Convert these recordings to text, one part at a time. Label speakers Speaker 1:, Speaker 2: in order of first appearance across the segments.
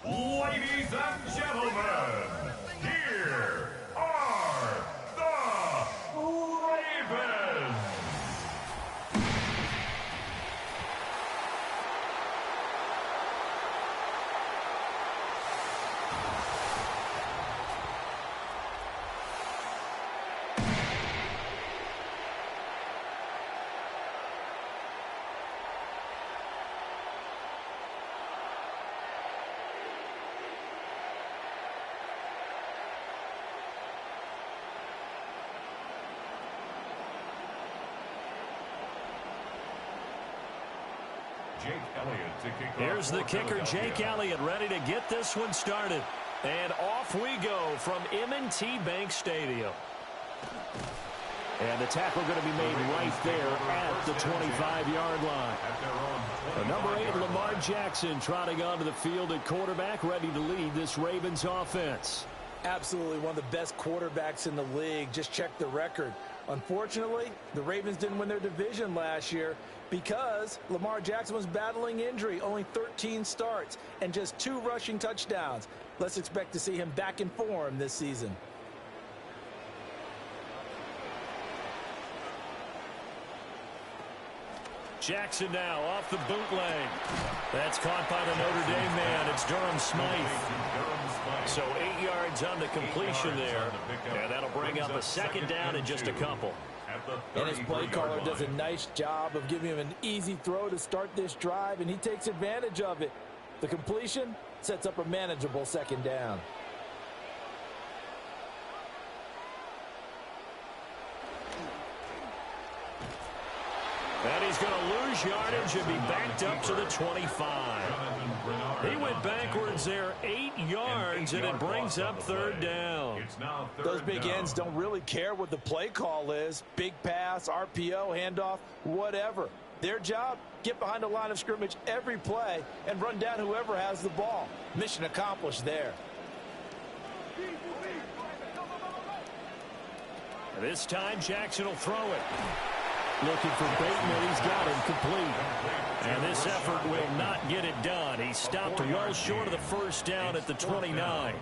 Speaker 1: Ladies and gentlemen, here are the Ravens.
Speaker 2: Here's the kicker, Jake Elliott, ready to get this one started. And off we go from M&T Bank Stadium. And the tackle going to be made right there at the 25-yard line. The number 8, Lamar Jackson, trotting onto the field at quarterback, ready to lead this Ravens offense.
Speaker 3: Absolutely one of the best quarterbacks in the league. Just check the record. Unfortunately, the Ravens didn't win their division last year because Lamar Jackson was battling injury. Only 13 starts and just 2 rushing touchdowns. Let's expect to see him back in form this season.
Speaker 2: Jackson now off the bootleg. That's caught by the Notre Dame man. It's Durham Smythe. So 8 yards on the completion there. And that'll bring up a second down in just a couple.
Speaker 3: And his play caller does a nice job of giving him an easy throw to start this drive, and he takes advantage of it. The completion sets up a manageable second down.
Speaker 2: And he's going to lose yardage and be backed up to the 25. He went backwards there 8 yards, and it brings up third down.
Speaker 3: Those big ends don't really care what the play call is. Big pass, RPO, handoff, whatever. Their job, get behind the line of scrimmage every play and run down whoever has the ball. Mission accomplished there.
Speaker 2: This time, Jackson will throw it. Looking for Bateman. He's got him complete. And this effort will not get it done. He stopped well short of the first down at the 29.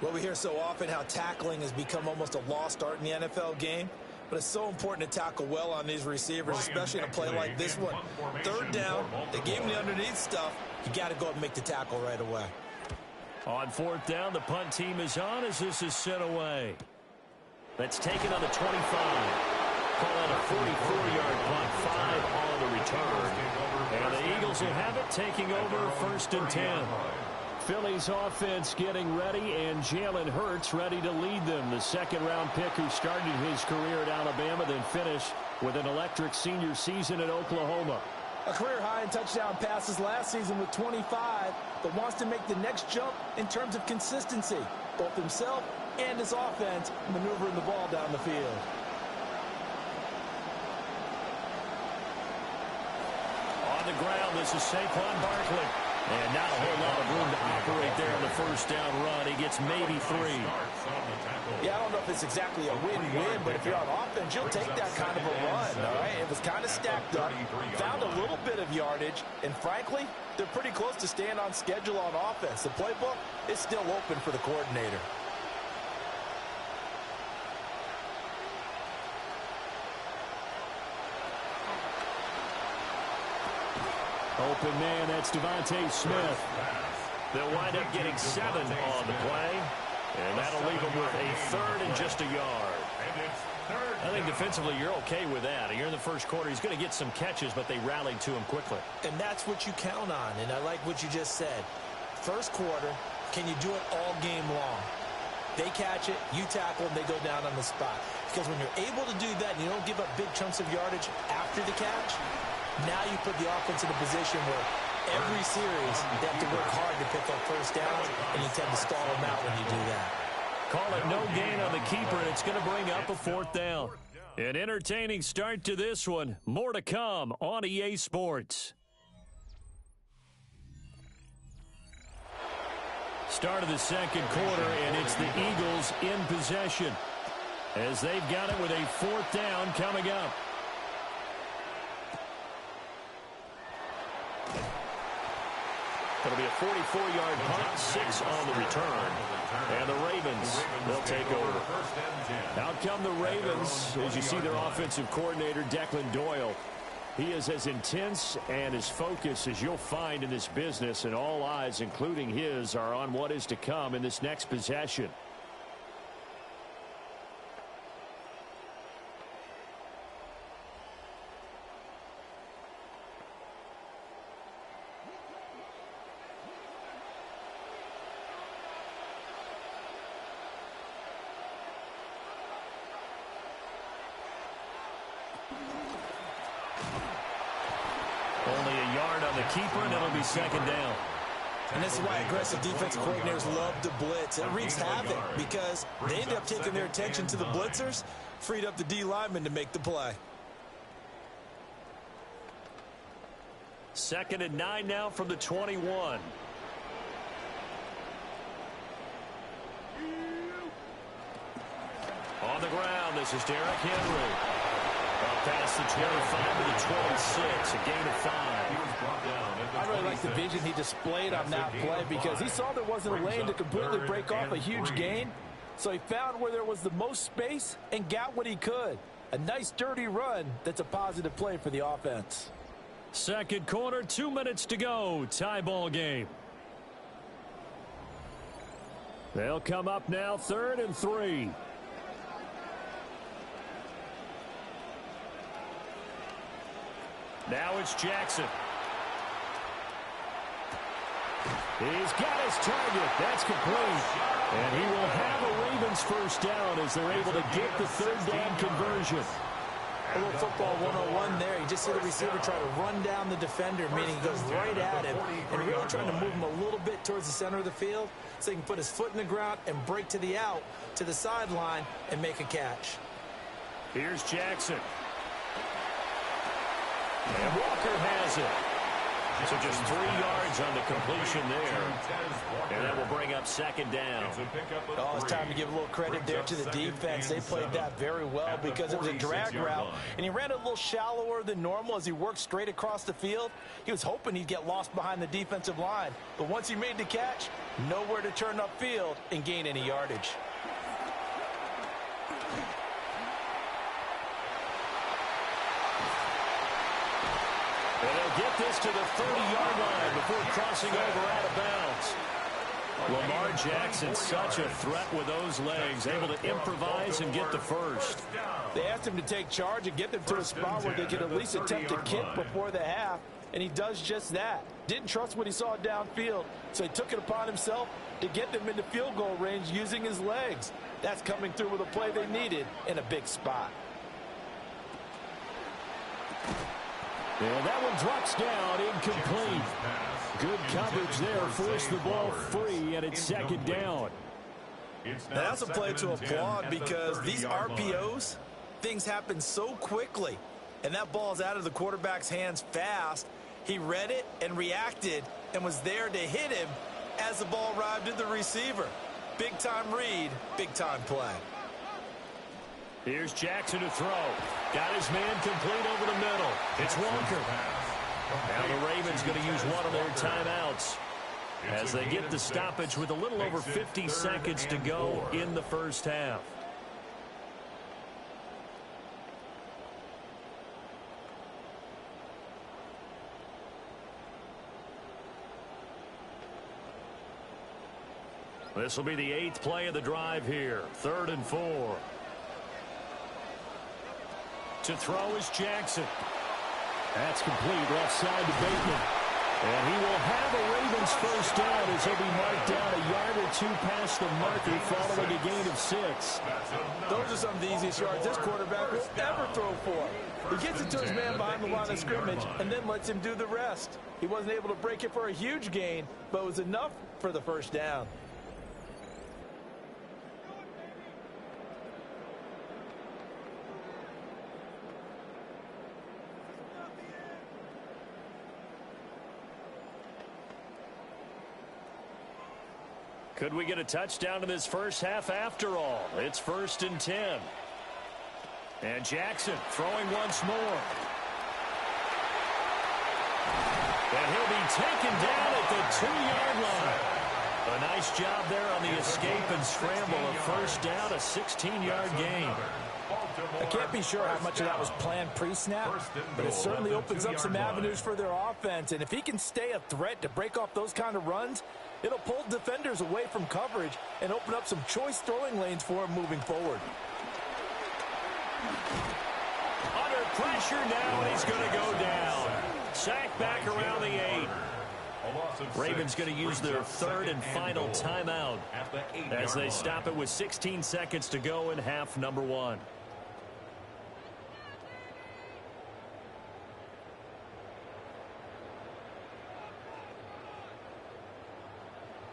Speaker 3: Well, we hear so often how tackling has become almost a lost art in the NFL game. But it's so important to tackle well on these receivers, especially in a play like this one. Third down, they gave him the underneath stuff. You got to go and make the tackle right away.
Speaker 2: On fourth down, the punt team is on as this is sent away. That's taken on the 25. Call it a 44-yard punt, 5 on the return. And the Eagles will have it, taking over first and 10. Philly's offense getting ready, and Jalen Hurts ready to lead them. The second-round pick who started his career at Alabama, then finished with an electric senior season at Oklahoma.
Speaker 3: A career high in touchdown passes last season with 25, but wants to make the next jump in terms of consistency. Both himself and his offense maneuvering the ball down the field.
Speaker 2: On the ground, this is Saquon Barkley. And not a whole lot of room to operate there on the first down run. He gets maybe 3.
Speaker 3: Yeah, I don't know if it's exactly a win-win, but if you're on offense, you'll take that kind of a run, all right? It was kind of stacked up, found a little bit of yardage, and frankly, they're pretty close to staying on schedule on offense. The playbook is still open for the coordinator.
Speaker 2: Open man, that's Devontae Smith. They'll wind up getting 7 on the play, and that'll leave them with a third and just a yard. I think defensively you're okay with that. Here in the first quarter, he's going to get some catches, but they rallied to him quickly.
Speaker 3: And that's what you count on, and I like what you just said. First quarter, can you do it all game long? They catch it, you tackle them, they go down on the spot. Because when you're able to do that and you don't give up big chunks of yardage after the catch, now you put the offense in a position where Every series, they have to work hard to pick up first downs, and you tend to stall them out when you do that.
Speaker 2: Call it no gain on the keeper, and it's going to bring up a fourth down. An entertaining start to this one. More to come on EA Sports. Start of the second quarter, and it's the Eagles in possession as they've got it with a fourth down coming up. It'll be a 44-yard punt, 6 on the return. And the Ravens, they'll take over. Out come the Ravens, as you see their offensive coordinator, Declan Doyle. He is as intense and as focused as you'll find in this business, and all eyes, including his, are on what is to come in this next possession. Only a yard on the keeper, and it'll be second down.
Speaker 3: And this is why aggressive defensive coordinators love to blitz. It wreaks havoc because they end up taking their attention to the blitzers, freed up the D lineman to make the play.
Speaker 2: 2nd and 9 now from the 21. On the ground, this is Derrick Henry. Past the 25 to the 26, a gain of 5.
Speaker 3: I really like the vision he displayed on that play because he saw there wasn't a lane to completely break off a huge gain. So he found where there was the most space and got what he could. A nice, dirty run that's a positive play for the offense.
Speaker 2: Second quarter, 2 minutes to go. Tie ball game. They'll come up now, 3rd and 3. Now it's Jackson. He's got his target. That's complete. And he will have a Ravens first down as they're able to get the third down conversion.
Speaker 3: A little football 101 there. You just see the receiver try to run down the defender, meaning he goes right at him, and really trying to move him a little bit towards the center of the field so he can put his foot in the ground and break to the out, to the sideline, and make a catch.
Speaker 2: Here's Jackson. And Walker has it. So just 3 yards on the completion there. And that will bring up second down.
Speaker 3: Oh, it's time to give a little credit there to the defense. They played that very well because it was a drag route. And he ran a little shallower than normal as he worked straight across the field. He was hoping he'd get lost behind the defensive line. But once he made the catch, nowhere to turn upfield and gain any yardage.
Speaker 2: And they'll get this to the 30-yard line before crossing over out of bounds. Lamar Jackson, such a threat with those legs, able to improvise and get the first.
Speaker 3: They asked him to take charge and get them to a spot where they could at least attempt a kick before the half, and he does just that. Didn't trust what he saw downfield, so he took it upon himself to get them into field goal range using his legs. That's coming through with a play they needed in a big spot.
Speaker 2: And that one drops down, incomplete. Good coverage there, forced the ball free, and it's second down.
Speaker 3: Now that's a play to applaud because these RPOs, things happen so quickly. And that ball's out of the quarterback's hands fast. He read it and reacted and was there to hit him as the ball arrived at the receiver. Big-time read, big-time play.
Speaker 2: Here's Jackson to throw. Got his man complete over the middle. It's Walker. Now the Ravens going to use one of their timeouts as they get the stoppage with a little over 50 seconds to go in the first half. This will be the 8th play of the drive here. 3rd and 4. To throw is Jackson. That's complete left side to Bateman. And he will have a Ravens first down as he'll be marked down a yard or two past the marker following a gain of 6.
Speaker 3: Those are some of the easiest yards this quarterback will ever throw for. He gets it to his man behind the line of scrimmage and then lets him do the rest. He wasn't able to break it for a huge gain, but it was enough for the first down.
Speaker 2: Could we get a touchdown in this first half after all? It's 1st and 10. And Jackson throwing once more. And he'll be taken down at the 2-yard line. A nice job there on the escape and scramble. A first down, a 16-yard gain.
Speaker 3: I can't be sure how much of that was planned pre-snap, but it certainly opens up some avenues for their offense. And if he can stay a threat to break off those kind of runs, it'll pull defenders away from coverage and open up some choice throwing lanes for him moving forward.
Speaker 2: Under pressure now, and he's going to go down. Sack back around the 8. Ravens going to use their third and final timeout as they stop it with 16 seconds to go in half number 1.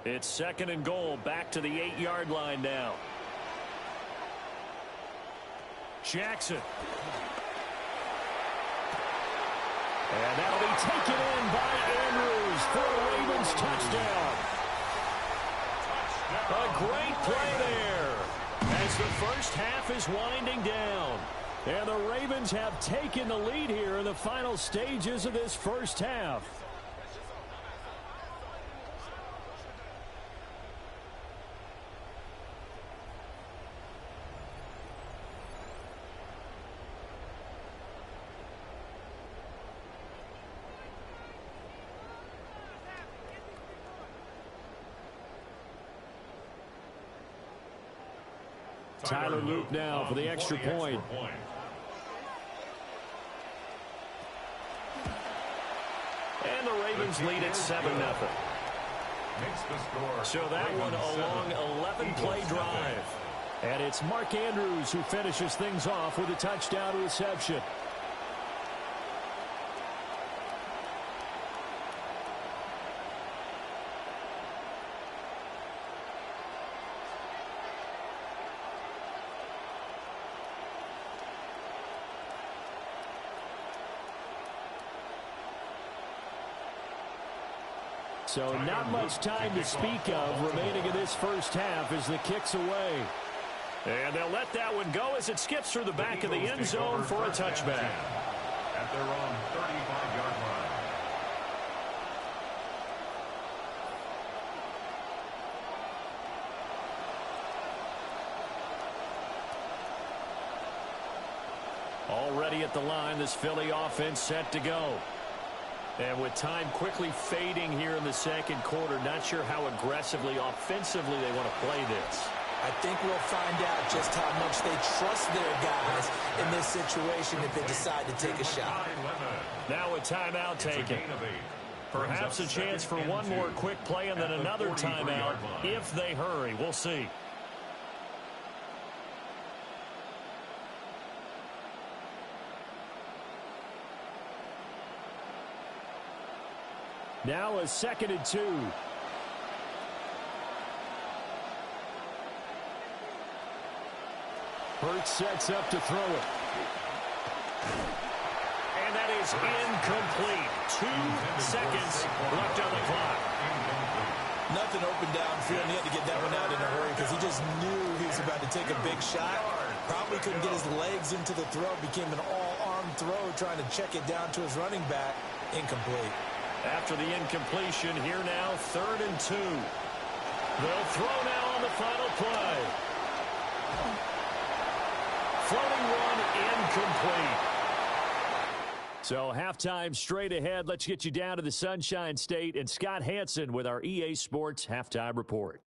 Speaker 2: It's 2nd and goal, back to the 8-yard line now. Jackson. And that'll be taken in by Andrews for a Ravens touchdown. A great play there as the first half is winding down. And the Ravens have taken the lead here in the final stages of this first half. Tyler Luke now for the extra point. And the Ravens lead at 7-0. So that one a long 11-play drive. And it's Mark Andrews who finishes things off with a touchdown reception. So not much time to speak of remaining in this first half as the kick's away. And they'll let that one go as it skips through the back of the end zone for a touchback.
Speaker 1: At their own 35-yard line.
Speaker 2: Already at the line, this Philly offense set to go. And with time quickly fading here in the second quarter, not sure how aggressively, offensively they want to play this.
Speaker 3: I think we'll find out just how much they trust their guys in this situation if they decide to take a shot.
Speaker 2: Now a timeout taken. Perhaps a chance for one more quick play and then another timeout if they hurry. We'll see. Now a 2nd and 2. Hurts sets up to throw it. And that is incomplete. 2 seconds left on the clock.
Speaker 3: Nothing open downfield, and he had to get that one out in a hurry because he just knew he was about to take a big shot. Probably couldn't get his legs into the throw. Became an all-arm throw trying to check it down to his running back. Incomplete. After the incompletion, here now, 3rd and 2. They'll throw now on the final play. Floating one, incomplete. So halftime straight ahead. Let's get you down to the Sunshine State and Scott Hansen with our EA Sports Halftime Report.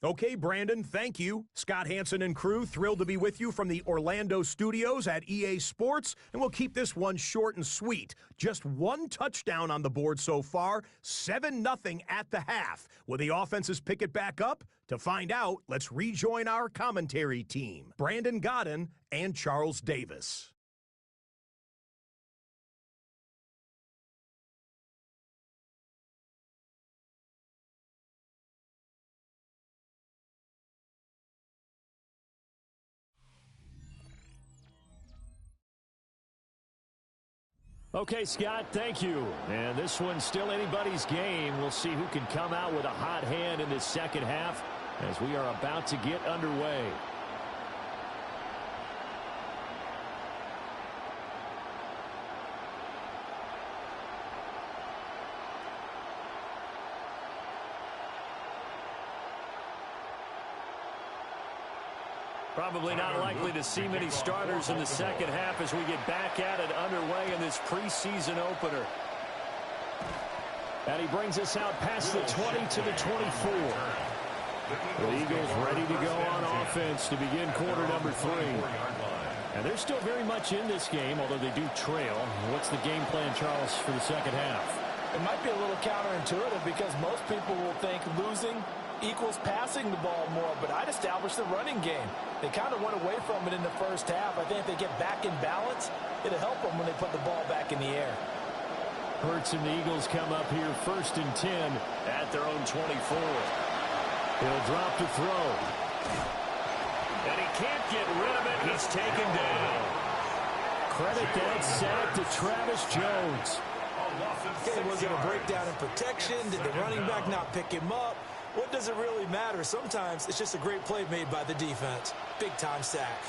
Speaker 4: Okay, Brandon, thank you. Scott Hansen and crew, thrilled to be with you from the Orlando studios at EA Sports, and we'll keep this one short and sweet. Just one touchdown on the board so far, 7-0 at the half. Will the offenses pick it back up? To find out, let's rejoin our commentary team, Brandon Godden and Charles Davis.
Speaker 2: Okay, Scott, thank you. And this one's still anybody's game. We'll see who can come out with a hot hand in this second half as we are about to get underway. Probably not likely to see many starters in the second half as we get back at it underway in this preseason opener. And he brings us out past the 20 to the 24. The Eagles ready to go on offense to begin quarter number 3. And they're still very much in this game, although they do trail. What's the game plan, Charles, for the second half?
Speaker 3: It might be a little counterintuitive because most people will think losing equals passing the ball more, but I'd establish the running game. They kind of went away from it in the first half. I think if they get back in balance, it'll help them when they put the ball back in the air.
Speaker 2: Hurts and the Eagles come up here 1st and 10 at their own 24. He'll drop to throw. And he can't get rid of it. He's taken down. Credit that sack to Travis Jones.
Speaker 3: Was it a breakdown in protection? Did the running back not pick him up? What does it really matter? Sometimes it's just a great play made by the defense. Big-time sack.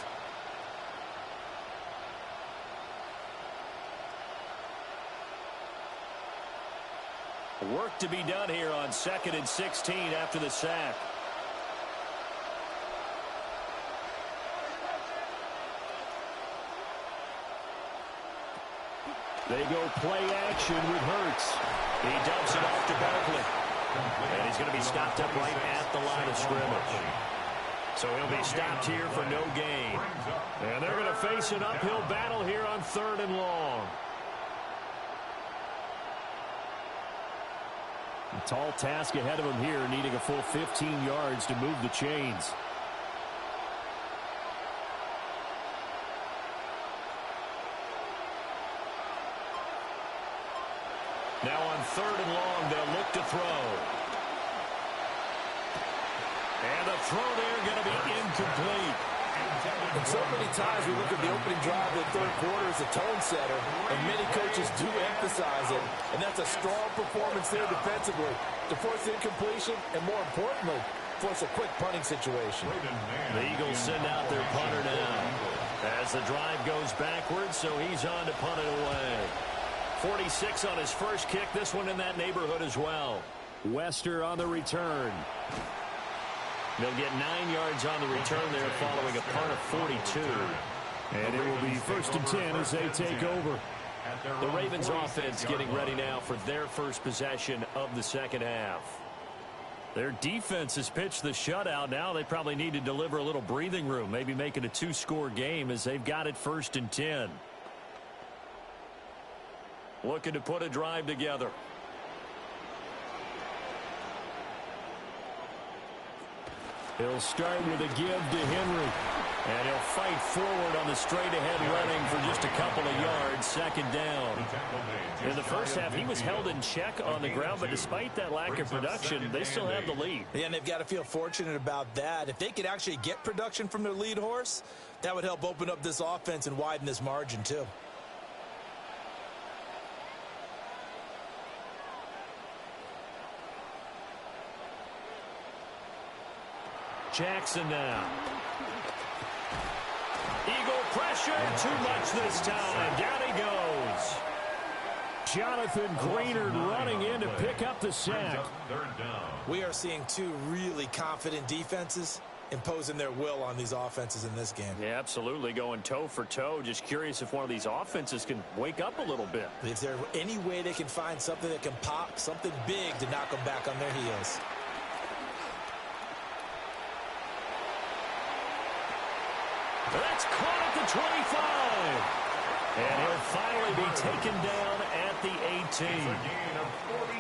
Speaker 2: Work to be done here on 2nd and 16 after the sack. They go play action with Hurts. He dumps it off to Barkley. And he's going to be stopped up right at the line of scrimmage. So he'll be stopped here for no gain. And they're going to face an uphill battle here on 3rd and long. A tall task ahead of him here, needing a full 15 yards to move the chains. Now on 3rd and long, they'll look to throw. And the throw there going to be incomplete.
Speaker 3: And so many times we look at the opening drive of the third quarter as a tone setter, and many coaches do emphasize it. And that's a strong performance there defensively to force incompletion and, more importantly, force a quick punting situation.
Speaker 2: The Eagles send out their punter now as the drive goes backwards, so he's on to punt it away. 46 on his first kick, this one in that neighborhood as well. Wester on the return. They'll get 9 yards on the return there following a punt of 42. And it will be 1st and 10 as they take over. The Ravens offense getting ready now for their first possession of the second half. Their defense has pitched the shutout. Now they probably need to deliver a little breathing room, maybe make it a 2-score game as they've got it 1st and 10. Looking to put a drive together. He'll start with a give to Henry. And he'll fight forward on the straight-ahead running for just a couple of yards, 2nd down. In the first half, he was held in check on the ground, but despite that lack of production, they still have the lead.
Speaker 3: Yeah, and they've got to feel fortunate about that. If they could actually get production from their lead horse, that would help open up this offense and widen this margin, too.
Speaker 2: Jackson now. Eagle pressure, too much this time. Down he goes. Jonathan Greenard running in to pick up the sack.
Speaker 3: We are seeing two really confident defenses imposing their will on these offenses in this game.
Speaker 2: Yeah, absolutely, going toe for toe. Just curious if one of these offenses can wake up a little bit.
Speaker 3: Is there any way they can find something that can pop, something big to knock them back on their heels?
Speaker 2: That's caught at the 25. And he'll finally be taken down at the 18.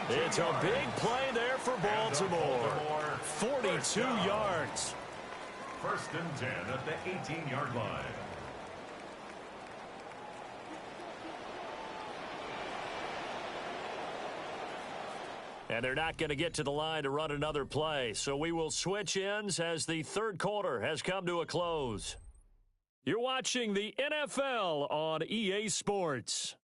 Speaker 2: It's a big play there for Baltimore. 42 yards.
Speaker 1: First and 10 at the 18-yard line.
Speaker 2: And they're not going to get to the line to run another play. So we will switch ends as the third quarter has come to a close. You're watching the NFL on EA Sports.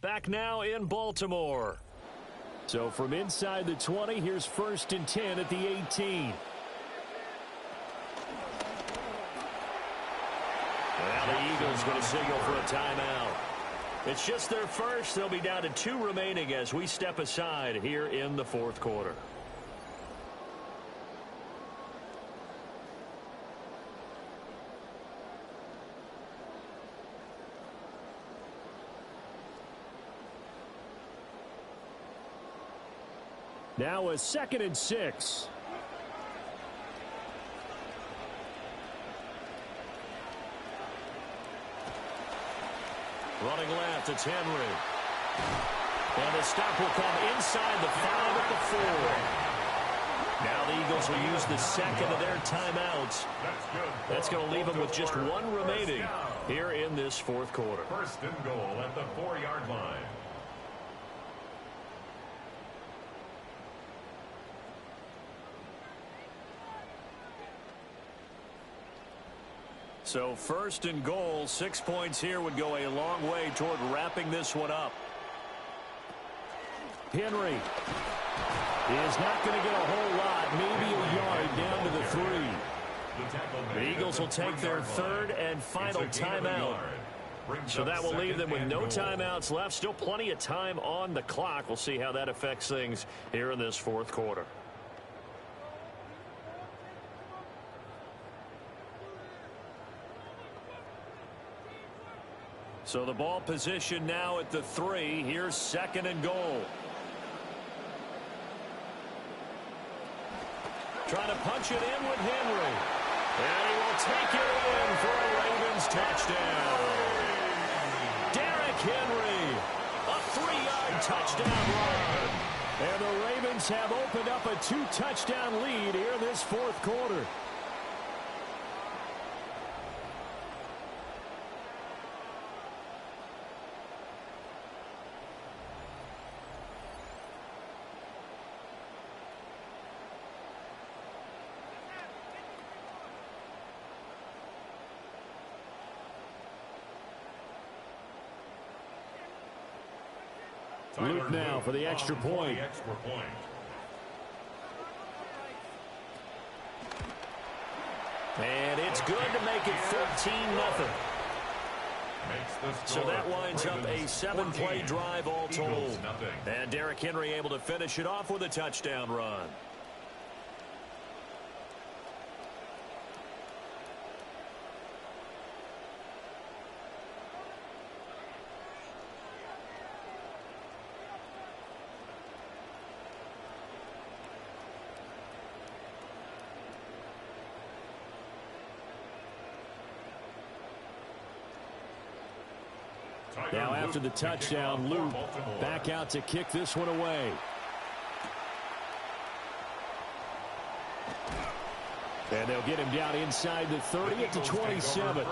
Speaker 2: Back now in Baltimore. So from inside the 20, here's first and 10 at the 18. Well, the Eagles going to signal for a timeout. It's just their first. They'll be down to 2 remaining as we step aside here in the fourth quarter. Now a 2nd and 6. Running left, it's Henry. And the stop will come inside the 5 at the 4. Now the Eagles will use the second of their timeouts. That's going to leave them with just 1 remaining here in this fourth quarter.
Speaker 1: First and goal at the 4-yard line.
Speaker 2: So first and goal, 6 points here would go a long way toward wrapping this one up. Henry is not going to get a whole lot, maybe a yard down to the 3. The Eagles will take their third and final timeout. So that will leave them with no timeouts left. Still plenty of time on the clock. We'll see how that affects things here in this fourth quarter. So the ball position now at the 3. Here's second and goal. Trying to punch it in with Henry. And he will take it in for a Ravens touchdown. Derrick Henry, a 3-yard touchdown run. And the Ravens have opened up a 2-touchdown lead here in this fourth quarter. Luke now for the extra point. And it's good to make it 13-0. So that winds up a 7-play drive all told. And Derrick Henry able to finish it off with a touchdown run. Now after the touchdown, Luke back out to kick this one away. And they'll get him down inside the 30 at the 27.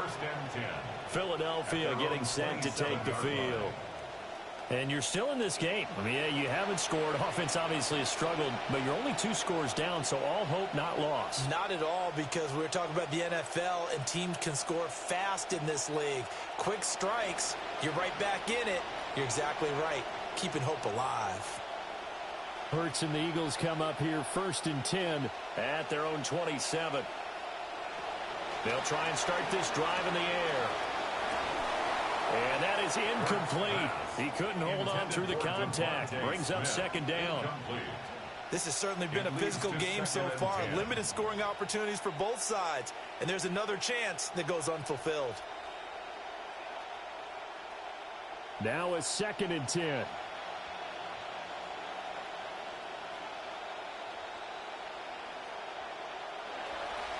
Speaker 2: Philadelphia getting set to take the field. And you're still in this game. I mean, yeah, you haven't scored. Offense obviously has struggled, but you're only 2 scores down, so all hope not lost.
Speaker 3: Not at all, because we're talking about the NFL, and teams can score fast in this league. Quick strikes, you're right back in it. You're exactly right. Keeping hope alive.
Speaker 2: Hurts and the Eagles come up here first and 10 at their own 27. They'll try and start this drive in the air. And that is incomplete. He couldn't hold on through the contact. Brings up second down.
Speaker 3: This has certainly been a physical game so far. Limited scoring opportunities for both sides. And there's another chance that goes unfulfilled.
Speaker 2: Now a 2nd and 10.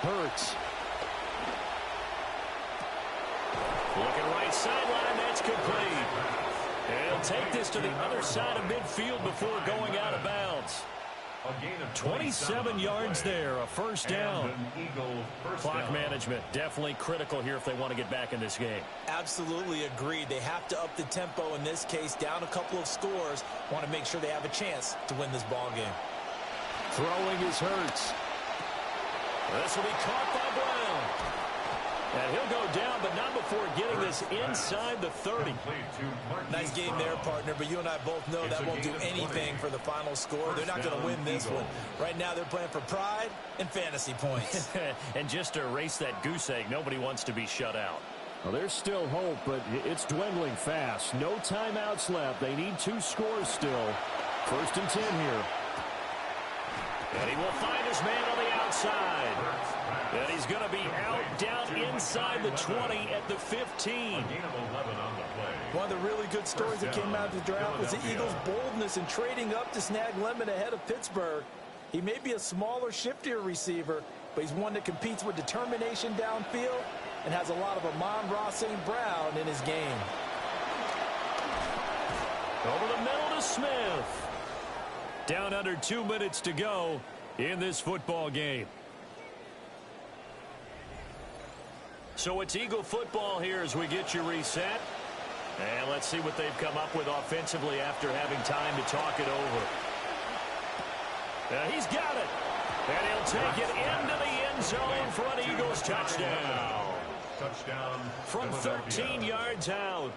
Speaker 2: Hurts. Looking right sideline, that's complete. And he'll take this to the other side of midfield before going out of bounds. 27 yards there, a first down. Clock management, definitely critical here if they want to get back in this game.
Speaker 3: Absolutely agreed. They have to up the tempo in this case, down a couple of scores. Want to make sure they have a chance to win this ball game.
Speaker 2: Throwing is Hurts. This will be caught by Brown. And he'll go down, but not before getting this inside the 30.
Speaker 3: Nice game there, partner, but you and I both know that won't do anything for the final score. They're not going to win this one. Right now, they're playing for pride and fantasy points.
Speaker 2: And just to erase that goose egg, nobody wants to be shut out.
Speaker 5: Well, there's still hope, but it's dwindling fast. No timeouts left. They need 2 scores still. 1st and 10 here.
Speaker 2: And he will find his man on the outside. And he's going to be out down inside the 20 at the 15.
Speaker 3: One of the really good stories that came out of the draft was the Eagles' boldness in trading up to snag Lemon ahead of Pittsburgh. He may be a smaller, shiftier receiver, but he's one that competes with determination downfield and has a lot of Amon-Ra St. Brown in his game.
Speaker 2: Over the middle to Smith. Down under 2 minutes to go in this football game. So it's Eagle football here as we get you reset. And let's see what they've come up with offensively after having time to talk it over. He's got it. And he'll take it into the end zone for an Eagles touchdown. From 13 yards out.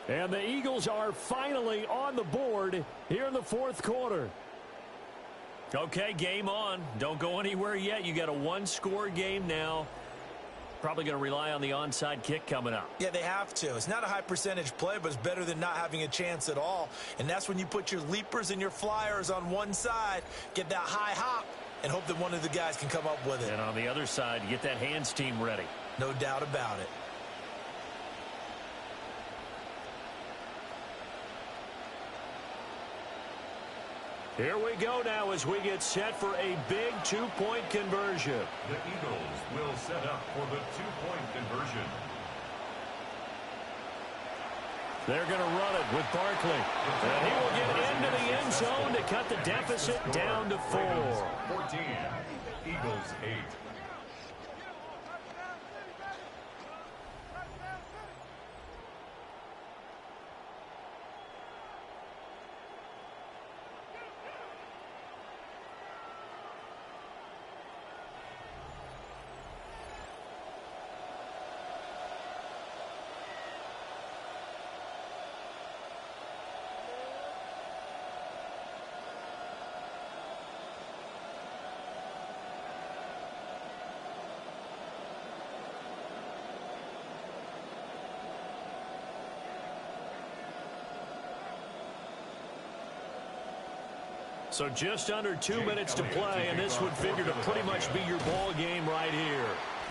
Speaker 5: And the Eagles are finally on the board here in the 4th quarter.
Speaker 2: Okay, game on. Don't go anywhere yet. You got a 1-score game now. Probably going to rely on the onside kick coming up.
Speaker 3: Yeah, they have to. It's not a high percentage play, but it's better than not having a chance at all. And that's when you put your leapers and your flyers on one side, get that high hop, and hope that one of the guys can come up with it.
Speaker 2: And on the other side, you get that hands team ready.
Speaker 3: No doubt about it.
Speaker 2: Here we go now as we get set for a big 2-point conversion.
Speaker 1: The Eagles will set up for the 2-point conversion.
Speaker 2: They're going to run it with Barkley. And he will get into the end zone to cut the deficit down to 4.
Speaker 1: 14, Eagles 8.
Speaker 2: So just under 2 minutes to play, and this would figure to pretty much be your ball game right here.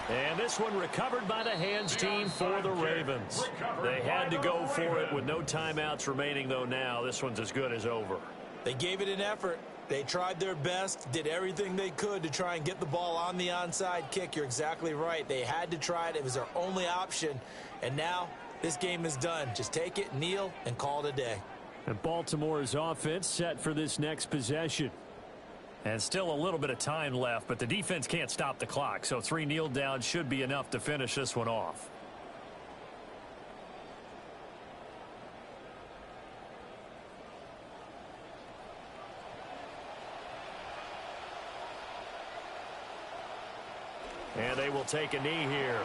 Speaker 2: And this one recovered by the hands team for the Ravens. They had to go for it with no timeouts remaining, though now. This one's as good as over.
Speaker 3: They gave it an effort. They tried their best, did everything they could to try and get the ball on the onside kick. You're exactly right. They had to try it. It was their only option. And now this game is done. Just take it, kneel, and call it a day.
Speaker 5: And Baltimore's offense set for this next possession.
Speaker 2: And still a little bit of time left, but the defense can't stop the clock. So 3 kneel downs should be enough to finish this one off. And they will take a knee here.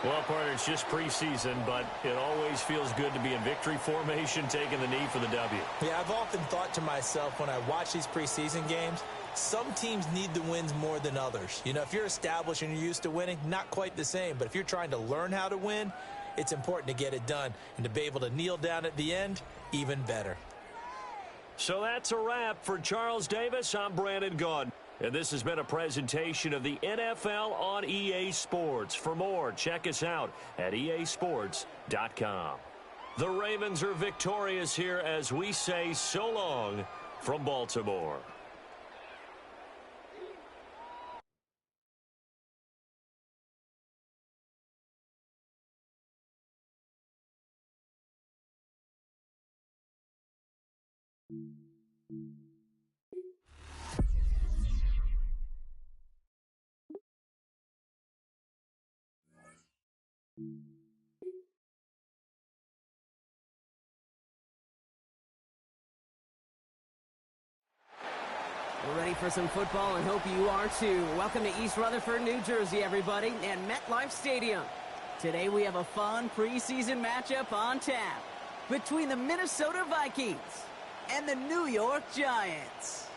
Speaker 2: Well, partner, it's just preseason, but it always feels good to be in victory formation, taking the knee for the W.
Speaker 3: Yeah, I've often thought to myself when I watch these preseason games, some teams need the wins more than others. You know, if you're established and you're used to winning, not quite the same. But if you're trying to learn how to win, it's important to get it done. And to be able to kneel down at the end, even better.
Speaker 2: So that's a wrap for Charles Davis. I'm Brandon Gaudin. And this has been a presentation of the NFL on EA Sports. For more, check us out at easports.com. The Ravens are victorious here as we say so long from Baltimore.
Speaker 6: We're ready for some football and hope you are too. Welcome to East Rutherford, New Jersey, everybody, and MetLife Stadium. Today we have a fun preseason matchup on tap between the Minnesota Vikings and the New York Giants.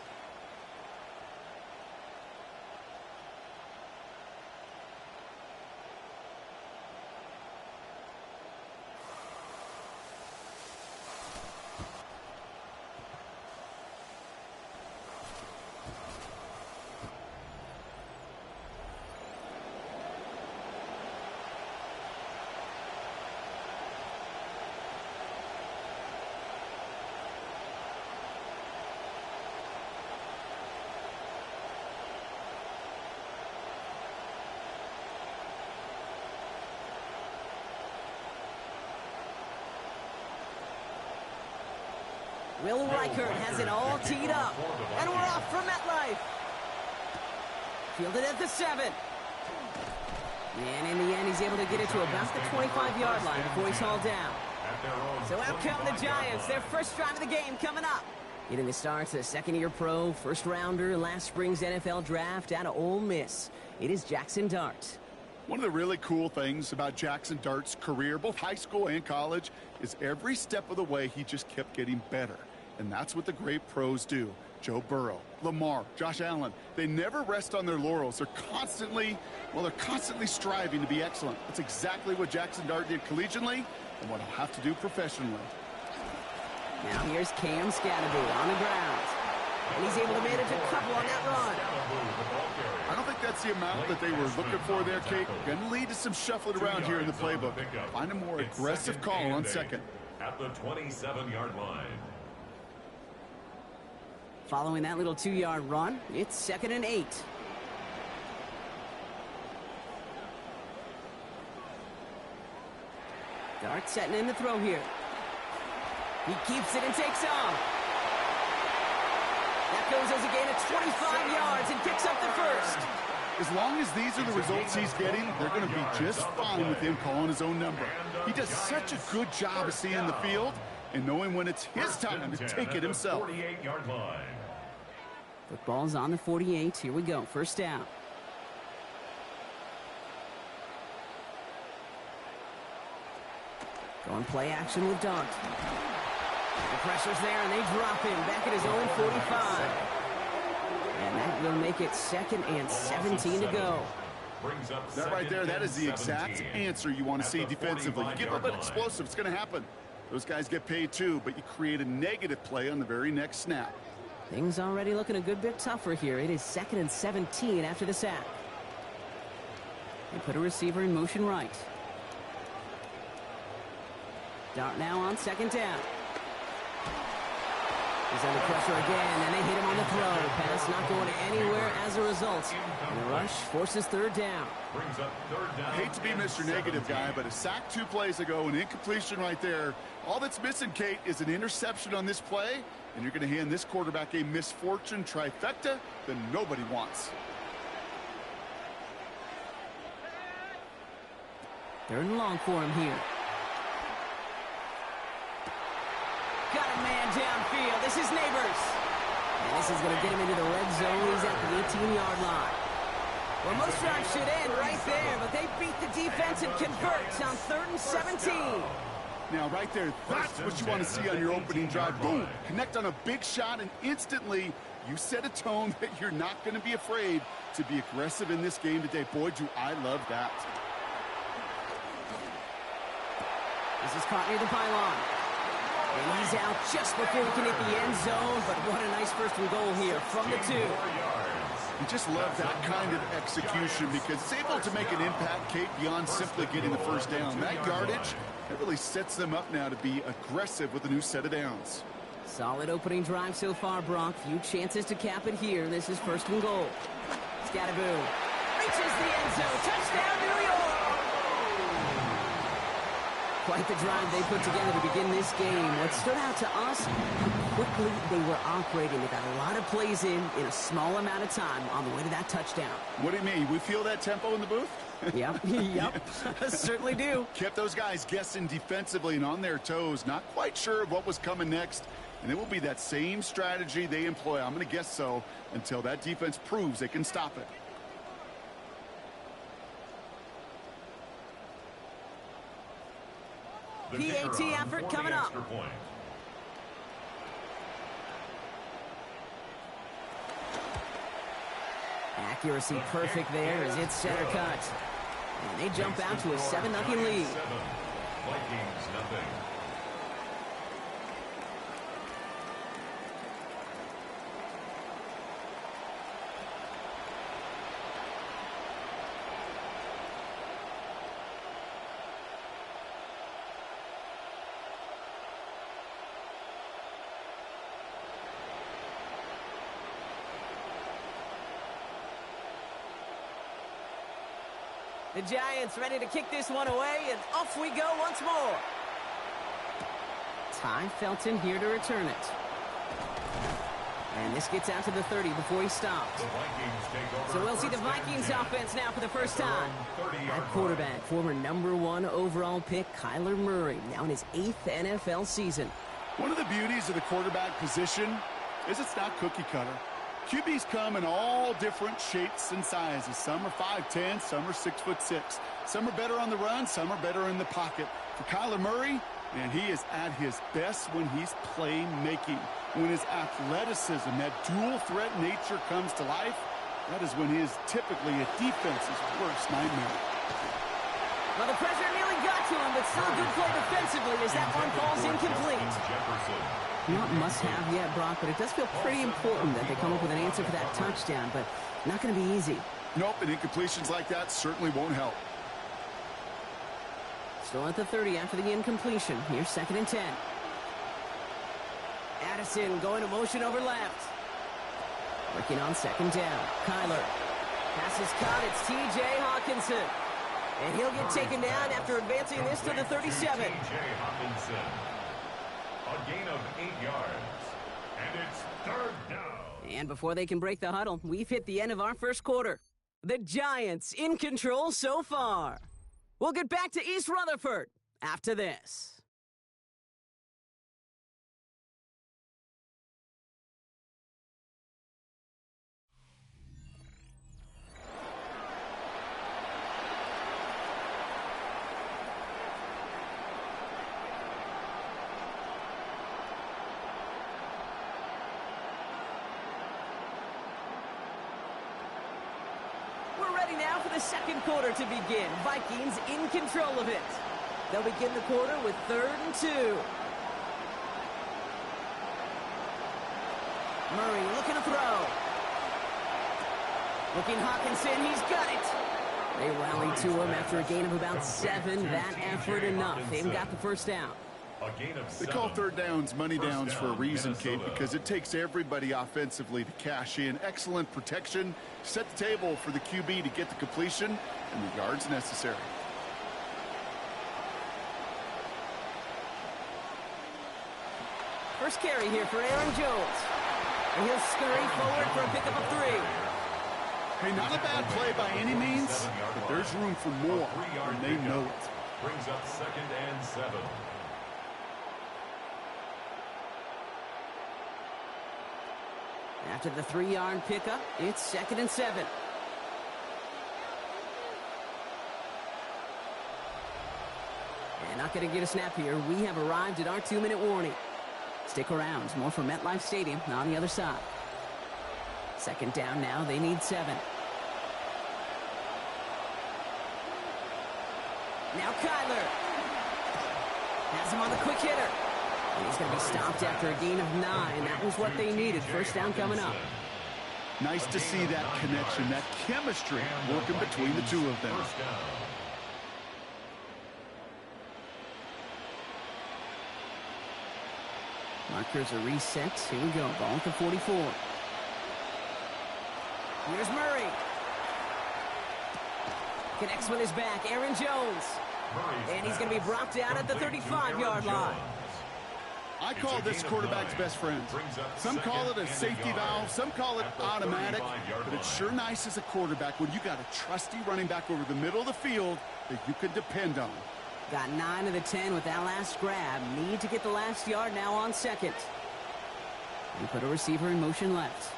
Speaker 6: Will Reichert has it all teed up. And we're off from MetLife. Fielded at the 7. And in the end, he's able to get it to about the 25-yard line before he's hauled down. So out come the Giants. Their first drive of the game coming up. Getting the start to second-year pro, first-rounder in last spring's NFL draft out of Ole Miss. It is Jackson Dart.
Speaker 7: One of the really cool things about Jackson Dart's career, both high school and college, is every step of the way he just kept getting better. And that's what the great pros do. Joe Burrow, Lamar, Josh Allen, they never rest on their laurels. They're constantly striving to be excellent. That's exactly what Jackson Dart did collegiately and what he'll have to do professionally.
Speaker 6: Now here's Cam Scatterby on the ground. And he's able to manage a couple on that run.
Speaker 7: I don't think that's the amount that they were looking for there, Kate. Going to lead to some shuffling around here in the playbook. Find a more aggressive call on second.
Speaker 1: At the 27-yard line.
Speaker 6: Following that little 2-yard run, it's 2nd and 8. Dart setting in the throw here. He keeps it and takes off. That goes as a gain of 25 yards and picks up the first.
Speaker 7: As long as these are the results he's getting, they're going to be just fine with him calling his own number. He does such a good job of seeing the field and knowing when it's his time to take it himself.
Speaker 1: 48-yard line.
Speaker 6: Football's on the 48. Here we go. First down. Going play action with Dart. The pressure's there, and they drop him back at his own 45. And that will make it 2nd and 17 to go.
Speaker 7: That right there, that is the exact answer you want to see defensively. You get a little bit explosive, it's going to happen. Those guys get paid too, but you create a negative play on the very next snap.
Speaker 6: Things already looking a good bit tougher here. It is 2nd and 17 after the sack. They put a receiver in motion right. Dart now on 2nd down. He's under pressure again, and they hit him on the throw. Pass not going anywhere as a result. And the rush forces 3rd down.
Speaker 7: I hate to be Mr. Negative guy, but a sack 2 plays ago, an incompletion right there. All that's missing, Kate, is an interception on this play, and you're going to hand this quarterback a misfortune trifecta that nobody wants.
Speaker 6: 3rd and long for him here. Got a man downfield. This is Neighbors. And this is going to get him into the red zone. He's at the 18-yard line. Well, most drives should end right there, but they beat the defense and convert on 3rd and 17.
Speaker 7: Now, right there, that's what you want to see on your opening drive. Boom, connect on a big shot, and instantly you set a tone that you're not going to be afraid to be aggressive in this game today. Boy, do I love that.
Speaker 6: This is caught near the pylon. And he's out just before he can hit the end zone, but what a nice first and goal here from the 2.
Speaker 7: You just love that kind of execution because it's able to make an impact, Kate, beyond simply getting the first down. That yardage, that really sets them up now to be aggressive with a new set of downs.
Speaker 6: Solid opening drive so far, Brock. Few chances to cap it here. This is 1st and goal. Scatterboo reaches the end zone. Touchdown, New York! Quite the drive they put together to begin this game. What stood out to us, how quickly they were operating. They got a lot of plays in a small amount of time on the way to that touchdown.
Speaker 7: What do you mean? We feel that tempo in the booth?
Speaker 6: Yep, certainly do.
Speaker 7: Kept those guys guessing defensively and on their toes, not quite sure of what was coming next. And it will be that same strategy they employ, I'm going to guess so, until that defense proves they can stop it.
Speaker 6: PAT effort coming up. Accuracy perfect there as it's center cut. And they jump out to a 7-0 lead.
Speaker 1: Vikings nothing.
Speaker 6: The Giants ready to kick this one away, and off we go once more. Ty Felton here to return it. And this gets out to the 30 before he stops. So we'll see the Vikings offense now for the first time. At quarterback, former #1 overall pick Kyler Murray, now in his 8th NFL season.
Speaker 7: One of the beauties of the quarterback position is it's not cookie cutter. QBs come in all different shapes and sizes. Some are 5'10", some are 6'6". Some are better on the run, some are better in the pocket. For Kyler Murray, and he is at his best when he's playmaking. When his athleticism, that dual threat nature comes to life, that is when he is typically a defense's worst nightmare.
Speaker 6: Well, the pressure nearly got to him, but still a good play defensively as that one falls incomplete. Not must-have yet, Brock, but it does feel pretty important that they come up with an answer for that touchdown, but not going to be easy.
Speaker 7: Nope, and incompletions like that certainly won't help.
Speaker 6: Still at the 30 after the incompletion. Here's 2nd and 10. Addison going to motion over left. Working on 2nd down. Kyler. Pass is caught. It's T.J. Hawkinson. And he'll get taken down after advancing this to the 37.
Speaker 1: T.J. Hawkinson. A gain of 8 yards. And it's 3rd down.
Speaker 6: And before they can break the huddle, we've hit the end of our first quarter. The Giants in control so far. We'll get back to East Rutherford after this. Now for the second quarter to begin. Vikings in control of it. They'll begin the quarter with 3rd and 2. Murray looking to throw. Looking Hawkinson, he's got it. They rally to him after a gain of about 7. That effort enough. They've got the first down.
Speaker 7: They call 3rd downs money downs for a reason, Kate, because it takes everybody offensively to cash in. Excellent protection, set the table for the QB to get the completion and the yards necessary.
Speaker 6: First carry here for Aaron Jones. And he'll scurry forward for a pickup of 3.
Speaker 7: Hey, not a bad play by any means, but there's room for more, and they know it.
Speaker 1: Brings up 2nd and 7.
Speaker 6: After the 3-yard pickup, it's 2nd and 7. And not going to get a snap here. We have arrived at our 2-minute warning. Stick around. More from MetLife Stadium on the other side. 2nd down now. They need 7. Now Kyler. Has him on the quick hitter. And he's going to be stopped after a gain of 9. That was what they needed. First down coming up.
Speaker 7: Nice to see that connection, that chemistry working between the two of them.
Speaker 6: Markers are reset. Here we go. Ball at the 44. Here's Murray. Connects with his back. Aaron Jones. And he's going to be brought down at the 35-yard line.
Speaker 7: I call this quarterback's best friend. Some call it a safety valve, some call it automatic, but it's sure nice as a quarterback when you got a trusty running back over the middle of the field that you can depend on.
Speaker 6: Got 9 of the 10 with that last grab. Need to get the last yard now on second. We put a receiver in motion left.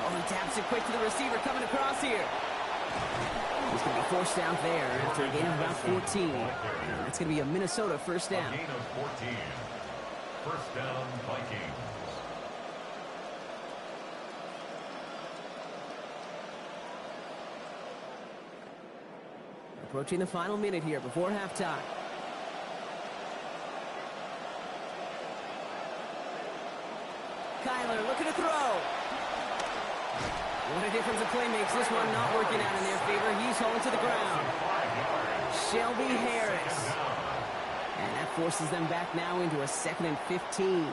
Speaker 6: Oh, he taps it quick to the receiver coming across here. He's going to be forced out there after a gain of about 14. That's going to be a Minnesota first down.
Speaker 1: A gain of 14. First down, Vikings.
Speaker 6: Approaching the final minute here before halftime. Kyler looking to throw. What a difference a play makes. This one not working out in their favor. He's hauled to the ground. Shelby Harris. And that forces them back now into a 2nd and 15.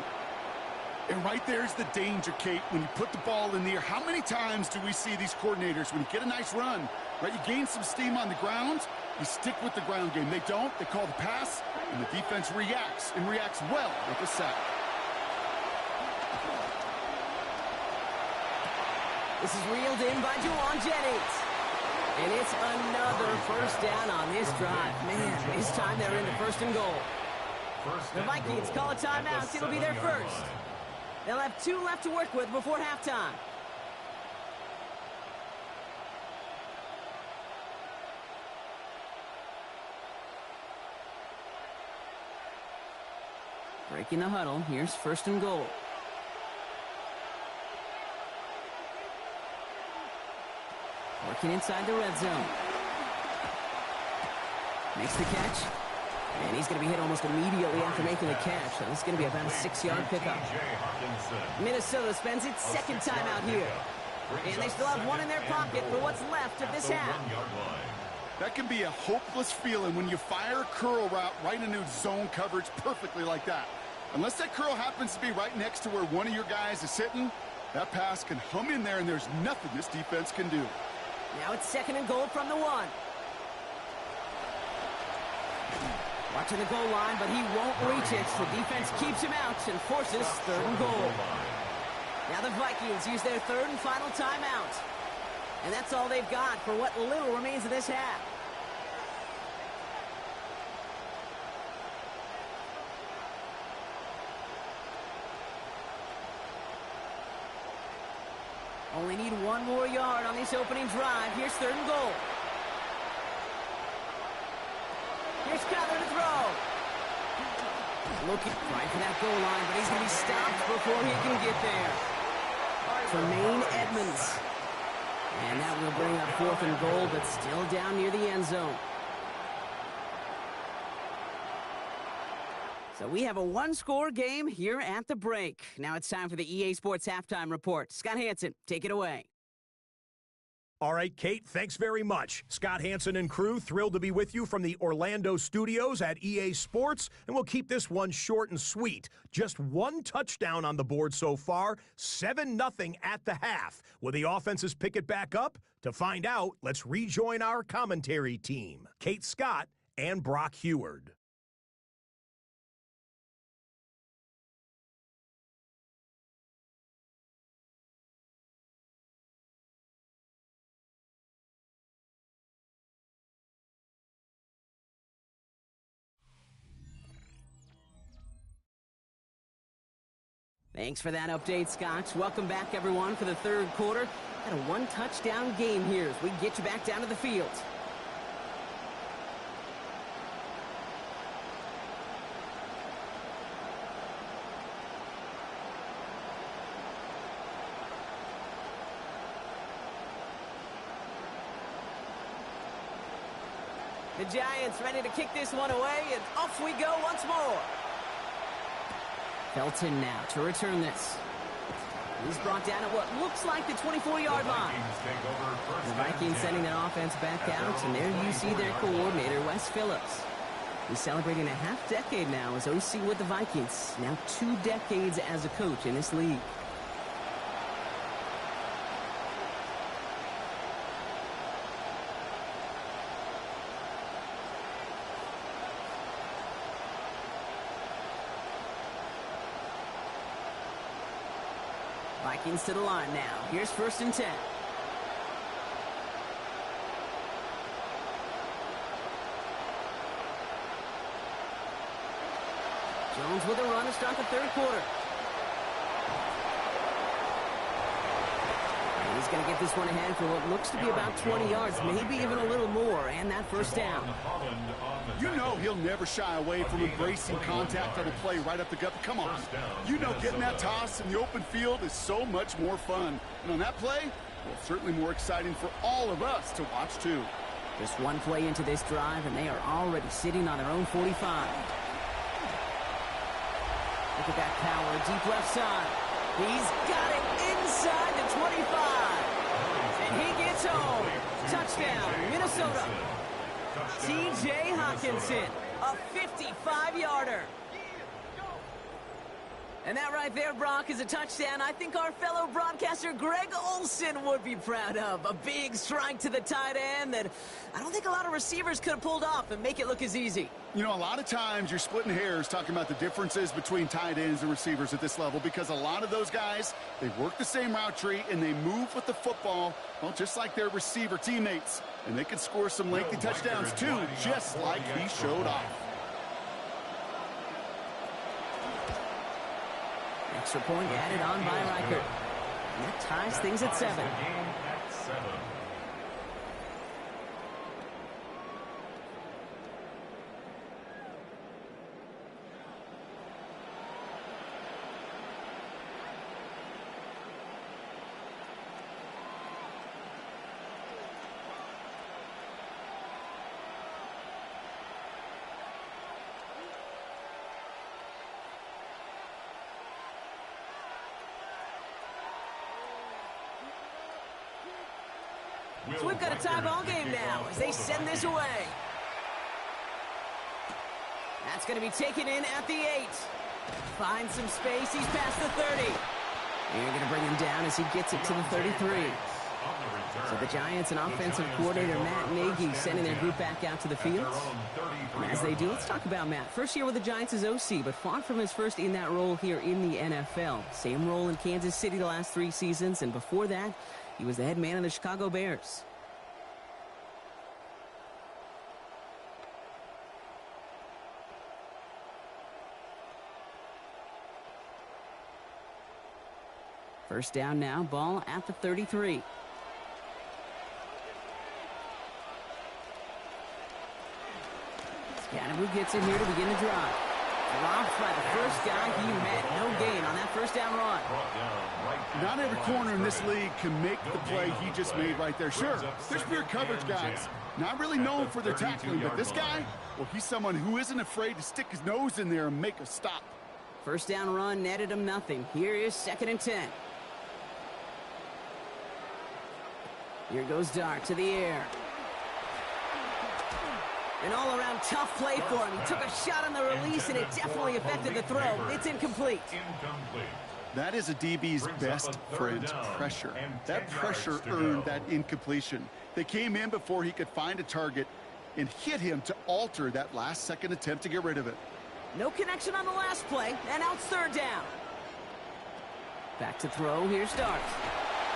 Speaker 7: And right there's the danger, Kate, when you put the ball in the air. How many times do we see these coordinators, when you get a nice run, right, you gain some steam on the ground, you stick with the ground game. They don't. They call the pass, and the defense reacts, and reacts well with a sack.
Speaker 6: This is reeled in by Juwan Jennings. And it's another first down on this drive. Man, this time they're in the 1st and goal. The Vikings call a timeout. It'll be their first. They'll have 2 left to work with before halftime. Breaking the huddle. Here's 1st and goal. Working inside the red zone. Makes the catch. And he's going to be hit almost immediately after making the catch. So this is going to be about a 6-yard pickup. Minnesota spends its 2nd time out here. And they still have 1 in their pocket for what's left of this half.
Speaker 7: That can be a hopeless feeling when you fire a curl route right into zone coverage perfectly like that. Unless that curl happens to be right next to where one of your guys is sitting, that pass can hum in there and there's nothing this defense can do.
Speaker 6: Now it's 2nd and goal from the 1. Watching the goal line, but he won't reach it. The defense keeps him out and forces 3rd and goal. Now the Vikings use their 3rd and final timeout. And that's all they've got for what little remains of this half. Only need 1 more yard on this opening drive. Here's 3rd and goal. Here's Kyler to throw. Looking right for that goal line, but he's going to be stopped before he can get there. Tremaine Edmonds. And that will bring up 4th and goal, but still down near the end zone. So we have a 1-score game here at the break. Now it's time for the EA Sports Halftime Report. Scott Hansen, take it away.
Speaker 4: All right, Kate, thanks very much. Scott Hansen and crew, thrilled to be with you from the Orlando studios at EA Sports, and we'll keep this one short and sweet. Just 1 touchdown on the board so far, 7-0 at the half. Will the offenses pick it back up? To find out, let's rejoin our commentary team, Kate Scott and Brock Heward.
Speaker 6: Thanks for that update, Scott. Welcome back, everyone, for the 3rd quarter. Got a 1-touchdown game here as we get you back down to the field. The Giants ready to kick this one away, and off we go once more. Felton now to return this. He's brought down at what looks like the 24-yard line. The Vikings sending their offense back out, and there you see their coordinator, Wes Phillips. He's celebrating a half-decade now as OC with the Vikings. Now 2 decades as a coach in this league. Vikings to the line now. Here's 1st and 10. Jones with a run to start the 3rd quarter. And he's going to get this one ahead for what looks to be about 20 yards, maybe even a little more, and that 1st down.
Speaker 7: You know he'll never shy away from embracing contact on a play right up the gut. Come on. You know getting that toss in the open field is so much more fun. And on that play, well, certainly more exciting for all of us to watch, too.
Speaker 6: Just one play into this drive, and they are already sitting on their own 45. Look at that power, deep left side. He's got it inside the 25. And he gets home. Touchdown, Minnesota. T.J. Hawkinson, a 55-yarder. And that right there, Brock, is a touchdown I think our fellow broadcaster Greg Olsen would be proud of. A big strike to the tight end that I don't think a lot of receivers could have pulled off and make it look as easy.
Speaker 7: You know, a lot of times you're splitting hairs talking about the differences between tight ends and receivers at this level because a lot of those guys, they work the same route tree and they move with the football, well, just like their receiver teammates. And they can score some lengthy touchdowns, too, just like he showed off.
Speaker 6: Extra point added on by Reichert. And that ties things at 7. So we've got a tie ball game now as they send this away. That's going to be taken in at the 8. Finds some space. He's past the 30. And you're going to bring him down as he gets it to the 33. So the Giants and offensive coordinator Matt Nagy sending their group back out to the field. And as they do, let's talk about Matt. First year with the Giants as OC, but far from his first in that role here in the NFL. Same role in Kansas City the last 3 seasons, and before that, he was the head man of the Chicago Bears. First down now, ball at the 33. Scatterboo gets in here to begin the drive. Dropped by the first guy he met. No gain on that first down run.
Speaker 7: Not every corner in this league can make the play he just made right there. Sure, there's pure coverage guys. Not really known for their tackling, but this guy, well, he's someone who isn't afraid to stick his nose in there and make a stop.
Speaker 6: First down run netted him nothing. Here is 2nd and 10. Here goes Dart to the air. An all-around tough play for him. He took a shot on the release, and it definitely affected the throw. It's incomplete.
Speaker 7: That is a DB's best friend, pressure. That pressure earned that incompletion. They came in before he could find a target and hit him to alter that last-second attempt to get rid of it.
Speaker 6: No connection on the last play, and now it's 3rd down. Back to throw. Here's Dart.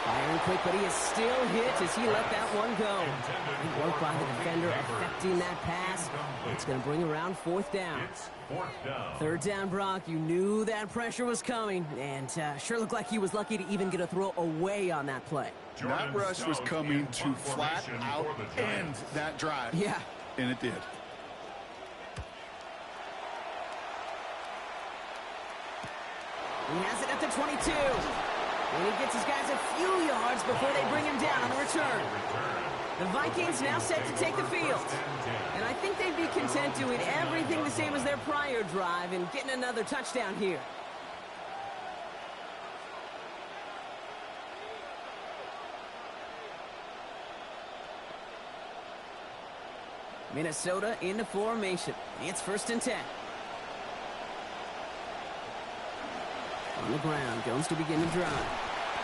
Speaker 6: Firing quick, but he is still hit as he let that one go. Good work by the defender affecting that pass. It's going to bring around 4th down. 3rd down, Brock. You knew that pressure was coming, and sure looked like he was lucky to even get a throw away on that play.
Speaker 7: That rush was coming to flat out end that drive.
Speaker 6: Yeah.
Speaker 7: And it did.
Speaker 6: He has it at the 22. And he gets his guys a few yards before they bring him down on the return. The Vikings now set to take the field. And I think they'd be content doing everything the same as their prior drive and getting another touchdown here. Minnesota into formation. It's 1st and 10. On the ground, Jones to begin the drive.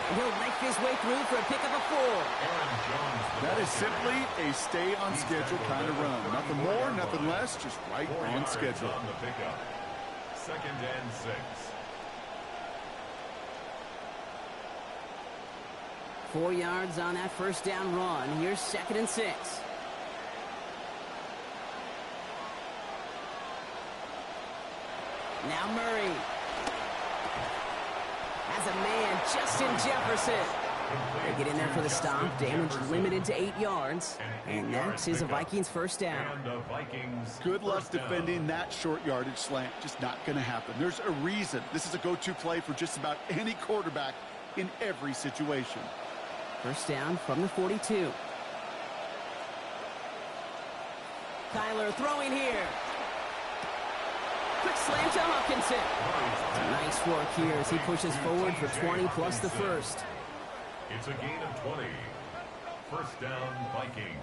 Speaker 6: And he'll knife his way through for a pickup of 4.
Speaker 7: That is simply a stay-on-schedule kind of run. Nothing more, nothing less, just right on schedule.
Speaker 1: On the pickup. 2nd and 6.
Speaker 6: 4 yards on that 1st down run. Here's 2nd and 6. Now Murray. Has a man, Justin Jefferson. They get in there for the stop. Damage limited to 8 yards. And that is a Vikings 1st down.
Speaker 7: Good luck defending that short yardage slant. Just not going to happen. There's a reason this is a go-to play for just about any quarterback in every situation.
Speaker 6: 1st down from the 42. Kyler throwing here. Quick slant to Hawkinson. Nice work here as he pushes forward for 20 plus the 1st.
Speaker 1: It's a gain of 20. 1st down, Vikings.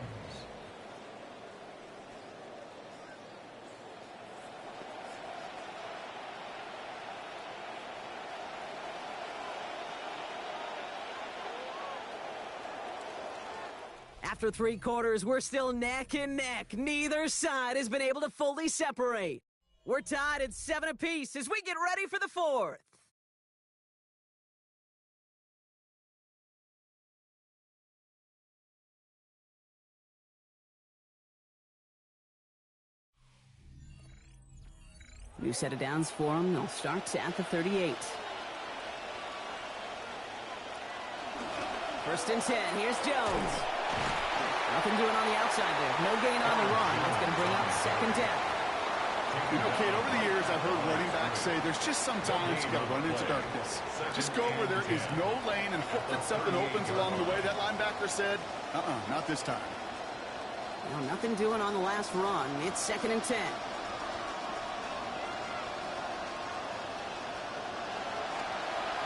Speaker 6: After 3 quarters, we're still neck and neck. Neither side has been able to fully separate. We're tied at 7 apiece as we get ready for the 4th. New set of downs for them. They'll start at the 38. 1st and 10. Here's Jones. Nothing doing on the outside there. No gain on the run. That's going to bring up 2nd down.
Speaker 7: You know, Kate, over the years, I've heard running backs say there's just sometimes you got to run into darkness. Just go where there is no lane and hope that something opens along the way. That linebacker said, not this time.
Speaker 6: Well, nothing doing on the last run. It's 2nd and 10.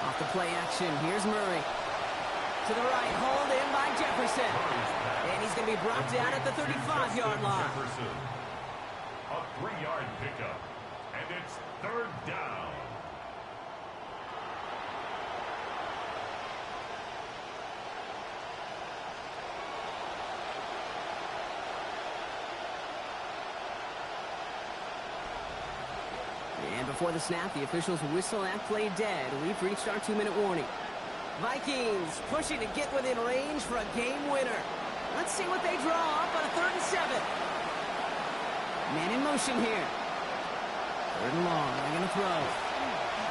Speaker 6: Off the play action, here's Murray. To the right, hauled in by Jefferson. And he's going to be brought down at the 35-yard line.
Speaker 1: Jefferson. A 3-yard pickup. And it's 3rd down.
Speaker 6: And before the snap, the officials whistle that play dead. We've reached our 2-minute warning. Vikings pushing to get within range for a game winner. Let's see what they draw up on a 3rd and 7. Man in motion here. 3rd and long. They're going to throw.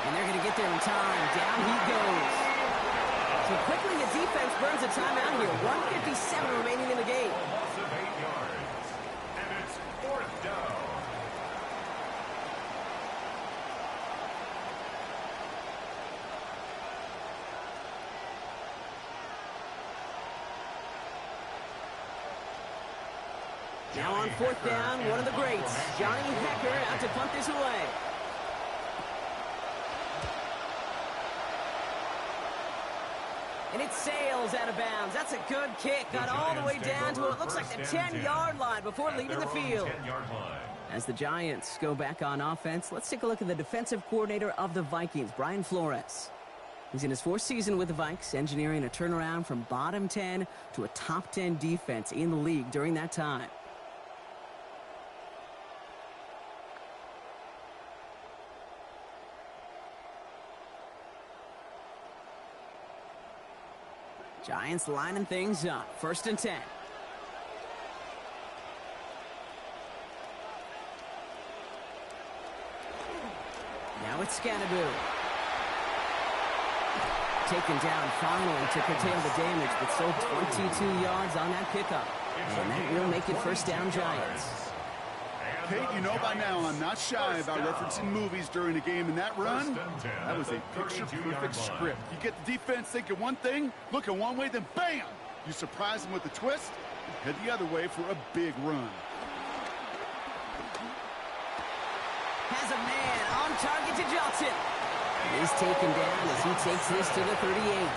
Speaker 6: And they're going to get there in time. Down he goes. So quickly the defense burns a timeout here. 1:57 remaining in the game.
Speaker 1: Loss of 8 yards. And it's 4th down.
Speaker 6: Now on 4th down, one of the greats, Johnny Hecker, out to punt this away. And it sails out of bounds. That's a good kick. Got all the way down to what looks like the 10-yard line before leaving the field. As the Giants go back on offense, let's take a look at the defensive coordinator of the Vikings, Brian Flores. He's in his 4th season with the Vikes, engineering a turnaround from bottom 10 to a top 10 defense in the league during that time. Giants lining things up. 1st and 10. Now it's Scannaboo. Taken down finally to curtail the damage, but still 22 yards on that pickup. And that will make it 1st down Giants.
Speaker 7: Kate, you know by now I'm not shy about referencing movies during a game, and that run, that was a picture-perfect script. You get the defense thinking one thing, looking one way, then bam! You surprise them with a twist, and head the other way for a big run.
Speaker 6: Has a man on target to Johnson. He's taken down as he takes this to the 38.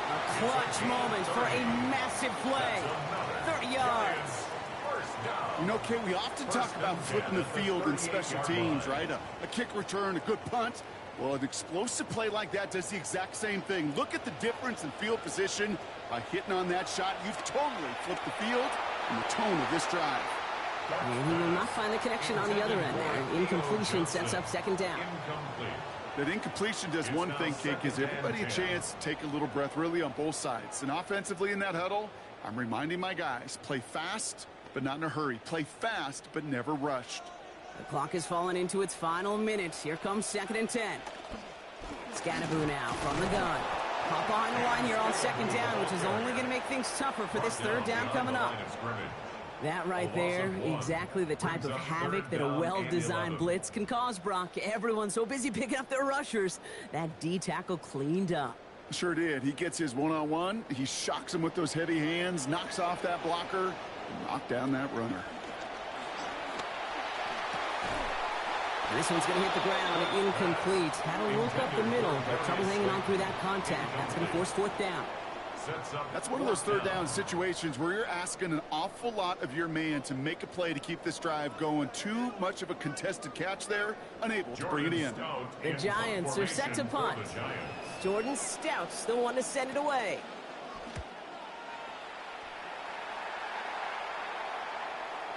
Speaker 6: A clutch moment for a massive play. 30 yards.
Speaker 1: 1st down.
Speaker 7: You know, Kay, we often talk about flipping the field in special teams, right? A kick return, a good punt. Well, an explosive play like that does the exact same thing. Look at the difference in field position. By hitting on that shot, you've totally flipped the field and the tone of this drive.
Speaker 6: And he will not find the connection on the other end there. Incompletion sets up second down.
Speaker 7: That incompletion does one thing, Kay, gives everybody a chance to take a little breath really on both sides. And offensively in that huddle, I'm reminding my guys, play fast, but not in a hurry. Play fast, but never rushed.
Speaker 6: The clock has fallen into its final minutes. Here comes 2nd and 10. Scatteraboo now from the gun. Hop behind the line here on second down, which is only going to make things tougher for this third down coming up. That right there, exactly the type of havoc that a well-designed blitz can cause, Brock. Everyone's so busy picking up their rushers. That D tackle cleaned up.
Speaker 7: Sure did. He gets his one-on-one. He shocks him with those heavy hands, knocks off that blocker, and knocks down that runner.
Speaker 6: This one's going to hit the ground, incomplete. Had to look up the middle, but trouble hanging on through that contact. That's going to force fourth down.
Speaker 7: That's one of those third down situations where you're asking an awful lot of your man to make a play to keep this drive going. Too much of a contested catch there, unable to bring it in.
Speaker 6: The Giants are set to punt. Jordan Stout's the one to send it away.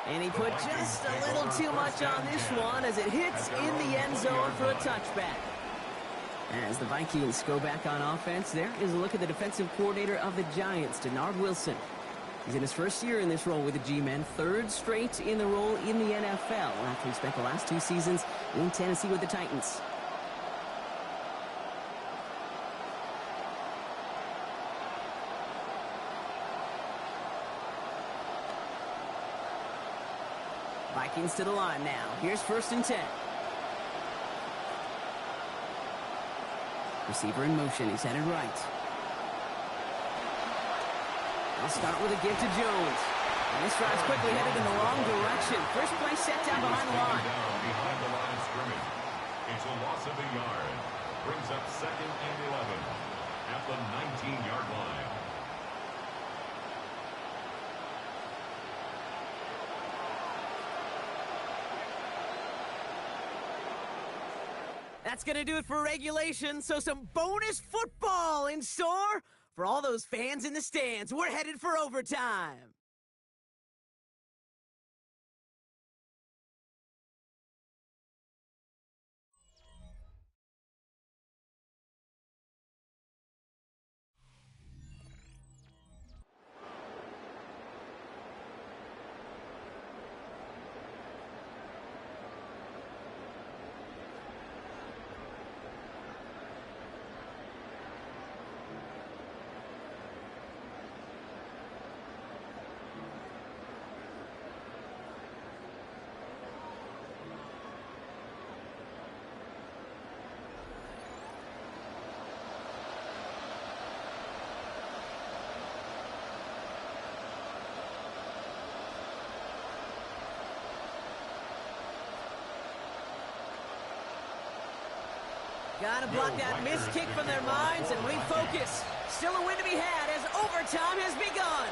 Speaker 6: And he put just a little too much on this one as it hits in the end zone for a touchback. As the Vikings go back on offense, there is a look at the defensive coordinator of the Giants, Denard Wilson. He's in his first year in this role with the G-Men, third straight in the role in the NFL after he spent the last 2 seasons in Tennessee with the Titans. Vikings to the line now. Here's 1st and 10. Receiver in motion. He's headed right. I'll start with a give to Jones. And this drive's quickly headed in the wrong direction. First play set down behind the line.
Speaker 1: Behind the line of scrimmage. It's a loss of a yard. Brings up 2nd and 11 at the 19-yard line.
Speaker 6: That's going to do it for regulation, so some bonus football in store for all those fans in the stands. We're headed for overtime. Gotta block that missed kick from their minds and refocus. Still a win to be had as overtime has begun.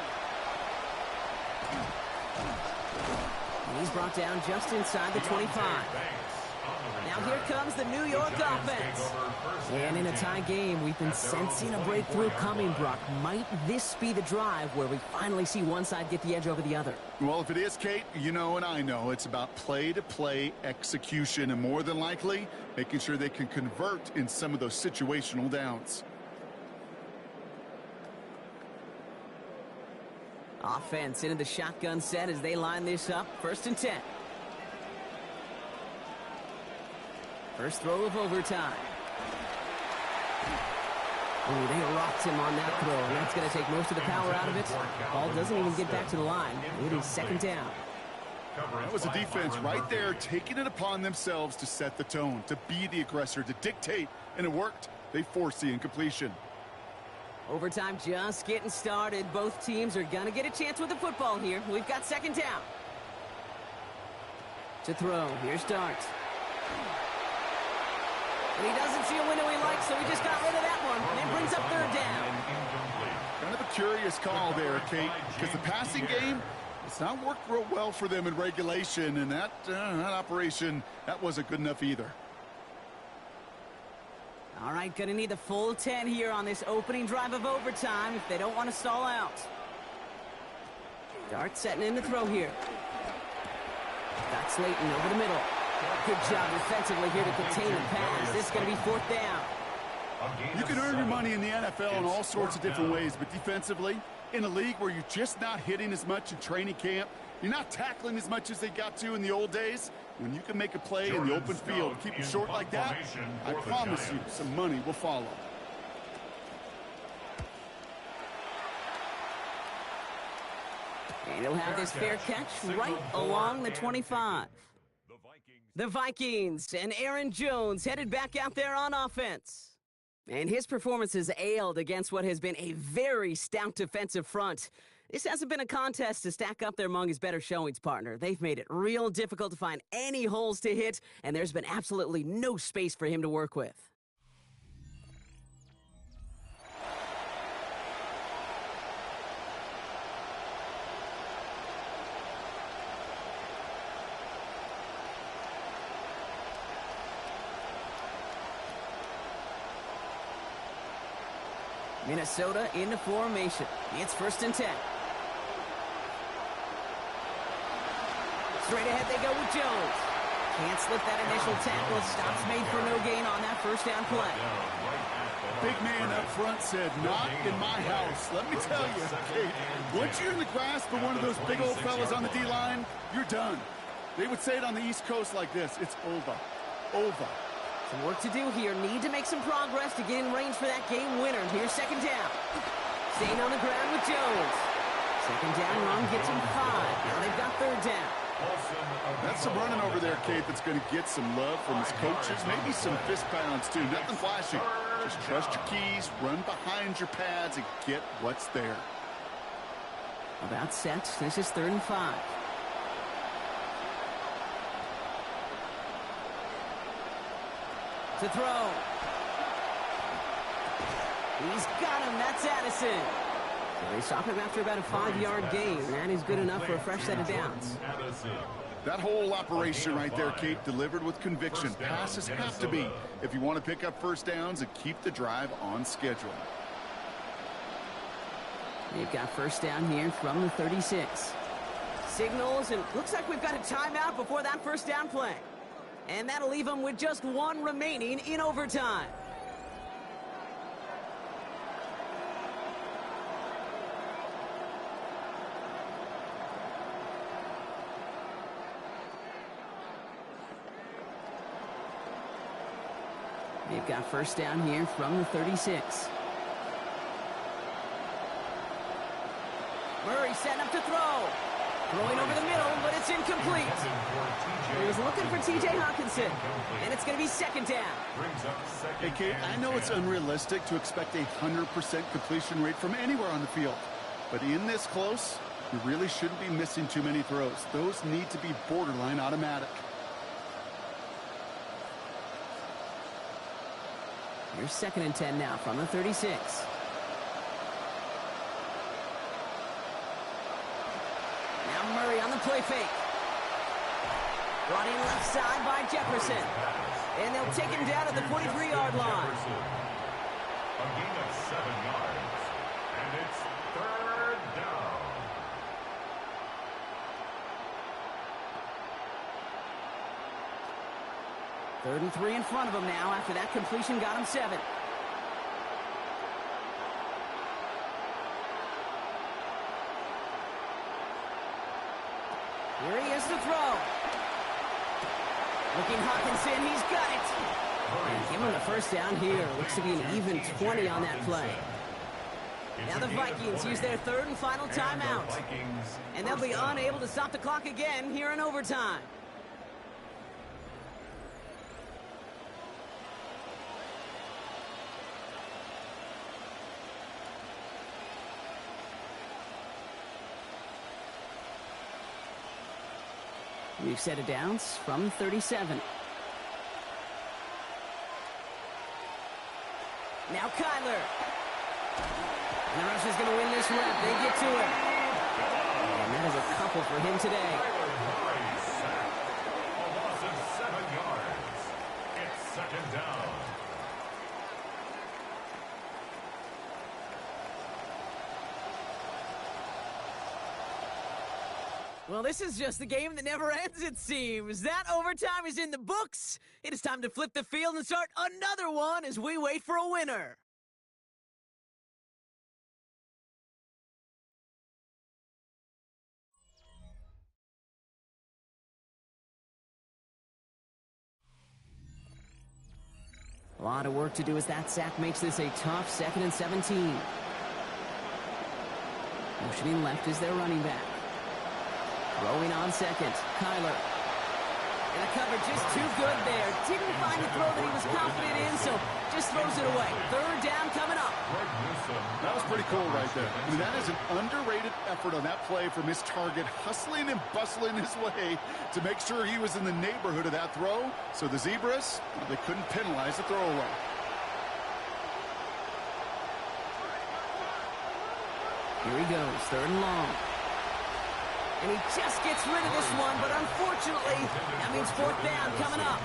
Speaker 6: And he's brought down just inside the 25. Now here comes the New York offense. And in a tie game, we've been sensing a breakthrough coming, Brock. Might this be the drive where we finally see one side get the edge over the other?
Speaker 7: Well, if it is, Kate, you know and I know it's about play-to-play execution and more than likely making sure they can convert in some of those situational downs.
Speaker 6: Offense into the shotgun set as they line this up. 1st and 10. First throw of overtime. Oh, they rocked him on that throw, and that's going to take most of the power out of it. Ball doesn't even get back to the line. It is 2nd down.
Speaker 7: That was a defense right there taking it upon themselves to set the tone, to be the aggressor, to dictate, and it worked. They forced the incompletion.
Speaker 6: Overtime just getting started. Both teams are going to get a chance with the football here. We've got 2nd down. To throw. Here's Dart. And he doesn't see a window he likes, so he just got rid of that one. And it brings up 3rd down.
Speaker 7: Kind of a curious call there, Kate, because the passing game, It's not worked real well for them in regulation, and that operation, that wasn't good enough either.
Speaker 6: All right, going to need the full 10 here on this opening drive of overtime if they don't want to stall out. Dart setting in the throw here. Got Slayton over the middle. Good job defensively here to contain the pass. This is going to be 4th down.
Speaker 7: You can earn your money in the NFL in all sorts of different ways, but defensively, in a league where you're just not hitting as much in training camp, you're not tackling as much as they got to in the old days, when you can make a play in the open field, keep it short like that, I promise you some money will follow.
Speaker 6: And he'll have this fair catch right along the 25. The Vikings and Aaron Jones headed back out there on offense. And his performance has ailed against what has been a very stout defensive front. This hasn't been a contest to stack up there among his better showings, partner. They've made it real difficult to find any holes to hit, and there's been absolutely no space for him to work with. Minnesota into formation. It's 1st and 10. Straight ahead they go with Jones. Can't slip that initial tackle. Stops made for no gain on that 1st down play.
Speaker 7: Big man up front said, not in my house. Let me tell you, Kate, once you're in the grasp of one of those big old fellas on the D-line, you're done. They would say it on the East Coast like this, it's over. Over.
Speaker 6: Some work to do here. Need to make some progress to get in range for that game winner. Here's 2nd down. Staying on the ground with Jones. 2nd down run gets him 5. Now they've got 3rd down.
Speaker 7: That's some running over there, Kate, that's going to get some love from his coaches. Maybe some fist pounds, too. Nothing flashy. Just trust your keys, run behind your pads, and get what's there.
Speaker 6: About set. This is 3rd and 5. To throw. He's got him. That's Addison. So they stop him after about a 5-yard gain. That is good enough for a fresh set of downs.
Speaker 7: That whole operation right there, Kate, delivered with conviction. Passes have to be if you want to pick up 1st downs and keep the drive on schedule.
Speaker 6: They've got 1st down here from the 36. Signals, and looks like we've got a timeout before that 1st down play. And that'll leave them with just 1 remaining in overtime. They've got 1st down here from the 36. Murray setting up to throw. Throwing over the middle, but it's incomplete. He was looking for T.J. Hawkinson, and it's going to be 2nd down.
Speaker 7: Hey, Kate, I know it's unrealistic to expect a 100% completion rate from anywhere on the field, but in this close, you really shouldn't be missing too many throws. Those need to be borderline automatic.
Speaker 6: Here's 2nd and 10 now from the 36. Murray on the play fake. Brought in left side by Jefferson. And they'll take him down at the 43-yard line.
Speaker 1: A gain of 7 yards. And it's 3rd down.
Speaker 6: Third and 3 in front of him now after that completion got him 7. Here he is to throw. Looking Hawkinson, he's got it. And give him the 1st down here. Looks to be an even 20 on that play. Now the Vikings use their 3rd and final timeout. And they'll be unable to stop the clock again here in overtime. We've set it downs from 37. Now Kyler. And the Russians going to win this rep. They get to it. And that is a couple for him today.
Speaker 1: A loss of 7 yards. It's second down.
Speaker 6: Well, this is just the game that never ends, it seems. That overtime is in the books. It is time to flip the field and start another one as we wait for a winner. A lot of work to do as that sack makes this a tough 2nd and 17. Motioning left is their running back. Throwing on second, Kyler. And the cover just too good there. Didn't find a throw that he was confident in, so just throws it away. 3rd down coming up.
Speaker 7: That was pretty cool right there. I mean, that is an underrated effort on that play from his target, hustling and bustling his way to make sure he was in the neighborhood of that throw. So the Zebras, well, they couldn't penalize the throwaway.
Speaker 6: Here he goes, 3rd and long. And he just gets rid of this one, but unfortunately, that means 4th down coming up.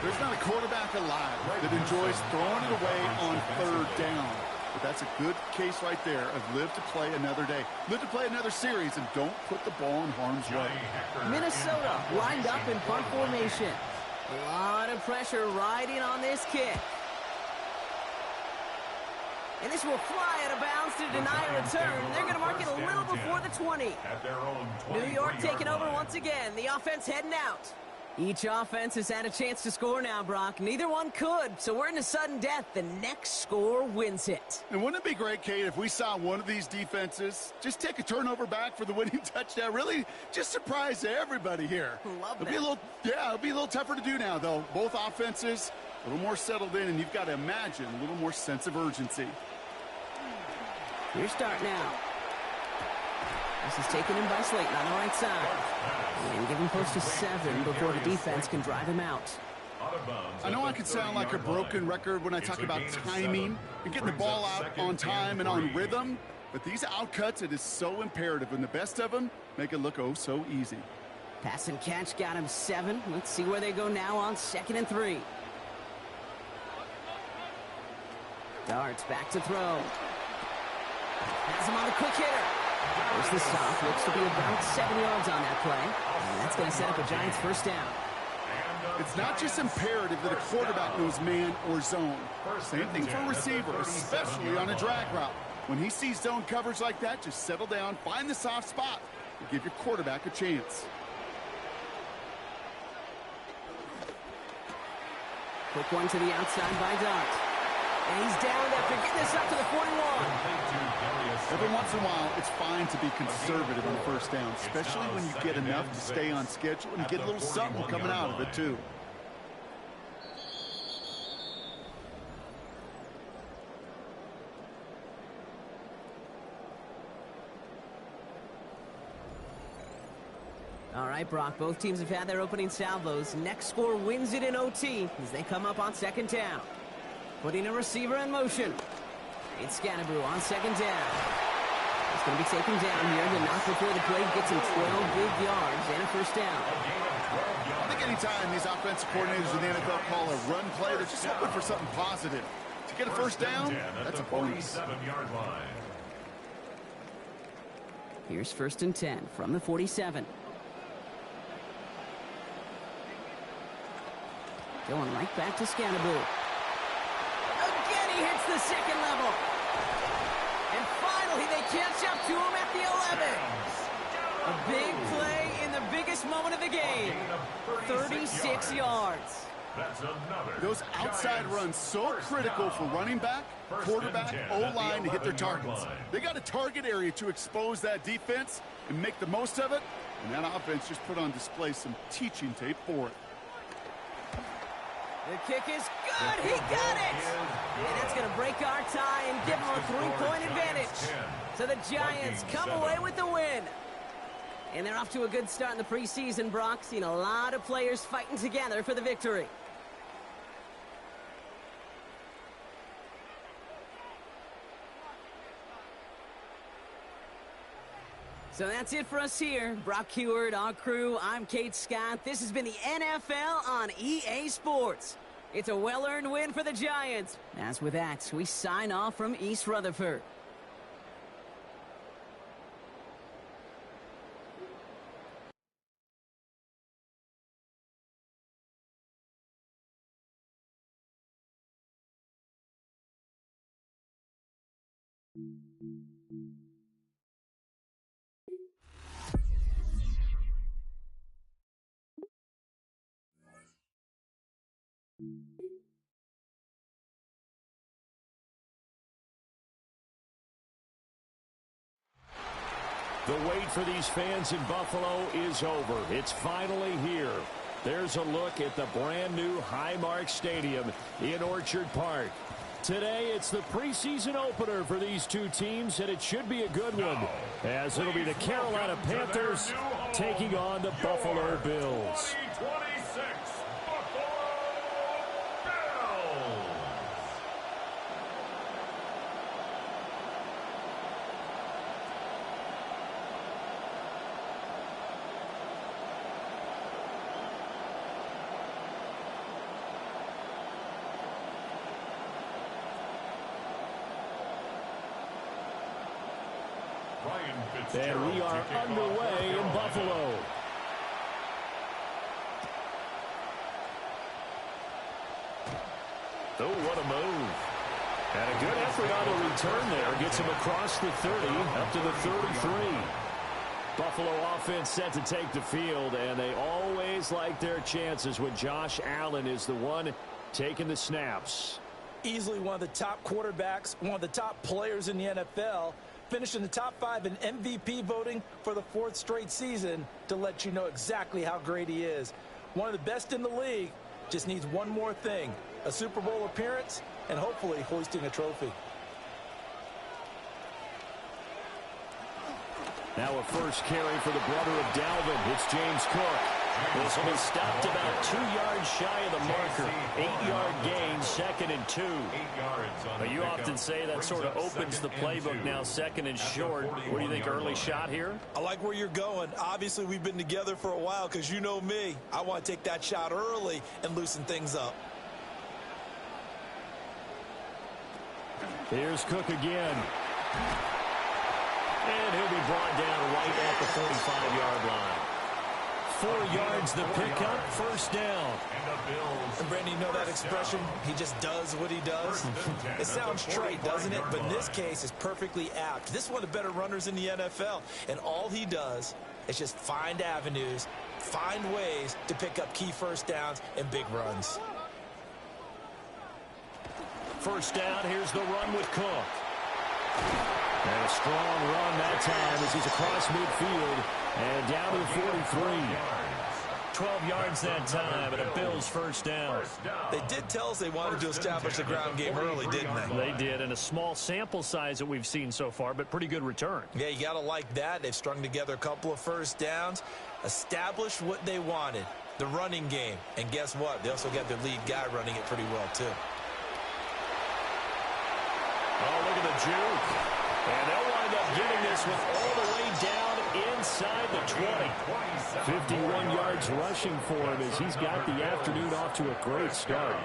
Speaker 7: There's not a quarterback alive that enjoys throwing it away on 3rd down. But that's a good case right there of live to play another day. Live to play another series and don't put the ball in harm's way.
Speaker 6: Minnesota lined up in punt formation. A lot of pressure riding on this kick. And this will fly out of bounds to deny a return. They're going to mark it a little before the 20. New York taking over once again. The offense heading out. Each offense has had a chance to score now, Brock. Neither one could, so we're in a sudden death. The next score wins it.
Speaker 7: And wouldn't it be great, Kate, if we saw one of these defenses just take a turnover back for the winning touchdown? Really just surprise everybody here.
Speaker 6: Love that.
Speaker 7: It'll be a little tougher to do now, though. Both offenses a little more settled in, and you've got to imagine a little more sense of urgency.
Speaker 6: Your start now. This is taken in by Slate on the right side. And give him close to 7 before the defense can drive him out.
Speaker 7: I know I can sound like a broken record when I talk about timing and getting the ball out on time and on rhythm, but these outcuts, it is so imperative, and the best of them make it look oh so easy.
Speaker 6: Pass and catch got him 7. Let's see where they go now on 2nd and 3. Darts back to throw. Has him on the quick hitter. There's the stop. Looks to be about 7 yards on that play. And that's going to set up a Giants 1st down.
Speaker 7: It's not just imperative that a quarterback knows man or zone. Same thing for a receiver, especially on a drag route. When he sees zone coverage like that, just settle down, find the soft spot, and give your quarterback a chance.
Speaker 6: Quick one to the outside by Dart. And he's down after getting this up to the 41.
Speaker 7: Every once in a while, it's fine to be conservative on 1st down, especially when you get enough to stay on schedule and get a little something coming out of it, too.
Speaker 6: All right, Brock, both teams have had their opening salvos. Next score wins it in OT as they come up on 2nd down. Putting a receiver in motion. It's Scannaboo on 2nd down. It's going to be taken down here, but not before the play gets him 12 big yards and a 1st down.
Speaker 7: I think anytime these offensive coordinators in the NFL call a run play, they're just hoping for something positive. To get a 1st down, that's a bonus.
Speaker 6: Here's 1st and 10 from the 47. Going right back to Scannaboo. Again, he hits the 2nd level. And finally, they catch up to him at the 11. A big play in the biggest moment of the game. 36 yards.
Speaker 7: Those outside runs so critical for running back, quarterback, O-line to hit their targets. They got a target area to expose that defense and make the most of it. And that offense just put on display some teaching tape for it.
Speaker 6: The kick is good. He got it. And that's going to break our tie and give them a 3-point advantage. So the Giants come away with the win. And they're off to a good start in the preseason, Brock. Seen a lot of players fighting together for the victory. So that's it for us here. Brock Heward, our crew, I'm Kate Scott. This has been the NFL on EA Sports. It's a well-earned win for the Giants. As with that, we sign off from East Rutherford.
Speaker 5: The wait for these fans in Buffalo is over. It's finally here. There's a look at the brand new Highmark Stadium in Orchard Park. Today, it's the preseason opener for these two teams, and it should be a good one, as it'll be the Carolina Panthers taking on the Buffalo Bills. And we are underway in Buffalo. Oh, what a move. And a good effort on the return there. Gets him across the 30, up to the 33. Buffalo offense set to take the field, and they always like their chances when Josh Allen is the one taking the snaps.
Speaker 3: Easily one of the top quarterbacks, one of the top players in the NFL. Finished in the top 5 in MVP voting for the 4th straight season to let you know exactly how great he is. One of the best in the league, just needs one more thing, a Super Bowl appearance and hopefully hoisting a trophy.
Speaker 5: Now a first carry for the brother of Dalvin. It's James Cook.
Speaker 2: This will be stopped about 2 yards shy of the marker. 8-yard gain, 2nd and 2.
Speaker 1: 8 yards on
Speaker 2: But you often say that sort of opens the playbook now, 2nd and short. What do you think, early shot here?
Speaker 3: I like where you're going. Obviously, we've been together for a while because you know me. I want to take that shot early and loosen things up.
Speaker 5: Here's Cook again.
Speaker 2: And he'll be brought down right at the 45-yard line. 4 yards the pickup, first down.
Speaker 3: And Brandon, you know that expression? He just does what he does. It sounds trite, doesn't it? But in this case, it's perfectly apt. This is one of the better runners in the NFL. And all he does is just find avenues, find ways to pick up key first downs and big runs.
Speaker 2: First down, here's the run with Cook.
Speaker 5: And a strong run that time as he's across midfield and down to the 43.
Speaker 2: 12 yards that time, and a Bills first down.
Speaker 3: They did tell us they wanted to establish the ground game early, didn't they?
Speaker 2: They did, and a small sample size that we've seen so far, but pretty good return.
Speaker 3: Yeah, you got to like that. They've strung together a couple of first downs, established what they wanted, the running game. And guess what? They also got their lead guy running it pretty well, too.
Speaker 2: Oh, look at the juke. And they'll wind up getting this with all the way down inside the 20.
Speaker 5: 51 yards rushing for him as he's got the afternoon off to a great start.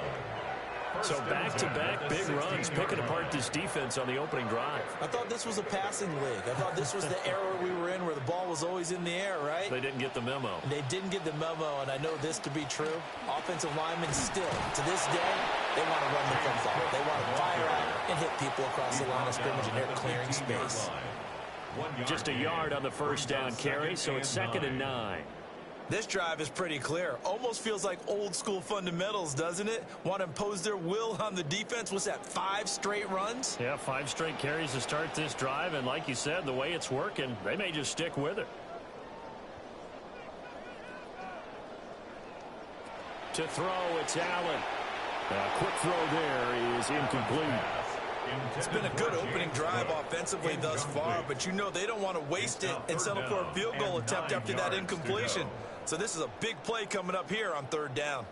Speaker 2: So back-to-back big runs, picking apart this defense on the opening drive.
Speaker 3: I thought this was a passing league. I thought this was the era we were in where the ball was always in the air, right?
Speaker 2: They didn't get the memo.
Speaker 3: They didn't get the memo, and I know this to be true. Offensive linemen still, to this day, they want to run the football. They want to fire out and hit people across the line of scrimmage, and they're clearing space.
Speaker 2: Just a yard on the first down carry, so it's 2nd and 9.
Speaker 3: This drive is pretty clear. Almost feels like old school fundamentals, doesn't it? Want to impose their will on the defense. What's that, 5 straight runs?
Speaker 2: Yeah, 5 straight carries to start this drive, and like you said, the way it's working, they may just stick with it. To throw, it's Allen.
Speaker 5: A quick throw there is incomplete.
Speaker 3: It's been a good opening drive offensively thus far, but you know they don't want to waste it and settle for a field goal attempt after that incompletion. So this is a big play coming up here on 3rd down.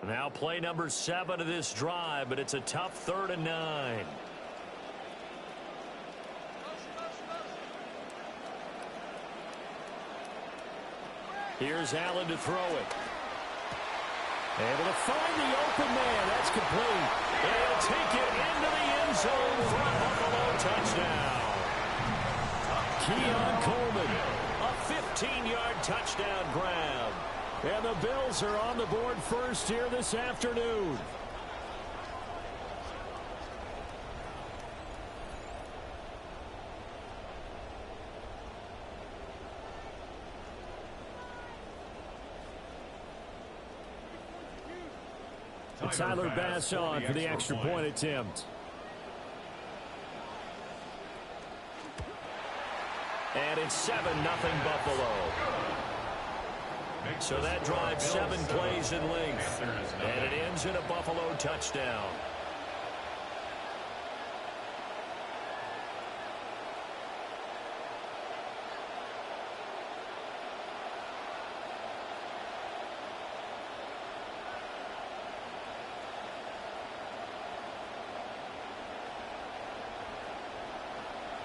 Speaker 2: Now play number 7 of this drive, but it's a tough 3rd and 9.
Speaker 5: Here's Allen to throw it. Able to find the open man. That's complete. And he'll take it into the end zone for a Buffalo touchdown. Keon Coleman, a 15-yard touchdown grab. And the Bills are on the board first here this afternoon. Tyler Bass on for the extra point attempt. And it's 7-0 Buffalo. So that drives 7 plays in length. And it ends in a Buffalo touchdown.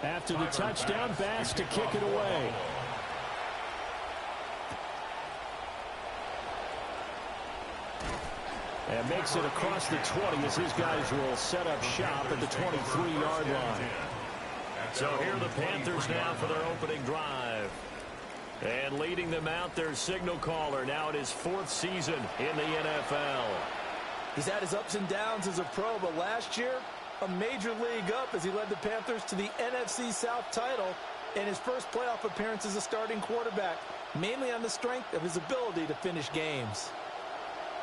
Speaker 5: After the touchdown, Bass to kick it away. And makes it across the 20 as his guys will set up shop at the 23-yard line. So here are the Panthers now for their opening drive. And leading them out, their signal caller, now in his 4th season in the NFL.
Speaker 3: He's had his ups and downs as a pro, but last year, a major league up as he led the Panthers to the NFC South title in his first playoff appearance as a starting quarterback, mainly on the strength of his ability to finish games.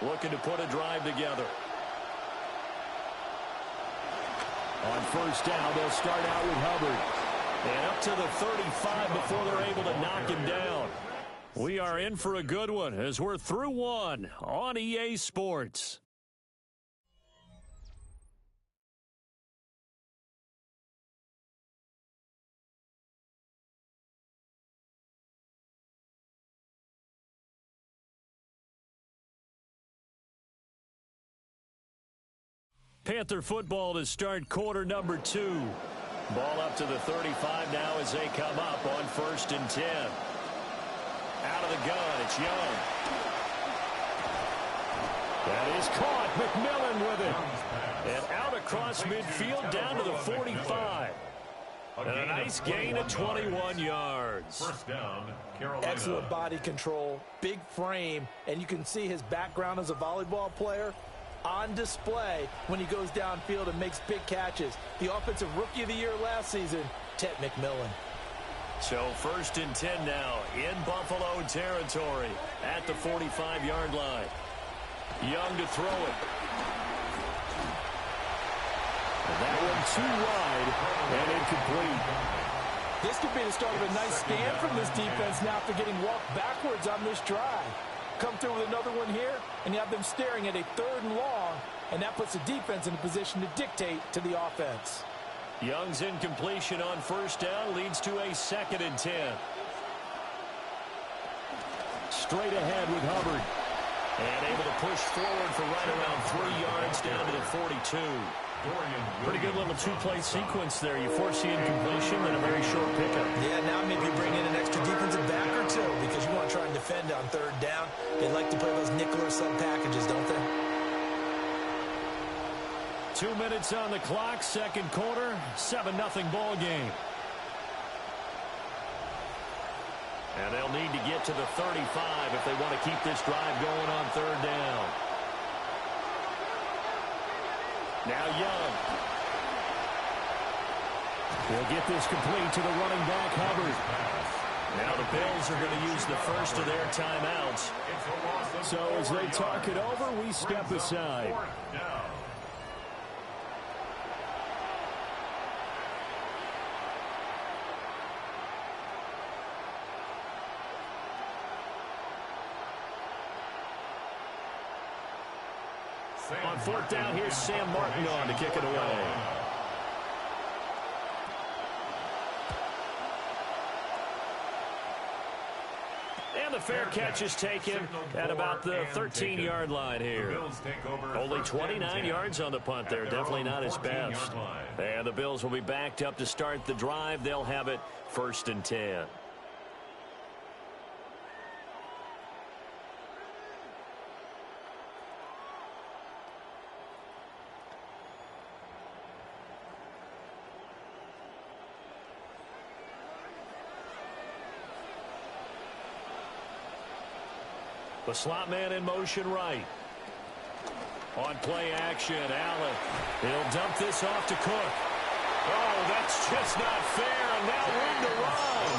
Speaker 5: Looking to put a drive together. On first down, they'll start out with Hubbard. And up to the 35 before they're able to knock him down. We are in for a good one as we're through one on EA Sports. Panther football to start quarter number 2. Ball up to the 35 now as they come up on 1st and 10. Out of the gun, it's Young. That is caught. McMillan with it. And out across midfield down to the 45. And a nice gain of 21 yards.
Speaker 1: First down, Carolina.
Speaker 3: Excellent body control, big frame, and you can see his background as a volleyball player on display when he goes downfield and makes big catches. The offensive rookie of the year last season, Ted McMillan.
Speaker 5: So 1st and 10 now in Buffalo territory at the 45-yard line. Young to throw it. And that one too wide and incomplete.
Speaker 3: This could be the start of a nice stand from this defense now after getting walked backwards on this drive. Come through with another one here, and you have them staring at a 3rd and long, and that puts the defense in a position to dictate to the offense.
Speaker 5: Young's incompletion on first down leads to a 2nd and 10. Straight ahead with Hubbard. And able to push forward for right around 3 yards down to the 42. Pretty good little 2-play sequence there. You force the incompletion, then a very short pickup.
Speaker 3: Yeah, now maybe you bring in an extra defensive back or 2 because you want to try and defend on 3rd down. They like to play those nickel or sub packages, don't they?
Speaker 5: 2 minutes on the clock, 2nd quarter, 7-0 ball game. And they'll need to get to the 35 if they want to keep this drive going on 3rd down. Now Young. He'll get this complete to the running back, Hubbard. Now the Bills are going to use the first of their timeouts. So as they talk it over, we step aside. On 4th down, here's Sam Martin on to kick it away. And the fair catch is taken at about the 13-yard line here. Only 29 yards on the punt there. Definitely not his best. And the Bills will be backed up to start the drive. They'll have it 1st and 10.
Speaker 2: The slot man in motion right. On play action, Allen. He'll dump this off to Cook. Oh, that's just not fair, and now room to run.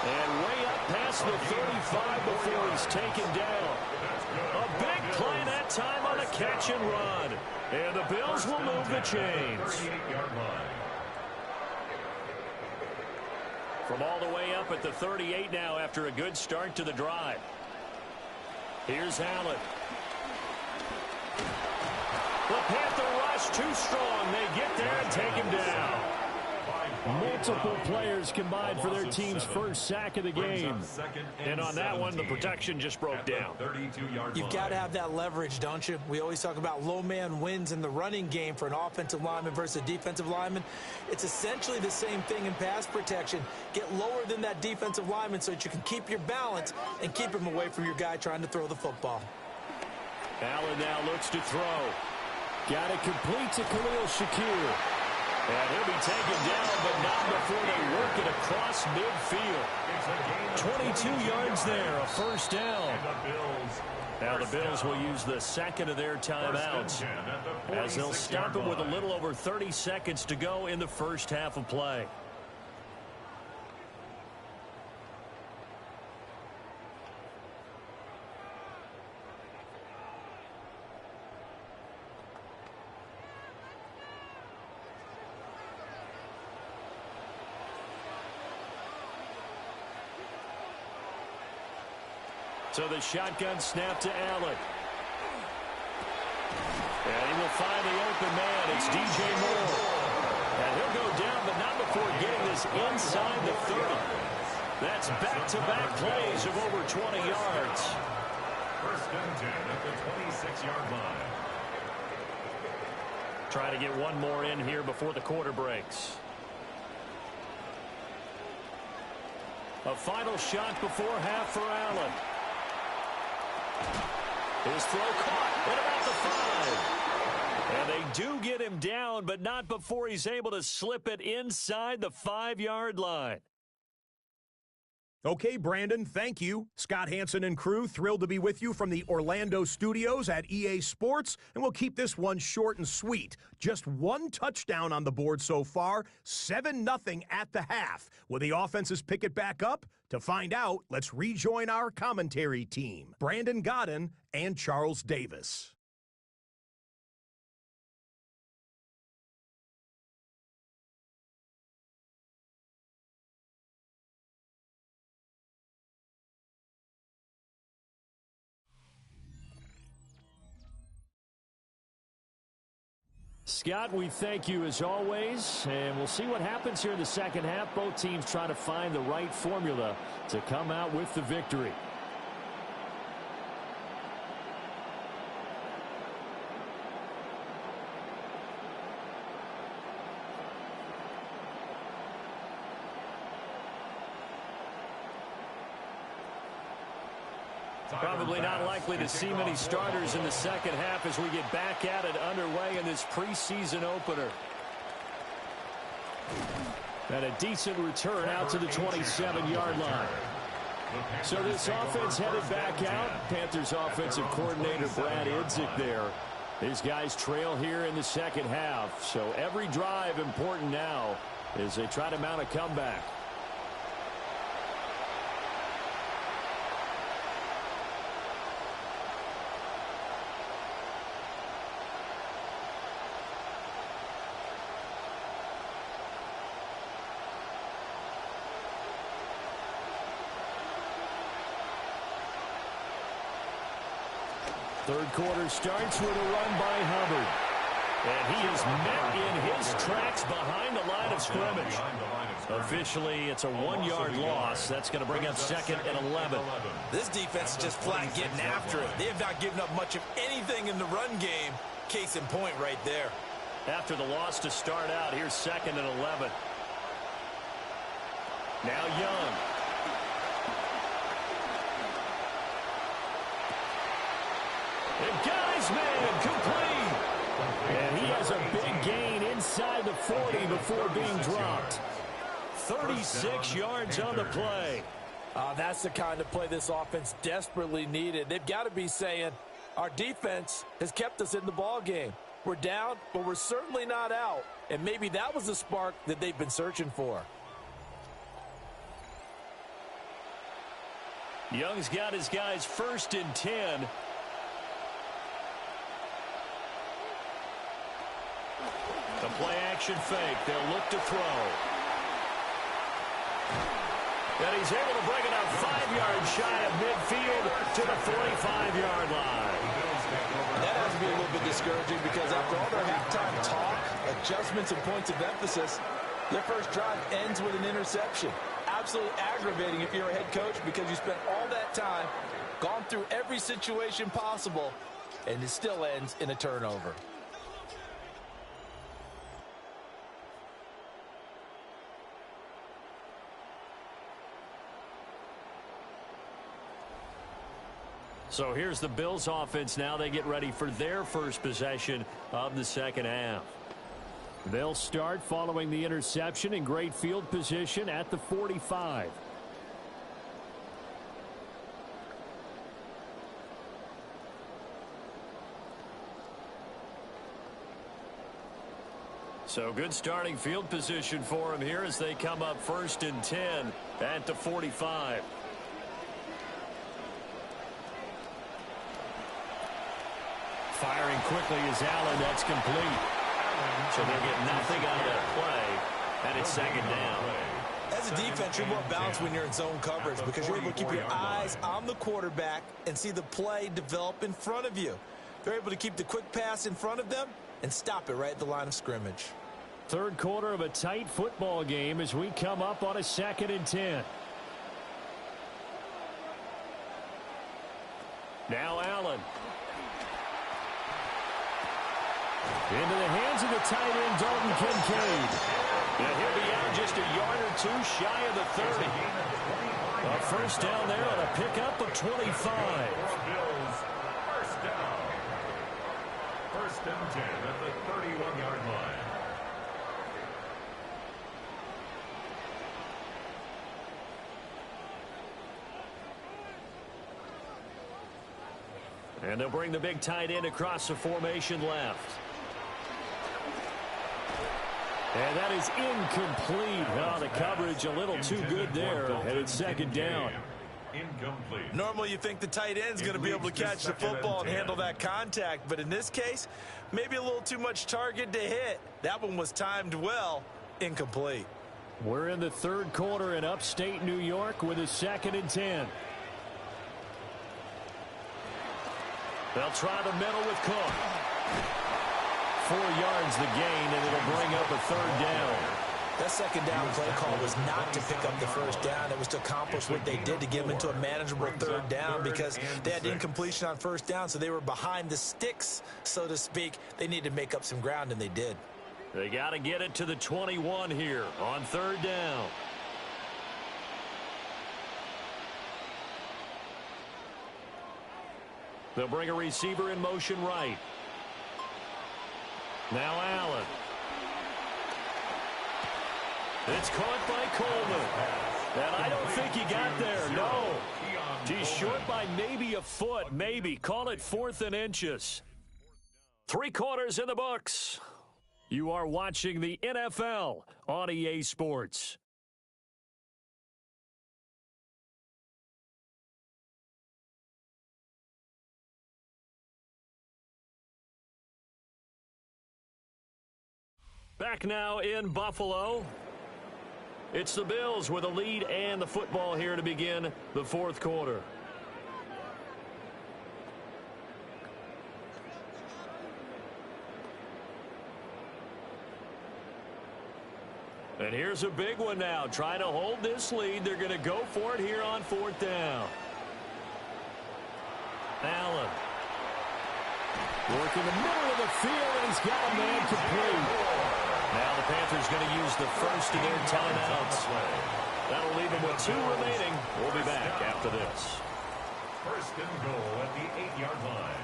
Speaker 2: And way up past the 35 before he's taken down. A big play that time on a catch and run. And the Bills will move the chains. From all the way up at the 38 now after a good start to the drive. Here's Allen. The Panther rush too strong. They get there and take him down. Multiple players combined for their team's first sack of the game. And on that one, the protection just broke down.
Speaker 3: You've got to have that leverage, don't you? We always talk about low man wins in the running game for an offensive lineman versus a defensive lineman. It's essentially the same thing in pass protection. Get lower than that defensive lineman so that you can keep your balance and keep him away from your guy trying to throw the football.
Speaker 2: Allen now looks to throw. Got it complete to Khalil Shakir. And he'll be taken down, but not before they work it across midfield. 22 yards there, a first down. Now the Bills will use the second of their timeouts as they'll stop it with a little over 30 seconds to go in the first half of play. So the shotgun snap to Allen. And he will find the open man. It's DJ Moore. And he'll go down, but not before getting this inside the 30. That's back-to-back plays of over 20 yards.
Speaker 1: First and 10 at the 26-yard line.
Speaker 2: Trying to get one more in here before the quarter breaks. A final shot before half for Allen. His throw caught at about the 5. And they do get him down, but not before he's able to slip it inside the 5-yard line.
Speaker 4: Okay, Brandon, thank you. Scott Hanson and crew, thrilled to be with you from the Orlando studios at EA Sports, and we'll keep this one short and sweet. Just one touchdown on the board so far, 7-0 at the half. Will the offenses pick it back up? To find out, let's rejoin our commentary team, Brandon Godden and Charles Davis.
Speaker 2: Scott, we thank you as always, and we'll see what happens here in the second half. Both teams trying to find the right formula to come out with the victory. Probably not likely to see many starters in the second half as we get back at it underway in this preseason opener. And a decent return out to the 27-yard line. So this offense headed back out. Panthers offensive coordinator Brad Idzik there. These guys trail here in the second half. So every drive important now as they try to mount a comeback. Third quarter starts with a run by Hubbard. And he is met in his tracks behind the line of scrimmage. Officially, it's a 1-yard loss. That's going to bring up second and 11.
Speaker 3: This defense is just flat getting after it. They have not given up much of anything in the run game. Case in point right there.
Speaker 2: After the loss to start out, here's second and 11. Now Young. And guys, man, complete. And he has a big gain inside the 40 before being dropped. 36 yards on the play.
Speaker 3: That's the kind of play this offense desperately needed. They've got to be saying, our defense has kept us in the ball game. We're down, but we're certainly not out. And maybe that was the spark that they've been searching for.
Speaker 2: Young's got his guys 1st and 10. The play action fake. They'll look to throw. And he's able to bring it up 5 yards shy of midfield to the 45-yard line.
Speaker 3: That has to be a little bit discouraging because after all their halftime talk, adjustments and points of emphasis, their first drive ends with an interception. Absolutely aggravating if you're a head coach because you spent all that time, gone through every situation possible, and it still ends in a turnover.
Speaker 2: So here's the Bills offense now. They get ready for their first possession of the second half.
Speaker 5: They'll start following the interception in great field position at the 45.
Speaker 2: So good starting field position for him here as they come up 1st and 10 at the 45. Firing quickly is Allen. That's complete. So they'll get nothing out of that play, and it's 2nd down.
Speaker 3: As a defense, you're more balanced when you're in zone coverage because you're able to keep your eyes on the quarterback and see the play develop in front of you. They're able to keep the quick pass in front of them and stop it right at the line of scrimmage.
Speaker 5: 3rd quarter of a tight football game as we come up on a 2nd and 10. Now Allen. Into the hands of the tight end, Dalton Kincaid. And he'll be out just a yard or 2 shy of the 30. A 1st down there on a pickup of 25.
Speaker 1: Bills, 1st down. 1st and 10 at the 31-yard line.
Speaker 2: And they'll bring the big tight end across the formation left. And that is incomplete. Oh, the coverage a little too good there. And it's 2nd down.
Speaker 1: Incomplete.
Speaker 3: Normally you think the tight end's going to be able to catch the football and handle that contact. But in this case, maybe a little too much target to hit. That one was timed well. Incomplete.
Speaker 5: We're in the 3rd quarter in upstate New York with a 2nd and 10.
Speaker 2: They'll try the middle with Cook. 4 yards the gain, and it'll bring up a 3rd down.
Speaker 3: That 2nd down play call was not to pick up the 1st down. It was to accomplish what they did to get them into a manageable 3rd down because they had incompletion on 1st down, so they were behind the sticks, so to speak. They needed to make up some ground, and they did.
Speaker 2: They got to get it to the 21 here on 3rd down. They'll bring a receiver in motion right. Now Allen. It's caught by Coleman. And I don't think he got there. No. He's short by maybe a foot. Maybe. Call it 4th and inches. 3 quarters in the books. You are watching the NFL on EA Sports. Back now in Buffalo. It's the Bills with a lead and the football here to begin the 4th quarter. And here's a big one now. Trying to hold this lead. They're going to go for it here on 4th down. Allen. Working the middle of the field, and he's got a man complete. Now the Panthers going to use the first of their timeouts. That'll leave them with 2 remaining. We'll be back after this.
Speaker 1: 1st and goal at the 8-yard line.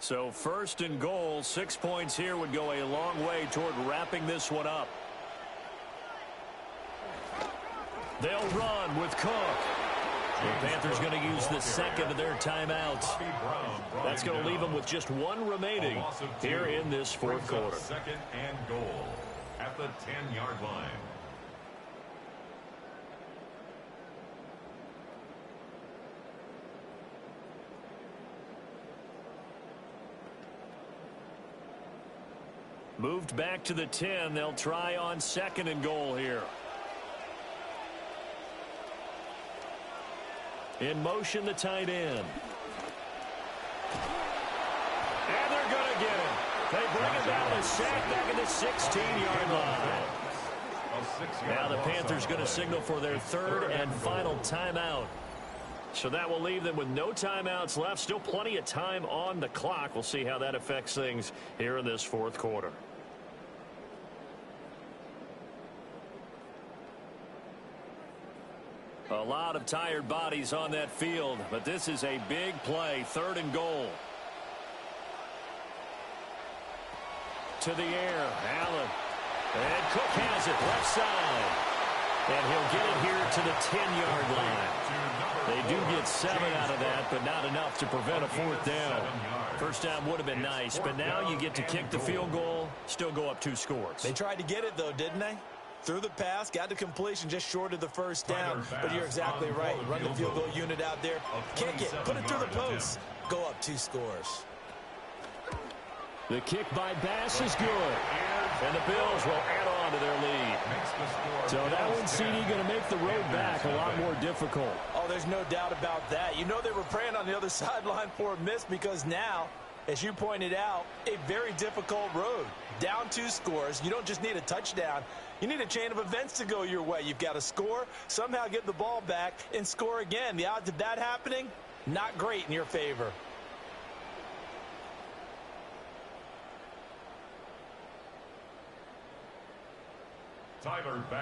Speaker 2: So first and goal, 6 points here would go a long way toward wrapping this one up. They'll run with Cook. The Panthers going to use the second of their timeouts. That's going to leave them with just one remaining here in this fourth quarter.
Speaker 1: Second and goal at the 10-yard line.
Speaker 2: Moved back to the 10. They'll try on second and goal here. In motion, the tight end. And they're going to get him. They bring him down a sack back at the 16-yard line. Now the Panthers going to signal for their third and final timeout. So that will leave them with no timeouts left. Still plenty of time on the clock. We'll see how that affects things here in this fourth quarter. A lot of tired bodies on that field, but this is a big play. Third and goal. To the air. Allen. And Cook has it left side. And he'll get it here to the 10-yard line. They do get 7 out of that, but not enough to prevent a fourth down. First down would have been nice, but now you get to kick the field goal, still go up 2 scores.
Speaker 3: They tried to get it, though, didn't they? Threw the pass, got the completion just short of the first down. But you're exactly right. Run the field goal unit out there. Kick it. Put it through the post. Go up 2 scores.
Speaker 2: The kick by Bass is good. And the Bills will add on to their lead. So that one, CD, going to make the road back a lot more difficult.
Speaker 3: Oh, there's no doubt about that. You know they were praying on the other sideline for a miss because now, as you pointed out, a very difficult road. Down 2 scores. You don't just need a touchdown. You need a chain of events to go your way. You've got to score, somehow get the ball back, and score again. The odds of that happening, not great in your favor.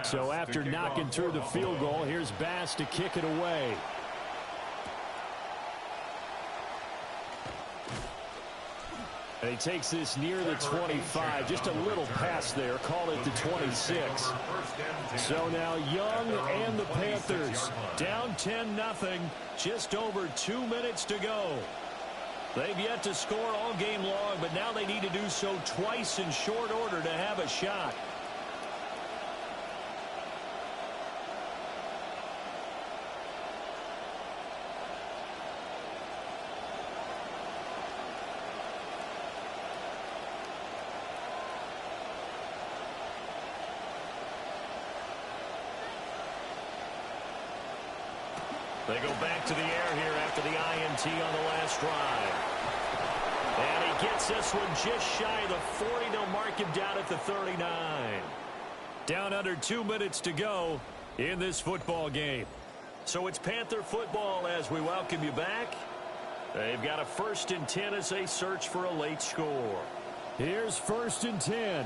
Speaker 5: So after knocking through the field goal, here's Bass to kick it away. And he takes this near the 25. Just a little pass there. Call it the 26. So now Young and the Panthers down 10-0. Just over 2 minutes to go. They've yet to score all game long, but now they need to do so twice in short order to have a shot.
Speaker 2: They go back to the air here after the INT on the last drive. And he gets this one just shy of the 40. They'll mark him down at the 39. Down under 2 minutes to go in this football game. So it's Panther football as we welcome you back. They've got a 1st and 10 as they search for a late score.
Speaker 5: Here's 1st and 10.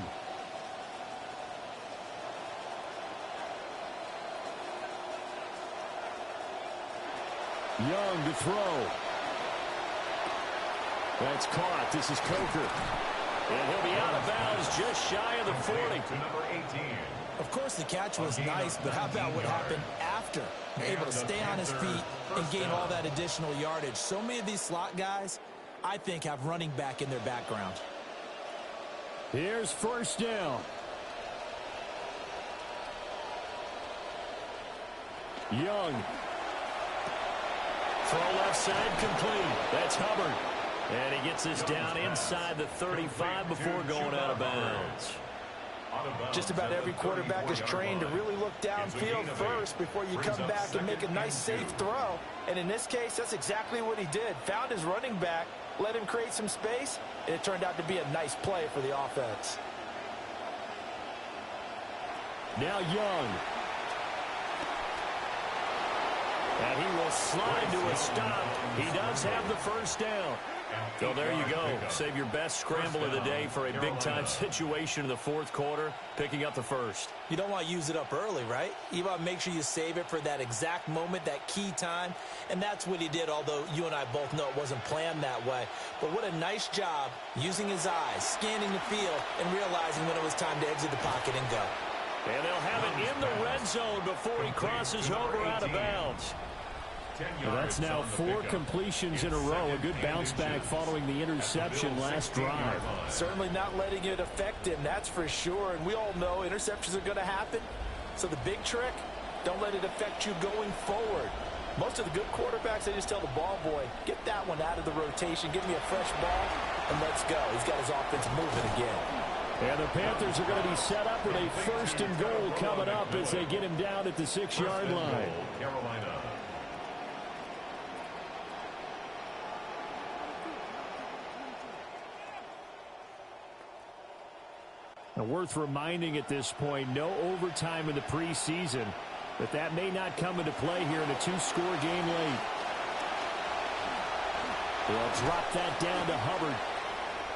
Speaker 5: Young to throw. That's caught. This is Coker.
Speaker 2: And he'll be out of bounds just shy of the 40.
Speaker 1: To number 18.
Speaker 3: Of course, the catch was nice, but how about what happened after? Able to stay on his feet and gain all that additional yardage. So many of these slot guys, I think, have running back in their background.
Speaker 5: Here's 1st down. Young.
Speaker 2: Throw left side complete. That's Hubbard. And he gets this down inside the 35 before going out of bounds.
Speaker 3: Just about every quarterback is trained to really look downfield first before you come back and make a nice, safe throw. And in this case, that's exactly what he did. Found his running back, let him create some space, and it turned out to be a nice play for the offense.
Speaker 5: Now Young.
Speaker 2: And he will slide to a stop. He does have the 1st down. So there you go. Save your best scramble of the day for a big-time situation in the fourth quarter, picking up the first.
Speaker 3: You don't want to use it up early, right? You want to make sure you save it for that exact moment, that key time. And that's what he did, although you and I both know it wasn't planned that way. But what a nice job using his eyes, scanning the field, and realizing when it was time to exit the pocket and go.
Speaker 2: And they'll have it in the red zone before he crosses over out of bounds.
Speaker 5: Well, that's now 4 completions in a row. A good bounce back following the interception last drive.
Speaker 3: Certainly not letting it affect him, that's for sure. And we all know interceptions are going to happen. So the big trick, don't let it affect you going forward. Most of the good quarterbacks, they just tell the ball boy, get that one out of the rotation, give me a fresh ball, and let's go. He's got his offense moving again.
Speaker 5: And the Panthers are going to be set up with a 1st and goal coming up as they get him down at the 6-yard line.
Speaker 1: Carolina.
Speaker 5: Now, worth reminding at this point, no overtime in the preseason, but that may not come into play here in a 2-score game late. They'll drop that down to Hubbard.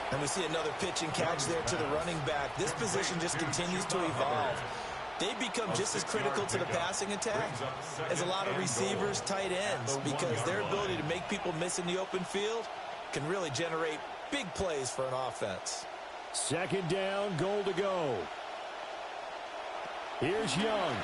Speaker 3: And we see another pitch and catch there to the running back. This position just continues to evolve. They become just as critical to the passing attack as a lot of receivers, tight ends, because their ability to make people miss in the open field can really generate big plays for an offense.
Speaker 5: 2nd down, goal to go. Here's Young.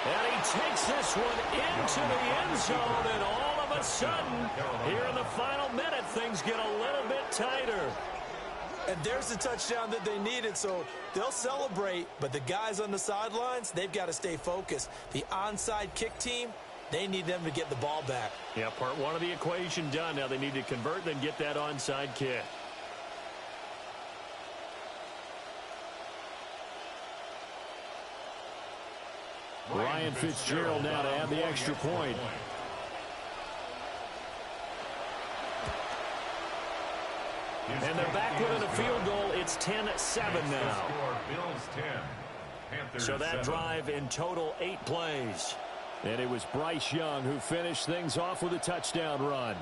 Speaker 2: And he takes this one into the end zone, and all of a sudden, here in the final minute, things get a little bit tighter.
Speaker 3: And there's the touchdown that they needed, so they'll celebrate, but the guys on the sidelines, they've got to stay focused. The onside kick team, they need them to get the ball back.
Speaker 2: Yeah, part 1 of the equation done. Now they need to convert, then get that onside kick.
Speaker 5: Ryan Fitzgerald now to add the extra point.
Speaker 2: And they're back within a field goal. It's 10-7 now. So that drive in total 8 plays.
Speaker 5: And it was Bryce Young who finished things off with a touchdown run.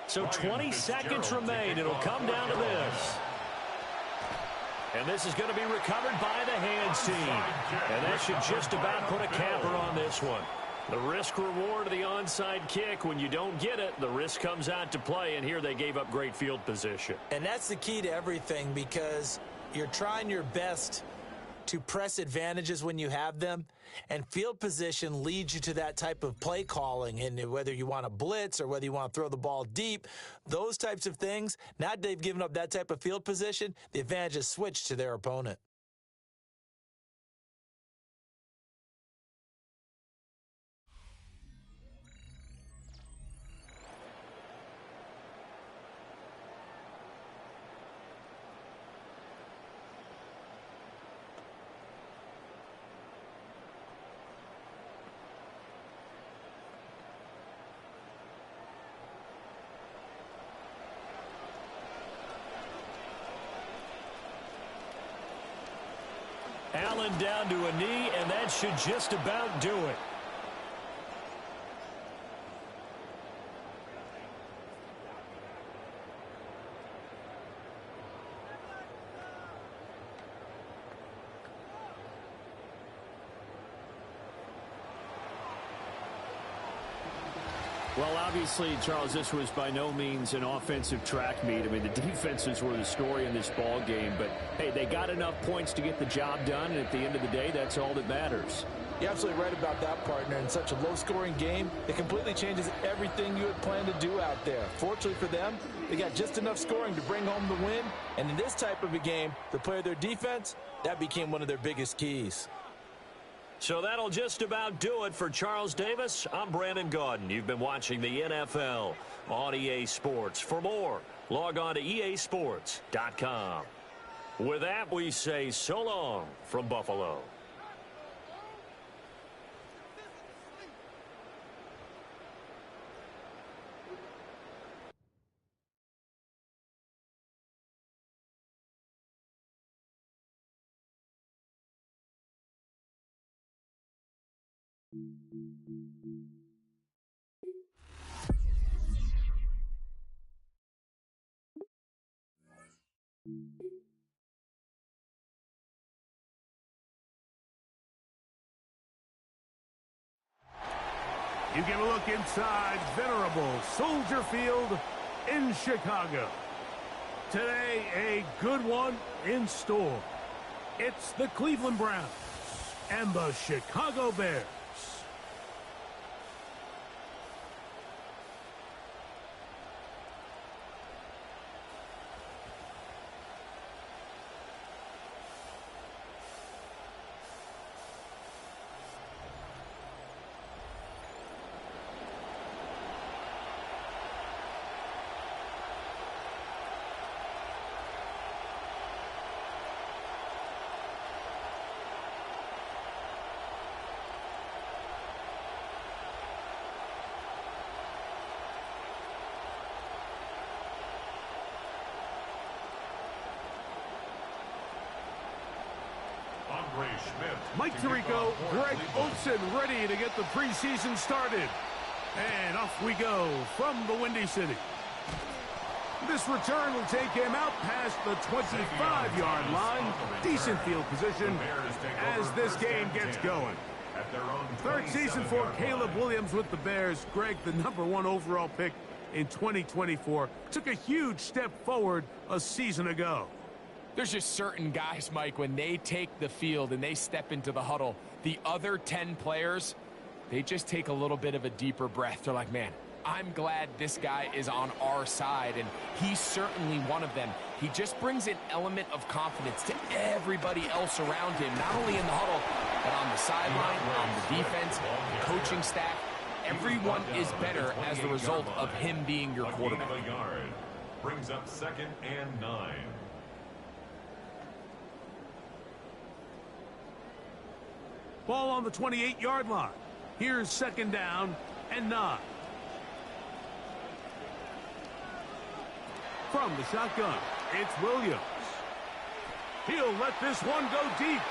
Speaker 2: So 20 seconds remain. It'll come down to this. And this is going to be recovered by the hands team. And that should just about put a capper on this one. The risk reward of the onside kick, when you don't get it, the risk comes out to play, and here they gave up great field position.
Speaker 3: And that's the key to everything, because you're trying your best to press advantages when you have them, and field position leads you to that type of play calling. And whether you want to blitz or whether you want to throw the ball deep, those types of things, now that they've given up that type of field position, the advantage is switched to their opponent.
Speaker 2: Allen down to a knee, and that should just about do it.
Speaker 5: Well, obviously, Charles, this was by no means an offensive track meet. I mean, the defenses were the story in this ball game, but hey, they got enough points to get the job done, and at the end of the day, that's all that matters.
Speaker 3: You're absolutely right about that, partner. In such a low-scoring game, it completely changes everything you had planned to do out there. Fortunately for them, they got just enough scoring to bring home the win, and in this type of a game, to play their defense, that became one of their biggest keys.
Speaker 2: So that'll just about do it for Charles Davis. I'm Brandon Gaudin. You've been watching the NFL on EA Sports. For more, log on to easports.com. With that, we say so long from Buffalo.
Speaker 8: You get a look inside venerable Soldier Field in Chicago. Today, a good one in store. It's the Cleveland Browns and the Chicago Bears. Mike Tirico, Greg Olsen ready to get the preseason started. And off we go from the Windy City. This return will take him out past the 25-yard line. Decent field position as this game gets going. Third season for Caleb Williams with the Bears. Greg, the #1 overall pick in 2024, took a huge step forward a season ago.
Speaker 9: There's just certain guys, Mike, when they take the field and they step into the huddle, the other 10 players, they just take a little bit of a deeper breath. They're like, man, I'm glad this guy is on our side, and he's certainly one of them. He just brings an element of confidence to everybody else around him, not only in the huddle, but on the sideline, on the defense, the coaching staff. Everyone is better as the result of him being your quarterback.
Speaker 1: Brings up 2nd and 9.
Speaker 8: Ball on the 28-yard line. Here's 2nd down and 9. From the shotgun, it's Williams. He'll let this one go deep.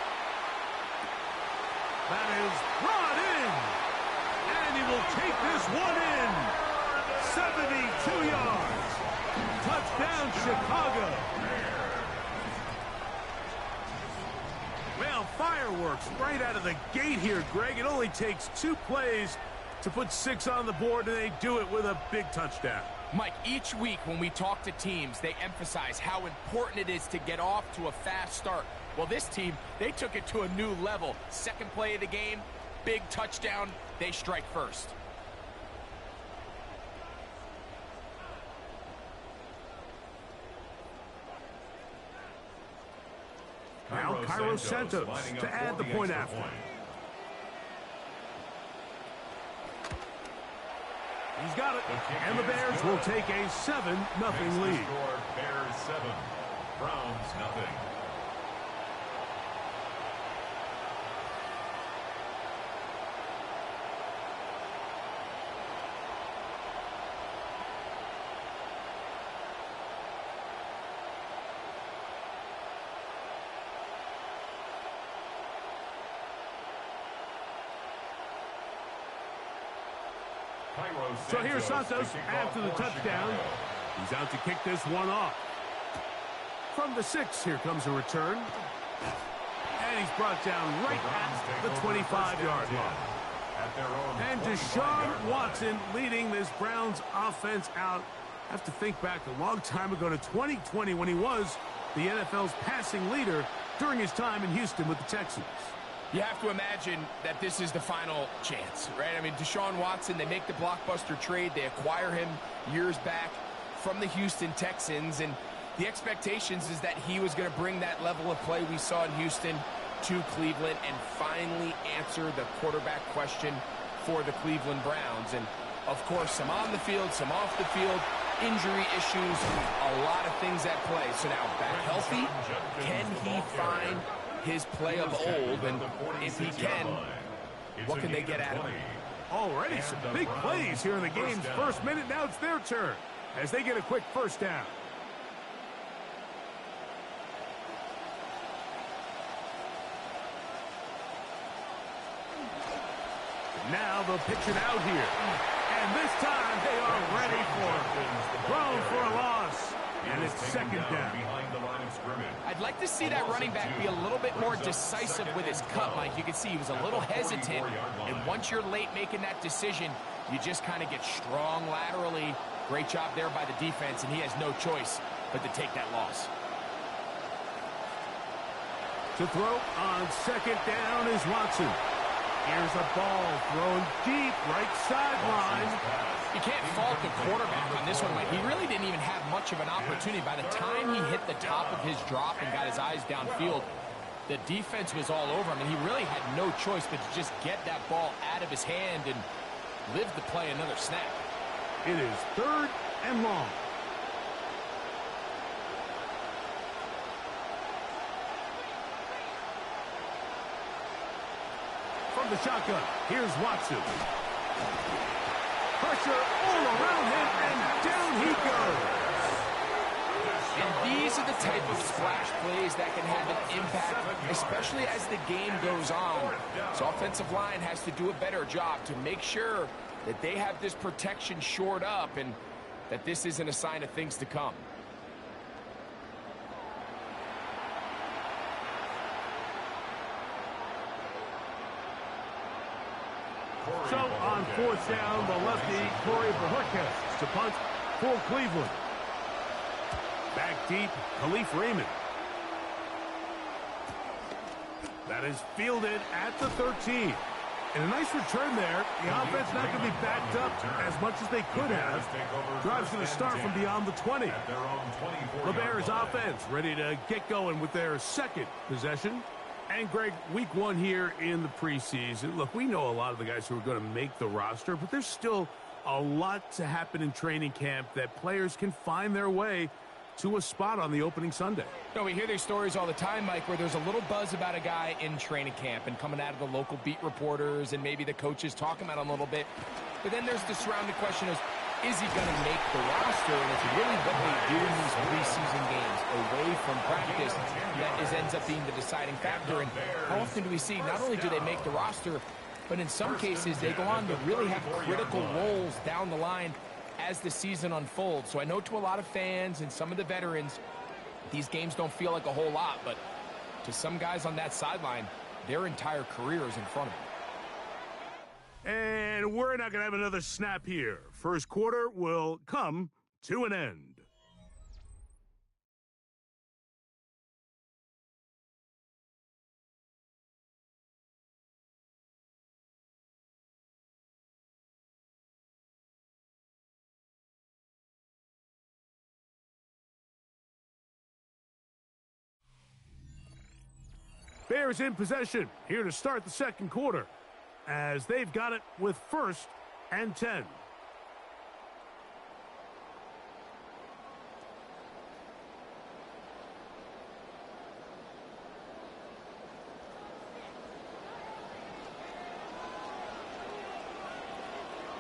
Speaker 8: That is brought in. And he will take this one in. 72 yards. Touchdown, Chicago. Well, fireworks right out of the gate here, Greg. It only takes 2 plays to put 6 on the board, and they do it with a big touchdown.
Speaker 9: Mike, each week when we talk to teams, they emphasize how important it is to get off to a fast start. Well, this team, they took it to a new level. Second play of the game, big touchdown, they strike first.
Speaker 8: Now Cairo Santos to add the point after. He's got it. And the Bears will take a 7-0 lead.
Speaker 1: Bears 7, Browns 0.
Speaker 8: So here's Santos after the touchdown. He's out to kick this one off. From the 6, here comes a return. And he's brought down right at the 25-yard line. And Deshaun Watson leading this Browns offense out. I have to think back a long time ago to 2020 when he was the NFL's passing leader during his time in Houston with the Texans.
Speaker 9: You have to imagine that this is the final chance, right? I mean, Deshaun Watson, they make the blockbuster trade. They acquire him years back from the Houston Texans, and the expectations is that he was going to bring that level of play we saw in Houston to Cleveland and finally answer the quarterback question for the Cleveland Browns. And, of course, some on the field, some off the field, injury issues, a lot of things at play. So now, back healthy, can he find his play of old? And if he can, what can they get out of him?
Speaker 8: Already some big plays here in the game's first minute. Now it's their turn as they get a quick first down. Now they'll pitch it out here. And this time they are ready for it. Thrown for a loss. And it's second down.
Speaker 1: Behind the line of scrimmage.
Speaker 9: I'd like to see that running back be a little bit more decisive with his cut, Mike. You can see he was a little hesitant. And once you're late making that decision, you just kind of get strong laterally. Great job there by the defense, and he has no choice but to take that loss.
Speaker 8: To throw on second down is Watson. Here's a ball thrown deep right sideline.
Speaker 9: You can't fault the quarterback on this one, Mike. He really didn't even have much of an opportunity. By the time he hit the top of his drop and got his eyes downfield, the defense was all over him, and he really had no choice but to just get that ball out of his hand and live to play another snap.
Speaker 8: It is third and long. From the shotgun, here's Watson. Pressure all around him, and down he goes.
Speaker 9: And these are the type of splash plays that can have an impact, especially as the game goes on. So offensive line has to do a better job to make sure that they have this protection shored up and that this isn't a sign of things to come.
Speaker 8: So on fourth down, the lefty Corey Bojorquez to punt for Cleveland. Back deep, Khalif Raymond. That is fielded at the 13. And a nice return there. The offense not going to be backed up as much as they could have. Drive's going to start from beyond the 20. The Bears offense ready to get going with their second possession. And, Greg, week one here in the preseason. Look, we know a lot of the guys who are going to make the roster, but there's still a lot to happen in training camp that players can find their way to a spot on the opening Sunday.
Speaker 9: No, we hear these stories all the time, Mike, where there's a little buzz about a guy in training camp and coming out of the local beat reporters and maybe the coaches talking about him a little bit. But then there's the surrounding question is he going to make the roster? And it's really what they do in these preseason games away from practice that ends up being the deciding factor. And how often do we see not only do they make the roster, but in some cases they go on to really have critical roles down the line as the season unfolds. So I know to a lot of fans and some of the veterans, these games don't feel like a whole lot, but to some guys on that sideline, their entire career is in front of them.
Speaker 8: And we're not going to have another snap here. First quarter will come to an end. Bears in possession here to start the second quarter as they've got it with 1st and 10.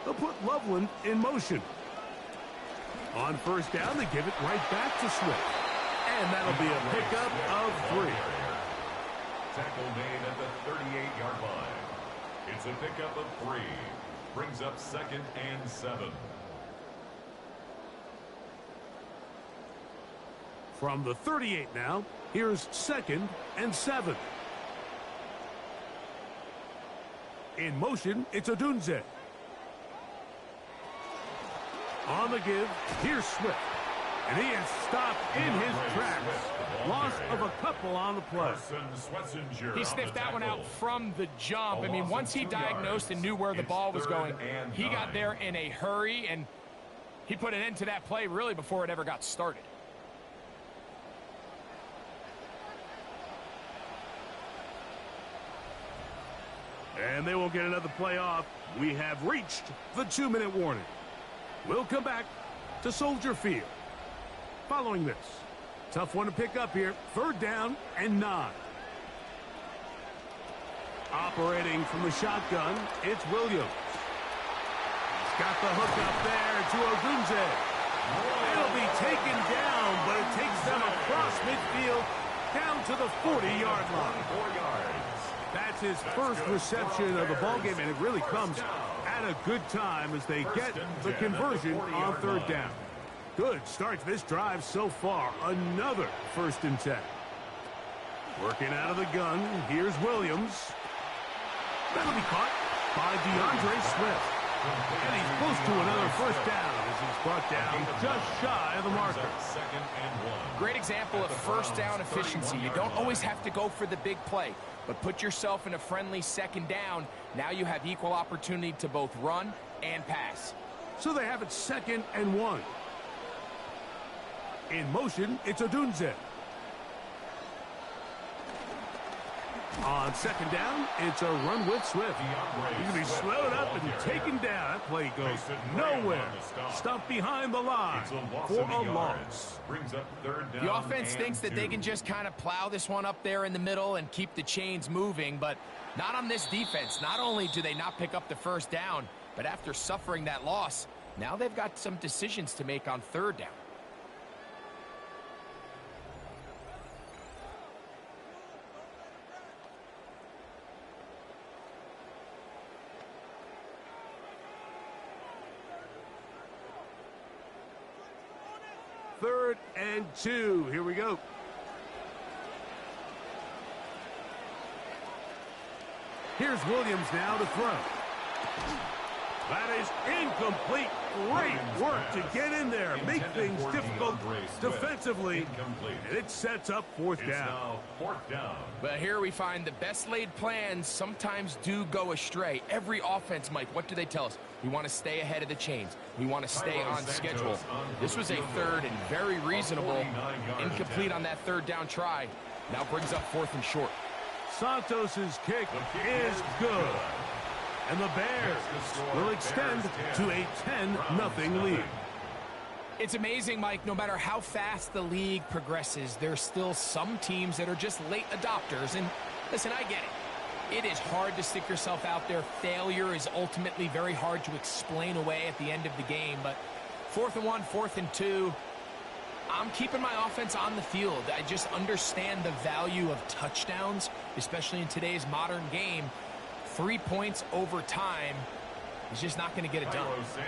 Speaker 8: They'll put Loveland in motion. On first down, they give it right back to Swift. And that'll be a pickup of 3.
Speaker 1: Tackle made at the 38-yard line. It's a pickup of 3. Brings up 2nd and 7.
Speaker 8: From the 38 now, here's 2nd and 7. In motion, it's Odunze. On the give, here's Swift. And he is stopped in his tracks. Loss of a couple on the play.
Speaker 9: He sniffed that one out from the jump. I mean, once he diagnosed and knew where the ball was going, he got there in a hurry, and he put an end to that play really before it ever got started.
Speaker 8: And they will get another play off. We have reached the 2-minute warning. We'll come back to Soldier Field. Following this, tough one to pick up here. 3rd down and 9. Operating from the shotgun, it's Williams. He's got the hook up there to Odunze. It'll be taken down, but it takes them across midfield down to the 40-yard line.
Speaker 1: 4 yards.
Speaker 8: That's his first reception of the ballgame, and it really comes at a good time as they get the conversion on third down. Good start to this drive so far. Another 1st and 10. Working out of the gun, here's Williams. That'll be caught by DeAndre Swift. And he's close to another 1st down as he's brought down just shy of the marker.
Speaker 9: Great example of 1st down efficiency. You don't always have to go for the big play, but put yourself in a friendly 2nd down. Now you have equal opportunity to both run and pass.
Speaker 8: So they have it 2nd and 1. In motion, it's Odunze. On 2nd down, it's a run with Swift. He's going to be slowed up and taken down. That play goes nowhere. Stuffed behind the line for a loss.
Speaker 9: The offense thinks that they can just kind of plow this one up there in the middle and keep the chains moving, but not on this defense. Not only do they not pick up the 1st down, but after suffering that loss, now they've got some decisions to make on 3rd down.
Speaker 8: Third and 2. Here we go. Here's Williams now to throw. That is incomplete. Great work to get in there. Make things difficult defensively. And it sets up 4th down.
Speaker 9: But here we find the best laid plans sometimes do go astray. Every offense, Mike, what do they tell us? We want to stay ahead of the chains. We want to stay on schedule. This was a 3rd and very reasonable. Incomplete on that 3rd down try. Now brings up 4th and short.
Speaker 8: Santos's kick is good. And the Bears will extend to a 10-0 lead.
Speaker 9: It's amazing, Mike, no matter how fast the league progresses, there's still some teams that are just late adopters. And listen, I get it. It is hard to stick yourself out there. Failure is ultimately very hard to explain away at the end of the game. But 4th and 1, 4th and 2, I'm keeping my offense on the field. I just understand the value of touchdowns, especially in today's modern game. 3 points over time is just not going to get it done.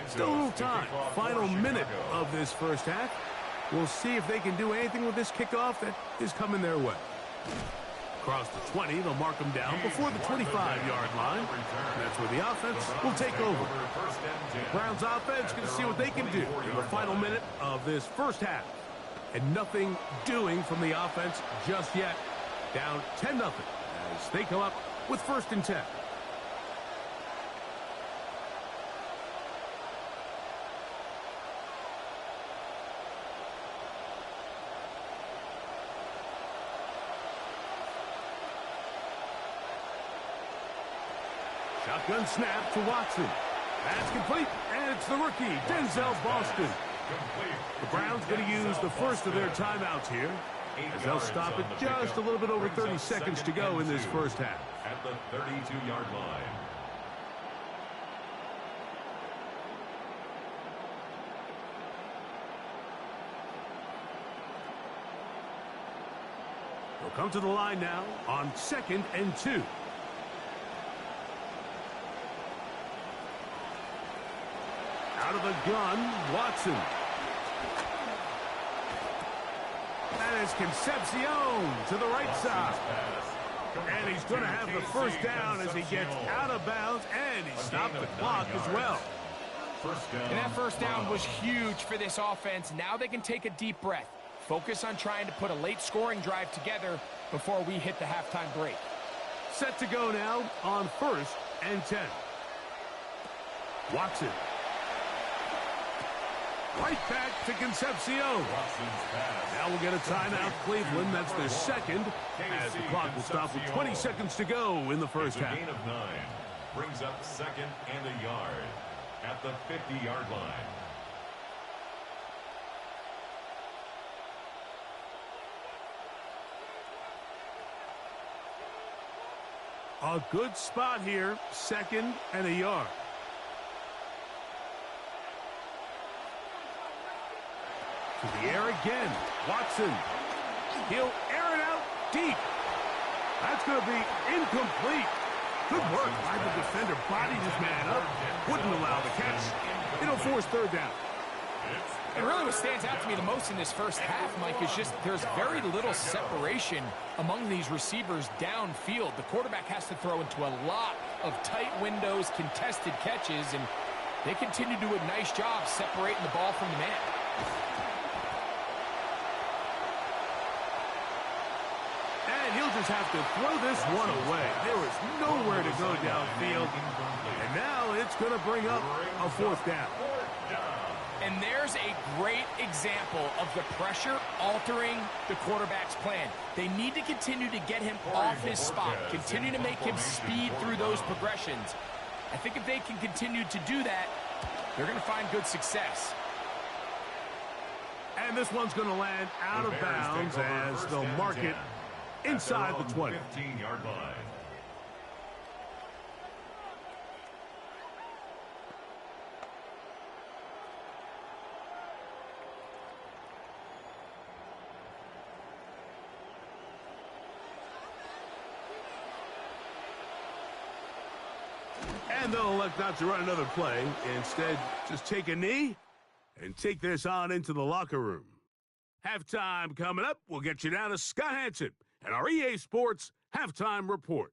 Speaker 8: Still a little time. Final minute of this 1st half. We'll see if they can do anything with this kickoff that is coming their way. Across the 20, they'll mark them down before the 25-yard line. That's where the offense will take over. Browns offense going to see what they can do in the final minute of this 1st half. And nothing doing from the offense just yet. Down 10-0 as they come up with 1st and 10. Shotgun snap to Watson. That's complete, and it's the rookie, Denzel Boston. The Browns going to use the 1st of their timeouts here, as they'll stop it just a little bit over 30 seconds to go in this 1st half.
Speaker 1: At the 32-yard line.
Speaker 8: They'll come to the line now on 2nd and 2. Out of the gun, Watson. That is Concepcion to the right side. And he's going to have the 1st down as he gets out of bounds, and he stopped the clock as well.
Speaker 9: And that 1st down was huge for this offense. Now they can take a deep breath. Focus on trying to put a late scoring drive together before we hit the halftime break.
Speaker 8: Set to go now on 1st and 10. Watson. Right back to Concepcion. Now we'll get a timeout, Cleveland. That's their 2nd, as the clock will stop with 20 seconds to go in the 1st half.
Speaker 1: Gain of 9 brings up 2nd and a yard at the 50-yard line.
Speaker 8: A good spot here, 2nd and a yard. To the air again, Watson. He'll air it out deep. That's going to be incomplete. Good work by the defender. Bodied his man up. Wouldn't allow the catch. It'll force third down.
Speaker 9: And really what stands out to me the most in this first half, Mike, is just there's very little separation among these receivers downfield. The quarterback has to throw into a lot of tight windows, contested catches, and they continue to do a nice job separating the ball from the man.
Speaker 8: And he'll just have to throw this one away. There is nowhere to go downfield. And now it's going to bring up a fourth down.
Speaker 9: And there's a great example of the pressure altering the quarterback's plan. They need to continue to get him off his spot, continue to make him speed through those progressions. I think if they can continue to do that, they're going to find good success.
Speaker 8: And this one's going to land out of bounds as they'll mark it inside the 20.
Speaker 1: 15-yard line.
Speaker 8: And they'll elect not to run another play. Instead, just take a knee and take this on into the locker room. Halftime coming up. We'll get you down to Scott Hanson and our EA Sports Halftime Report.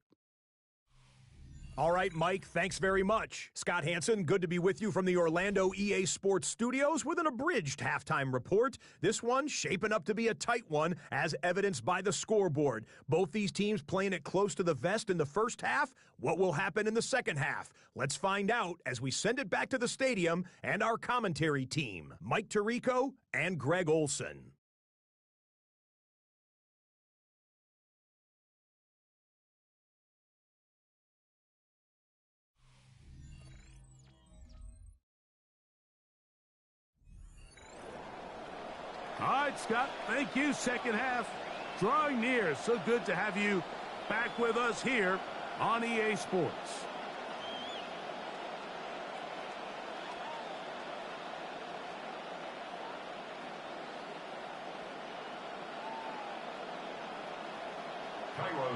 Speaker 4: All right, Mike, thanks very much. Scott Hanson, good to be with you from the Orlando EA Sports Studios with an abridged halftime report. This one shaping up to be a tight one, as evidenced by the scoreboard. Both these teams playing it close to the vest in the first half. What will happen in the second half? Let's find out as we send it back to the stadium and our commentary team, Mike Tirico and Greg Olson.
Speaker 8: All right, Scott, thank you. Second half drawing near. So good to have you back with us here on EA Sports.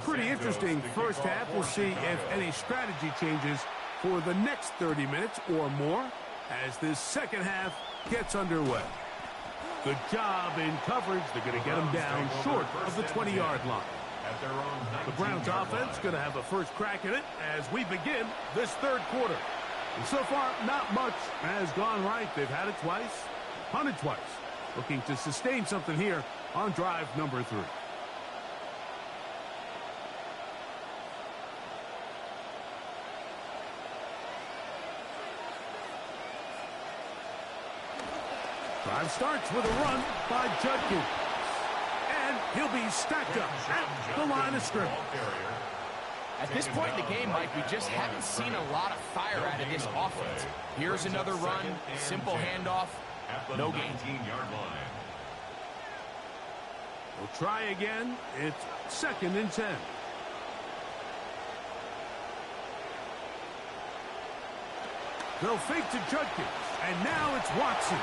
Speaker 8: Pretty interesting first half. We'll see if any strategy changes for the next 30 minutes or more as this second half gets underway. Good job in coverage. They're going to get him down short of the 20-yard line. The Browns offense going to have a first crack at it as we begin this third quarter. And so far, not much has gone right. They've had it twice, punted twice. Looking to sustain something here on drive number 3. Drive starts with a run by Judkins. And he'll be stacked up at the line of scrimmage.
Speaker 9: At this point in the game, Mike, we just haven't seen a lot of fire out of this offense. Here's another run, simple handoff, no gain.
Speaker 8: We'll try again. It's 2nd and 10. They'll fake to Judkins, and now it's Watson.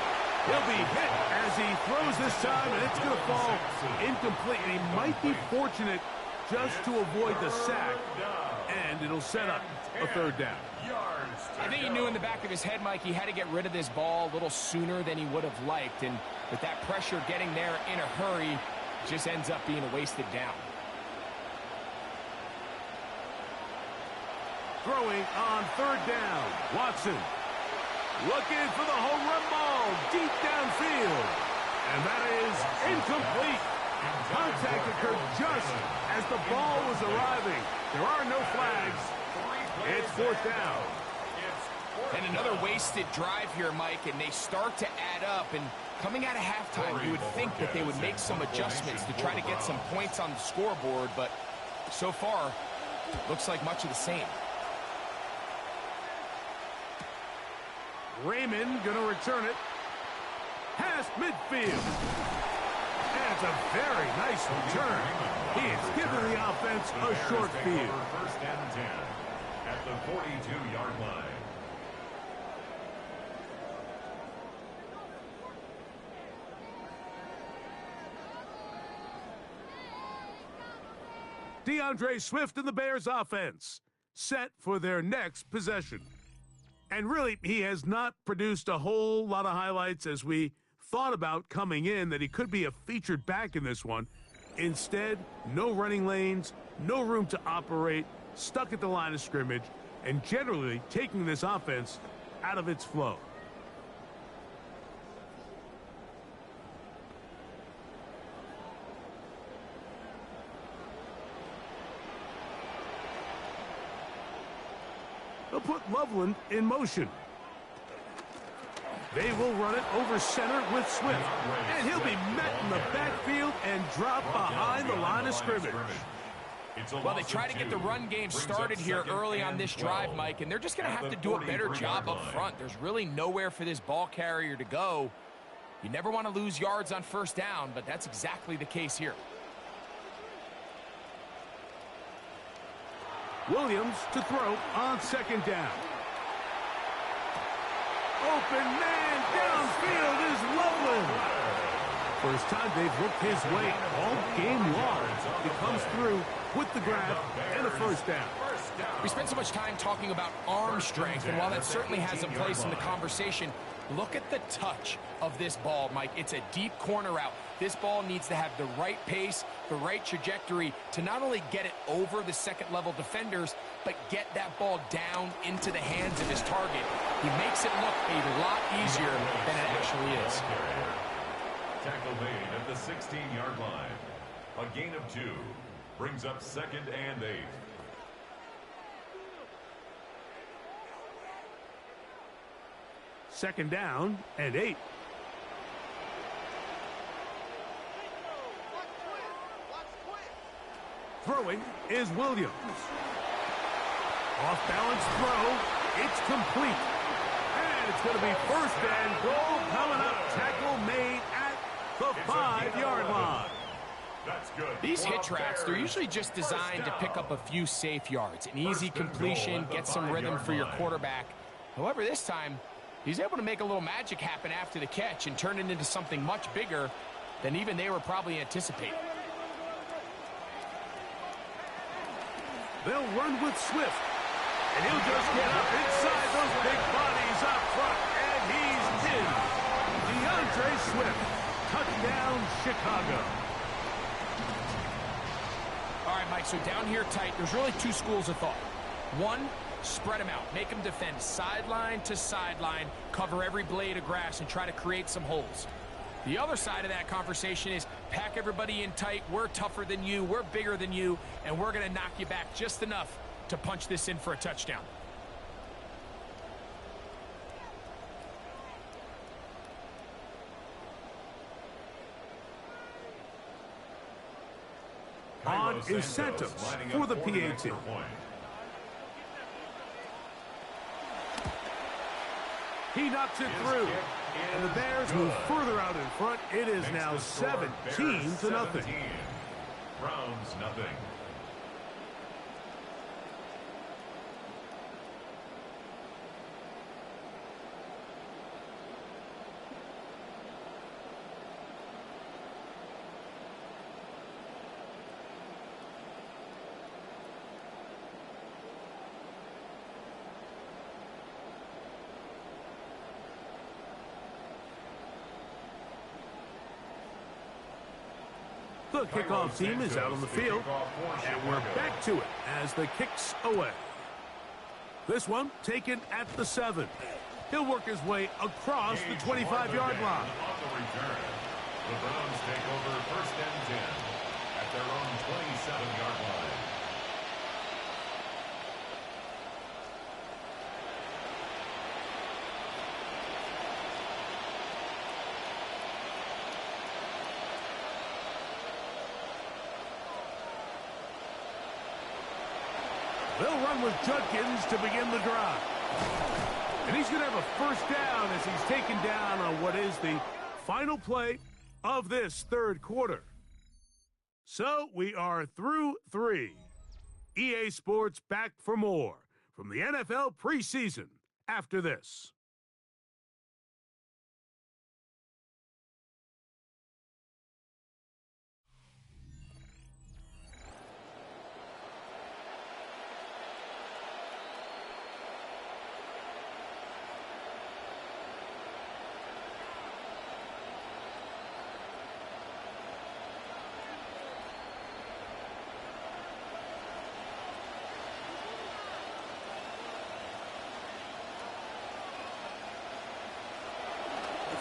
Speaker 8: He'll be hit as he throws this time, and it's going to fall incomplete. And he might be fortunate just to avoid the sack, and it'll set up a third down.
Speaker 9: I think he knew in the back of his head, Mike, he had to get rid of this ball a little sooner than he would have liked. And with that pressure getting there in a hurry, it just ends up being a wasted down.
Speaker 8: Throwing on third down, Watson. Looking for the home run ball deep downfield. And that is incomplete. Contact occurred just as the ball was arriving. There are no flags. It's fourth down.
Speaker 9: And another wasted drive here, Mike, and they start to add up. And coming out of halftime, you would think that they would make some adjustments to try to get some points on the scoreboard. But so far, looks like much of the same.
Speaker 8: Raymond going to return it past midfield. And it's a very nice return. He has given the offense a short field.
Speaker 1: First and 10 at the 42-yard line.
Speaker 8: DeAndre Swift and the Bears offense, set for their next possession. And really, he has not produced a whole lot of highlights as we thought about coming in that he could be a featured back in this one. Instead, no running lanes, no room to operate, stuck at the line of scrimmage, and generally taking this offense out of its flow. They'll put Loveland in motion. They will run it over center with Swift. And he'll be met in the backfield and drop behind the line of scrimmage.
Speaker 9: Well, they try to get the run game started here early on this drive, Mike, and they're just going to have to do a better job up front. There's really nowhere for this ball carrier to go. You never want to lose yards on first down, but that's exactly the case here.
Speaker 8: Williams to throw on second down. Open man downfield is Loveland. First time they've looked his way all game long. He comes through with the grab and a first down.
Speaker 9: We spent so much time talking about arm strength, and while that certainly has a place in the conversation, look at the touch of this ball, Mike. It's a deep corner route. This ball needs to have the right pace, the right trajectory to not only get it over the second-level defenders, but get that ball down into the hands of his target. He makes it look a lot easier than it actually is.
Speaker 1: Tackle made at the 16-yard line. A gain of 2 brings up 2nd and 8.
Speaker 8: Second down and 8. Throwing is Williams. Off-balance throw. It's complete. And it's going to be first and goal coming up. Tackle made at the 5-yard line.
Speaker 1: That's good.
Speaker 9: These hitch routes, they're usually just designed to pick up a few safe yards. An easy completion, get some rhythm for your quarterback. However, this time, he's able to make a little magic happen after the catch and turn it into something much bigger than even they were probably anticipating.
Speaker 8: They'll run with Swift. And he'll just get up inside those big bodies up front. And he's in. DeAndre Swift. Touchdown, Chicago.
Speaker 9: All right, Mike, so down here tight, there's really 2 schools of thought. One, spread them out. Make them defend sideline to sideline, cover every blade of grass, and try to create some holes. The other side of that conversation is pack everybody in tight. We're tougher than you. We're bigger than you. And we're going to knock you back just enough to punch this in for a touchdown.
Speaker 8: On incentives for the PAT. He knocks it through. And the Bears move further out in front. It is now 17-0.
Speaker 1: Browns nothing.
Speaker 8: The kickoff team is out on the field, and we're back to it as the kick's away. This one taken at the 7. He'll work his way across the 25-yard line.
Speaker 1: On the return, the Browns take over 1st and 10 at their own 27-yard line.
Speaker 8: They'll run with Judkins to begin the drive. And he's going to have a first down as he's taken down on what is the final play of this 3rd quarter. So we are through 3. EA Sports back for more from the NFL preseason after this.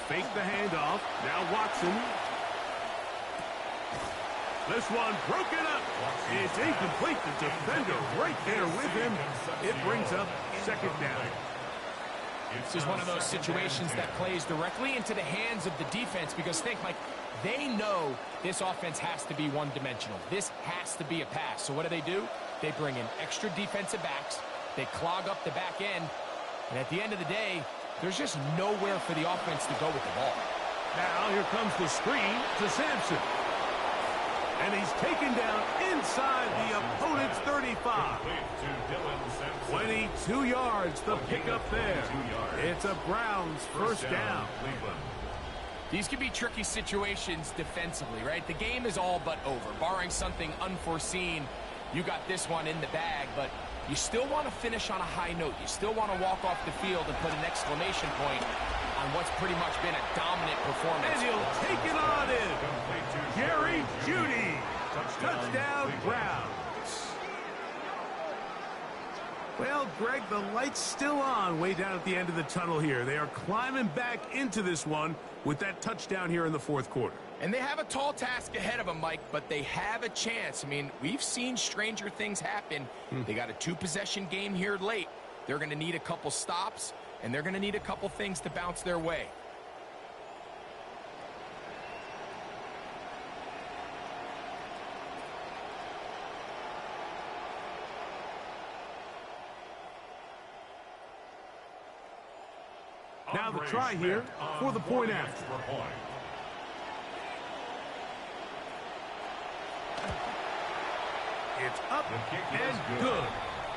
Speaker 8: fake the handoff. Now Watson. This one broken up. It's incomplete. The defender right there with him. It brings up second down.
Speaker 9: This is one of those situations that plays directly into the hands of the defense because think, Mike, they know this offense has to be one-dimensional. This has to be a pass. So what do? They bring in extra defensive backs. They clog up the back end. And at the end of the day, there's just nowhere for the offense to go with the ball.
Speaker 8: Now here comes the screen to Sampson. And he's taken down inside the opponent's 35. 22 yards, the pickup there. It's a Browns first down.
Speaker 9: These can be tricky situations defensively, right? The game is all but over. Barring something unforeseen, you got this one in the bag, but you still want to finish on a high note. You still want to walk off the field and put an exclamation point on what's pretty much been a dominant performance.
Speaker 8: And he'll take it on in. Jerry Jeudy. Touchdown, Browns. Well, Greg, the light's still on way down at the end of the tunnel here. They are climbing back into this one with that touchdown here in the fourth quarter.
Speaker 9: And they have a tall task ahead of them, Mike, but they have a chance. I mean, we've seen stranger things happen. They got a two-possession game here late. They're going to need a couple stops, and they're going to need a couple things to bounce their way.
Speaker 8: Now the try here for the point after. It's up and good.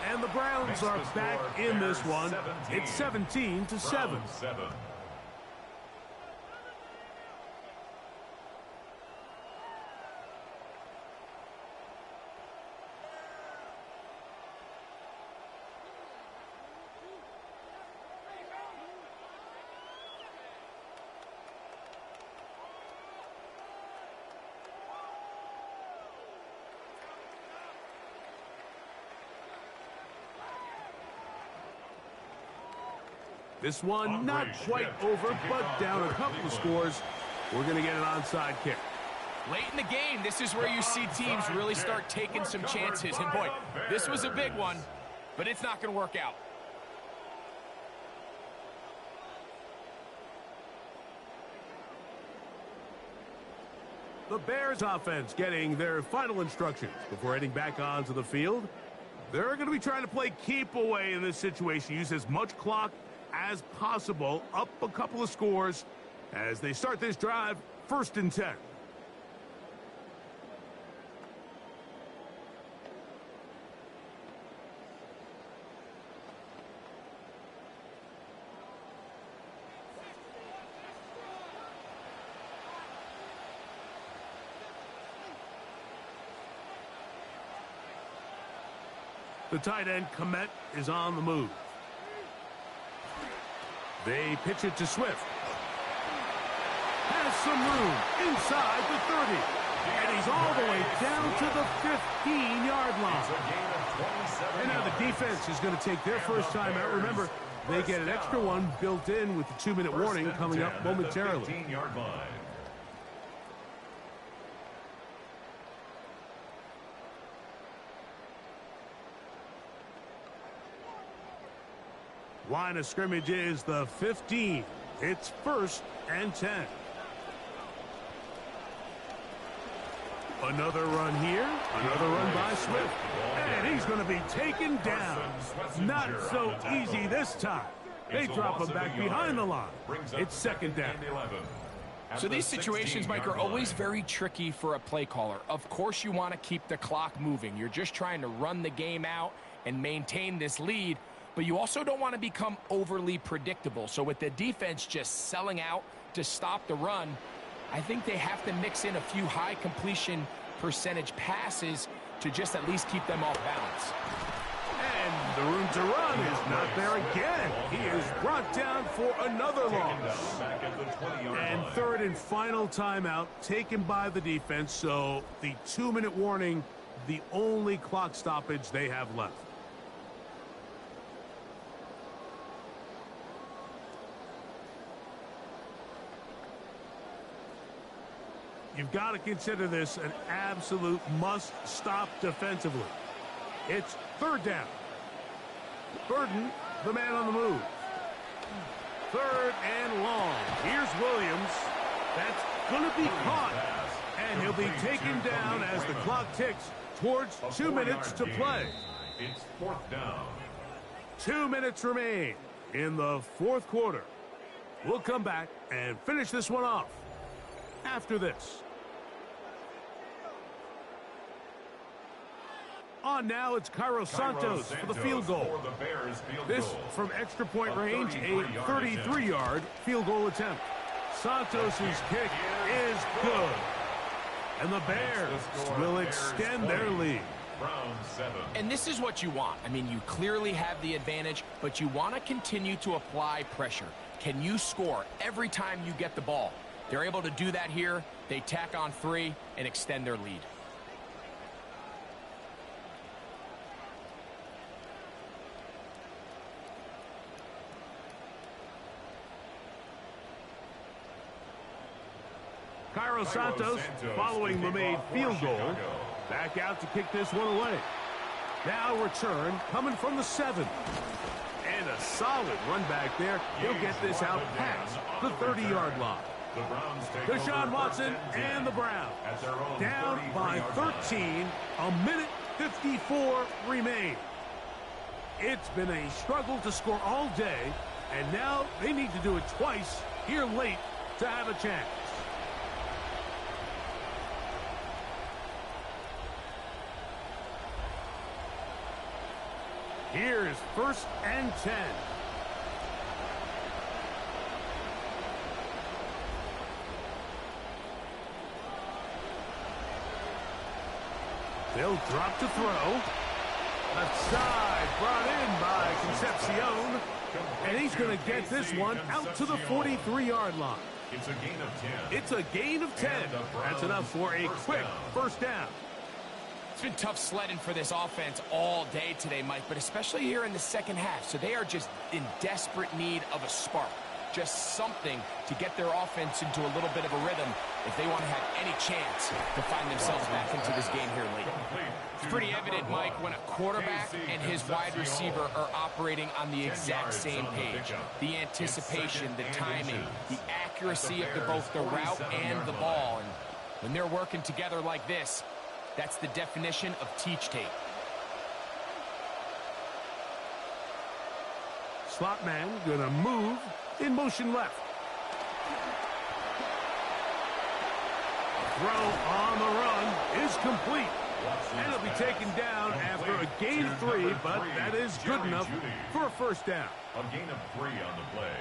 Speaker 8: And the Browns are back in this one. It's 17-7. This one not quite over, but down a couple of scores. We're going to get an onside kick.
Speaker 9: Late in the game, this is where you see teams really start taking some chances. And boy, this was a big one, but it's not going to work out.
Speaker 8: The Bears offense getting their final instructions before heading back onto the field. They're going to be trying to play keep away in this situation. Use as much clock as possible, up a couple of scores as they start this drive, 1st and 10. The tight end, Komet, is on the move. They pitch it to Swift. Has some room inside the 30. And he's all the way down to the 15-yard line. And now the defense is going to take their first time out. Remember, they get an extra one built in with the 2-minute warning coming up momentarily. Line of scrimmage is the 15. It's 1st and 10. Another run here. Another run by Swift. And he's going to be taken down. Not so easy this time. They drop him back behind the line. It's 2nd down.
Speaker 9: So these situations, Mike, are always very tricky for a play caller. Of course you want to keep the clock moving. You're just trying to run the game out and maintain this lead. But you also don't want to become overly predictable. So with the defense just selling out to stop the run, I think they have to mix in a few high completion percentage passes to just at least keep them off balance.
Speaker 8: And the room to run is not there again. He is brought down for another loss. And 3rd and final timeout taken by the defense. So the 2-minute warning, the only clock stoppage they have left. You've got to consider this an absolute must-stop defensively. It's third down. Burden, the man on the move. Third and long. Here's Williams. That's going to be caught. And he'll be taken down as the clock ticks towards 2 minutes to play.
Speaker 1: It's fourth down.
Speaker 8: 2 minutes remain in the fourth quarter. We'll come back and finish this one off after this. On now, it's Cairo Santos for the field goal. This from extra point range, a 33-yard field goal attempt. Santos' kick is good. And the Bears will extend their lead.
Speaker 9: And this is what you want. I mean, you clearly have the advantage, but you want to continue to apply pressure. Can you score every time you get the ball? They're able to do that here. They tack on 3 and extend their lead.
Speaker 8: Cairo Santos, following the made field goal, back out to kick this one away. Now return coming from the 7. And a solid run back there. He'll get this out past the 30-yard line. Deshaun Watson and the Browns down by 13. A minute 54 remain. It's been a struggle to score all day, and now they need to do it twice here late to have a chance. Here's first and 10. They'll drop to throw. Left side brought in by Concepcion. And he's going to get this one out to the 43-yard line.
Speaker 1: It's a gain of 10.
Speaker 8: It's a gain of 10. That's enough for a quick first down.
Speaker 9: It's been tough sledding for this offense all day today, Mike, but especially here in the second half. So they are just in desperate need of a spark, just something to get their offense into a little bit of a rhythm if they want to have any chance to find themselves back into this game here late. It's pretty evident, Mike, when a quarterback and his wide receiver are operating on the exact same page. The anticipation, the timing, the accuracy of both the route and the ball. And when they're working together like this, that's the definition of teach tape.
Speaker 8: Slot man gonna move in motion left. Throw on the run is complete. And it'll be taken down after a gain of 3, but that is good enough for a first down.
Speaker 1: A gain of 3 on the play.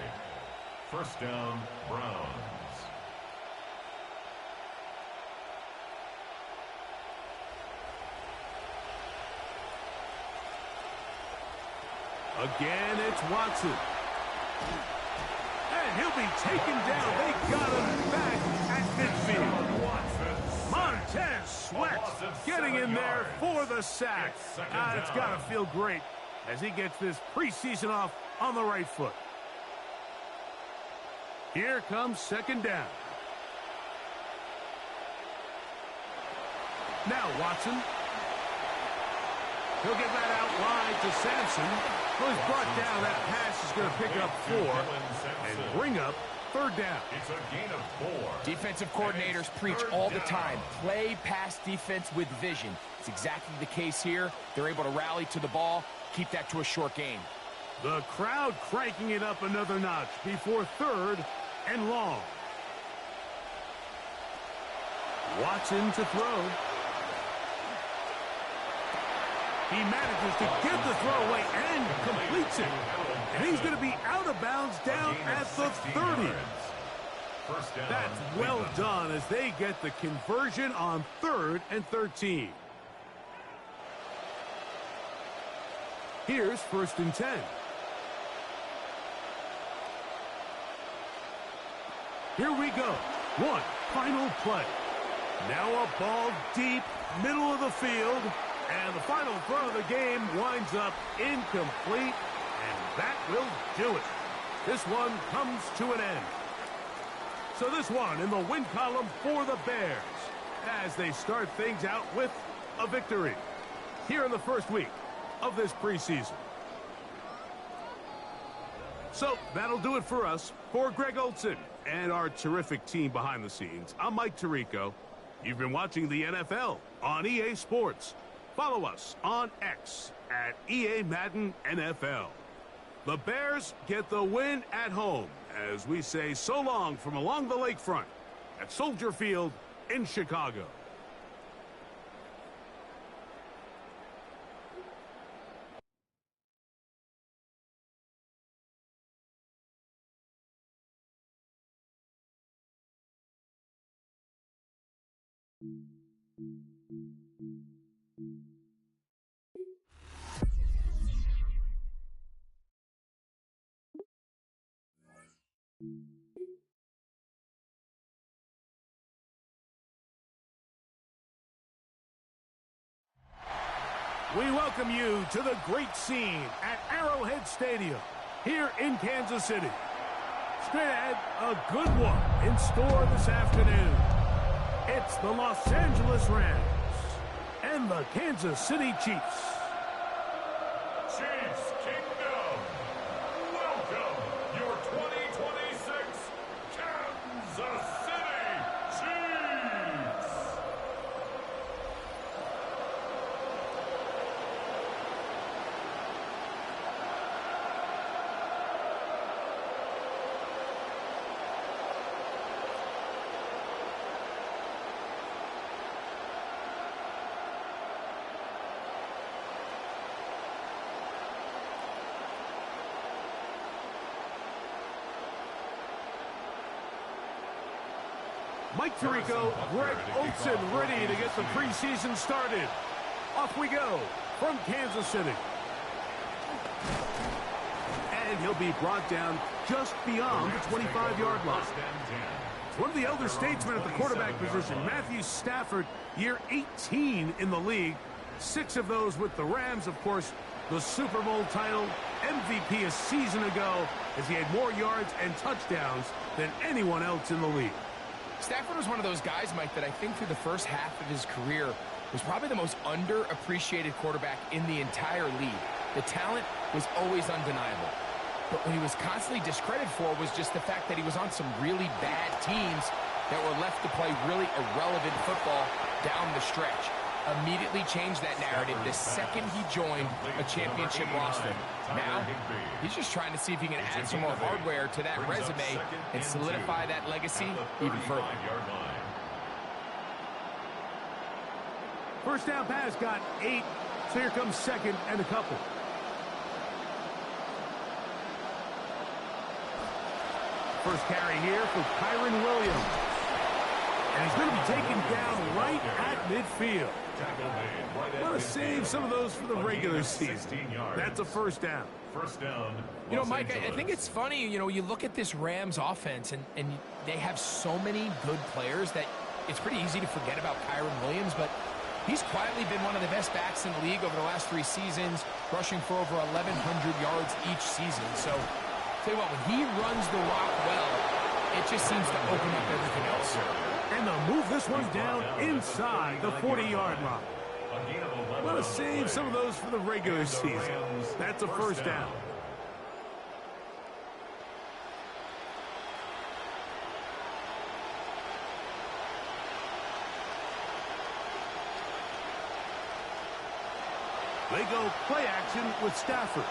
Speaker 1: First down, Browns.
Speaker 8: Again, it's Watson. And he'll be taken down. They got him back at midfield. Montez Sweat getting in there for the sack. It's got to feel great as he gets this preseason off on the right foot. Here comes second down. Now Watson. He'll get that out wide to Sampson. Well, he's brought down. That pass is going to pick up 4 and bring up third down.
Speaker 1: It's a gain of 4.
Speaker 9: Defensive coordinators preach all the time. Play pass defense with vision. It's exactly the case here. They're able to rally to the ball, keep that to a short gain.
Speaker 8: The crowd cranking it up another notch before third and long. Watson to throw. He manages to get the throw away and completes it. And he's going to be out of bounds down at the 30. That's well done as they get the conversion on 3rd and 13. Here's 1st and 10. Here we go. One final play. Now a ball deep, middle of the field. And the final throw of the game winds up incomplete, and that will do it. This one comes to an end. So this one in the win column for the Bears as they start things out with a victory here in the first week of this preseason. So that'll do it for us. For Greg Olsen and our terrific team behind the scenes, I'm Mike Tirico. You've been watching the NFL on EA Sports. Follow us on X at EA Madden NFL. The Bears get the win at home as we say so long from along the lakefront at Soldier Field in Chicago. We welcome you to the great scene at Arrowhead Stadium here in Kansas City. Straight ahead, a good one in store this afternoon. It's the Los Angeles Rams and the Kansas City Chiefs.
Speaker 1: Chiefs Kingdom, welcome your 2026 Kansas City Chiefs.
Speaker 8: Mike Tirico, Greg Olsen ready to get the preseason started. Off we go from Kansas City. And he'll be brought down just beyond the 25-yard line. One of the elder statesmen at the quarterback position, Matthew Stafford, year 18 in the league. 6 of those with the Rams, of course, the Super Bowl title, MVP a season ago, as he had more yards and touchdowns than anyone else in the league.
Speaker 9: Stafford was one of those guys, Mike, that I think through the first half of his career was probably the most underappreciated quarterback in the entire league. The talent was always undeniable. But what he was constantly discredited for was just the fact that he was on some really bad teams that were left to play really irrelevant football down the stretch. Immediately changed that narrative the second he joined a championship roster. Now, he's just trying to see if he can add some more hardware to that resume and solidify that legacy even further.
Speaker 8: First down pass got 8, so here comes second and a couple. First carry here for Kyron Williams. And he's going to be taken down right at midfield. Want to save some of those for the regular season. That's a first down.
Speaker 1: First down.
Speaker 9: You know, Mike, I think it's funny, you know, you look at this Rams offense, and they have so many good players that it's pretty easy to forget about Kyron Williams, but he's quietly been one of the best backs in the league over the last 3 seasons, rushing for over 1,100 yards each season. So, tell you what, when he runs the rock well, it just seems to open up everything else.
Speaker 8: And they'll move this one down inside the 40-yard line. Want to save some of those for the regular season. That's a first down. They go play action with Stafford.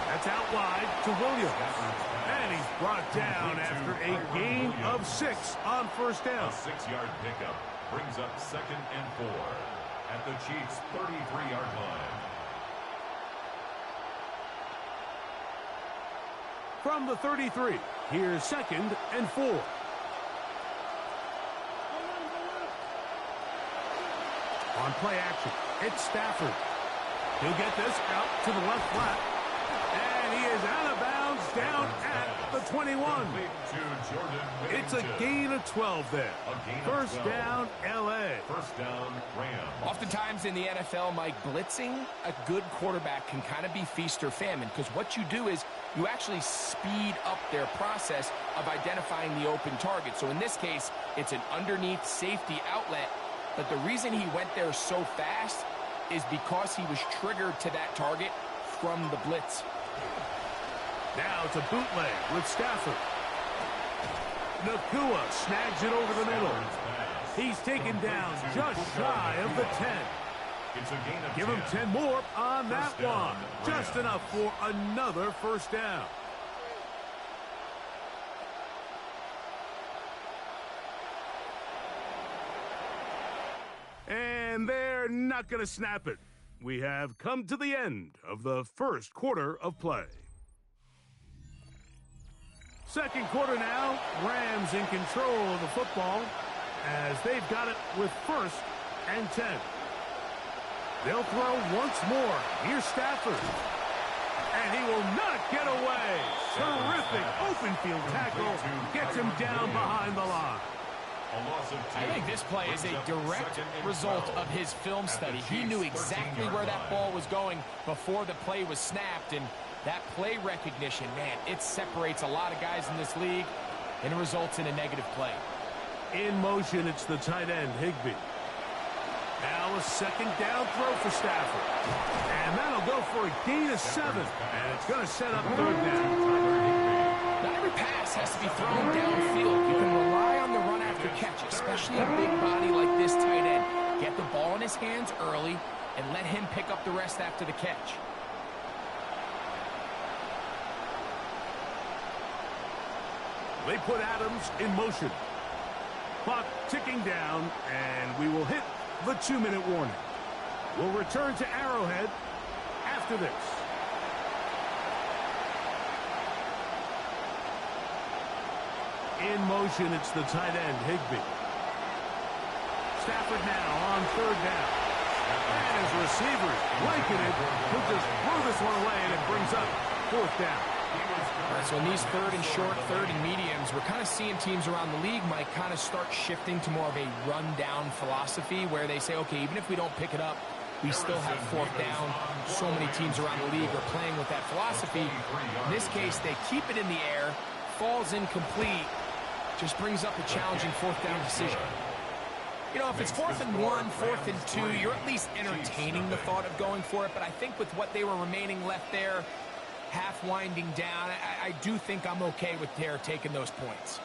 Speaker 8: That's out wide to Williams. And he's brought down after a gain of 6 on first down.
Speaker 1: A 6-yard pickup brings up second and 4 at the Chiefs' 33-yard line.
Speaker 8: From the 33, here's second and 4. On play action, it's Stafford. He'll get this out to the left flat. And he is out of bounds down at the 21. It's a gain of 12 there. First down, L.A.
Speaker 1: First down, Rams.
Speaker 9: Oftentimes in the NFL, Mike, blitzing a good quarterback can kind of be feast or famine, because what you do is you actually speed up their process of identifying the open target. So in this case, it's an underneath safety outlet, but the reason he went there so fast is because he was triggered to that target from the blitz.
Speaker 8: Now it's a bootleg with Stafford. Nakua snags it over the middle. He's taken down just shy of the 10. Give him 10 more on that one. Just enough for another first down. And they're not going to snap it. We have come to the end of the first quarter of play. Second quarter now, Rams in control of the football as they've got it with first and 10. They'll throw once more. Here's Stafford. And he will not get away. Terrific open field tackle. Gets him down behind the line.
Speaker 9: I think this play is a direct result of his film study. He knew exactly where that ball was going before the play was snapped, and that play recognition, man, it separates a lot of guys in this league, and it results in a negative play.
Speaker 8: In motion, it's the tight end, Higbee. Now a second down throw for Stafford. And that'll go for a gain of 7. And it's going to set up third down.
Speaker 9: Not every pass has to be thrown downfield. You can rely on the run after catch, especially a big body like this tight end. Get the ball in his hands early and let him pick up the rest after the catch.
Speaker 8: They put Adams in motion. Clock ticking down, and we will hit the 2-minute warning. We'll return to Arrowhead after this. In motion, it's the tight end, Higbee. Stafford now on third down. And his receivers liking it. He'll just throw this one away, and it brings up fourth down.
Speaker 9: All right, so in these third and short, third and mediums, we're kind of seeing teams around the league might kind of start shifting to more of a run-down philosophy where they say, okay, even if we don't pick it up, we still have fourth down. So many teams around the league are playing with that philosophy. In this case, they keep it in the air, falls incomplete, just brings up a challenging fourth down decision. You know, if it's 4th and 1, 4th and 2, you're at least entertaining the thought of going for it, but I think with what they were remaining left there, half winding down, I do think I'm okay with their taking those points.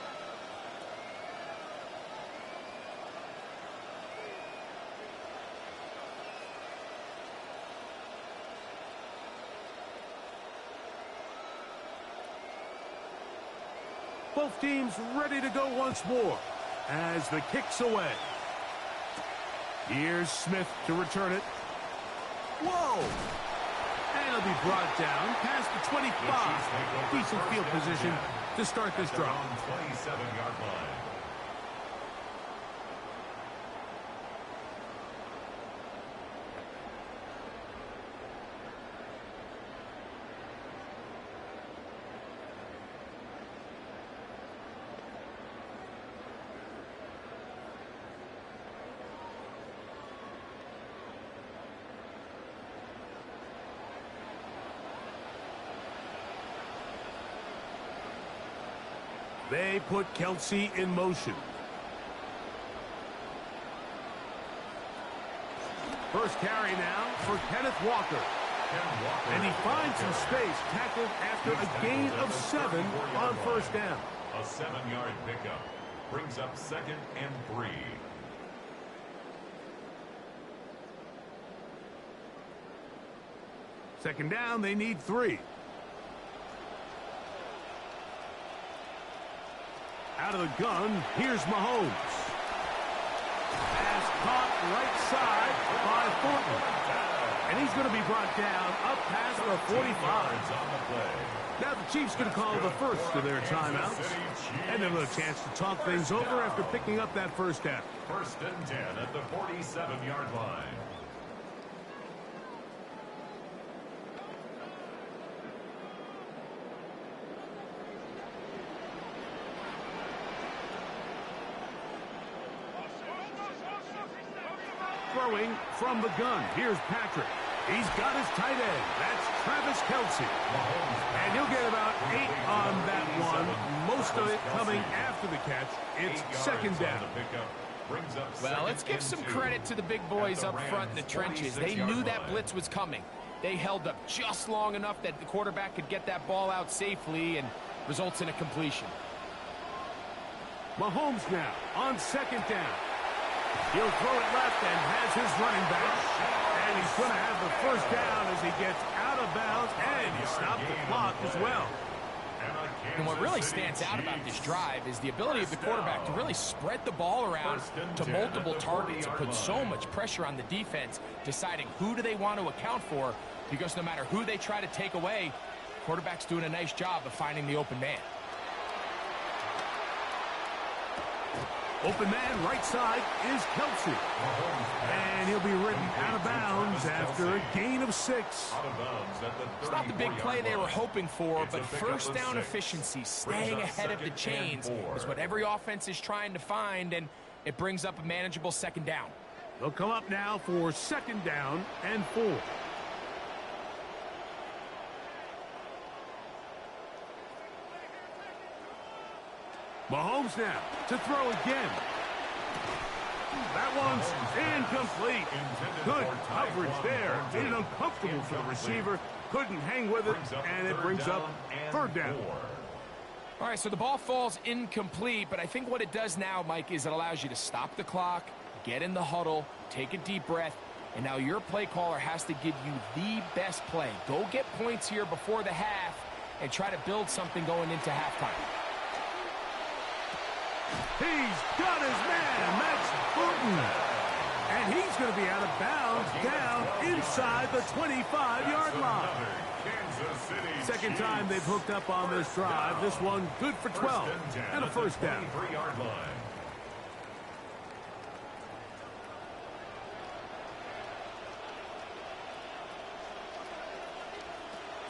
Speaker 8: Both teams ready to go once more as the kick's away. Here's Smith to return it. Whoa! And he'll be brought down past the 25. Decent field position to start this drive.
Speaker 1: 27-yard line.
Speaker 8: They put Kelsey in motion. First carry now for Kenneth Walker. And he finds some space, tackled after a gain of 7 on first down.
Speaker 1: A 7-yard pickup brings up 2nd and 3.
Speaker 8: Second down, they need 3. Out of the gun, here's Mahomes. Pass caught right side by Thornton. And he's going to be brought down up past the 45. Now the Chiefs going to call the first of their timeouts. And they'll have a chance to talk things over after picking up that first down.
Speaker 1: 1st and 10 at the 47-yard line.
Speaker 8: throwing from the gun. Here's Patrick. He's got his tight end. That's Travis Kelce. And he'll get about 8 on that one. Most of it coming after the catch. It's second down.
Speaker 9: Well, let's give some credit to the big boys up front in the trenches. They knew that blitz was coming. They held up just long enough that the quarterback could get that ball out safely and results in a completion.
Speaker 8: Mahomes now on second down. He'll throw it left and has his running back. And he's going to have the first down as he gets out of bounds, and he stopped the clock as well.
Speaker 9: And what really stands out about this drive is the ability of the quarterback to really spread the ball around to multiple targets and put so much pressure on the defense, deciding who do they want to account for, because no matter who they try to take away, quarterback's doing a nice job of finding the open man.
Speaker 8: Open man, right side, is Kelce. And he'll be ridden out of bounds after a gain of 6.
Speaker 9: It's not the big play they were hoping for, but first down efficiency, staying ahead of the chains, is what every offense is trying to find, and it brings up a manageable second down.
Speaker 8: They'll come up now for second down and 4. Mahomes now to throw again. That one's incomplete. Good coverage there. Made it uncomfortable for the receiver. Couldn't hang with it, and it brings up third down.
Speaker 9: All right, so the ball falls incomplete, but I think what it does now, Mike, is it allows you to stop the clock, get in the huddle, take a deep breath, and now your play caller has to give you the best play. Go get points here before the half and try to build something going into halftime.
Speaker 8: He's got his man, Max Burton. And he's going to be out of bounds down inside the 25-yard line. Second time they've hooked up on this drive. This one good for 12 and a first down.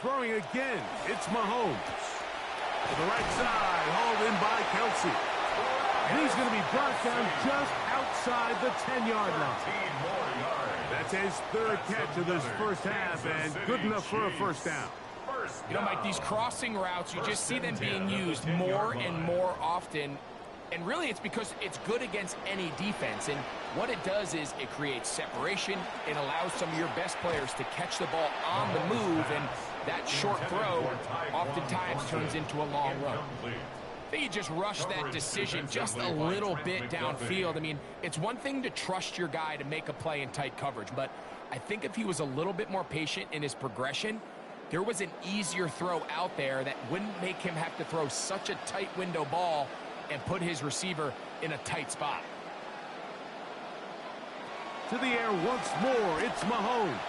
Speaker 8: Throwing again, it's Mahomes. To the right side, hauled in by Kelce. And he's going to be brought down just outside the 10-yard line. That's his third catch of this first half, and good enough for a first down.
Speaker 9: You know, Mike, these crossing routes, you just see them being used more and more often. And really, it's because it's good against any defense. And what it does is it creates separation. It allows some of your best players to catch the ball on the move. And that short throw oftentimes turns into a long run. I think you just rush that decision just a little bit downfield. I mean, it's one thing to trust your guy to make a play in tight coverage, but I think if he was a little bit more patient in his progression, there was an easier throw out there that wouldn't make him have to throw such a tight window ball and put his receiver in a tight spot.
Speaker 8: To the air once more, it's Mahomes.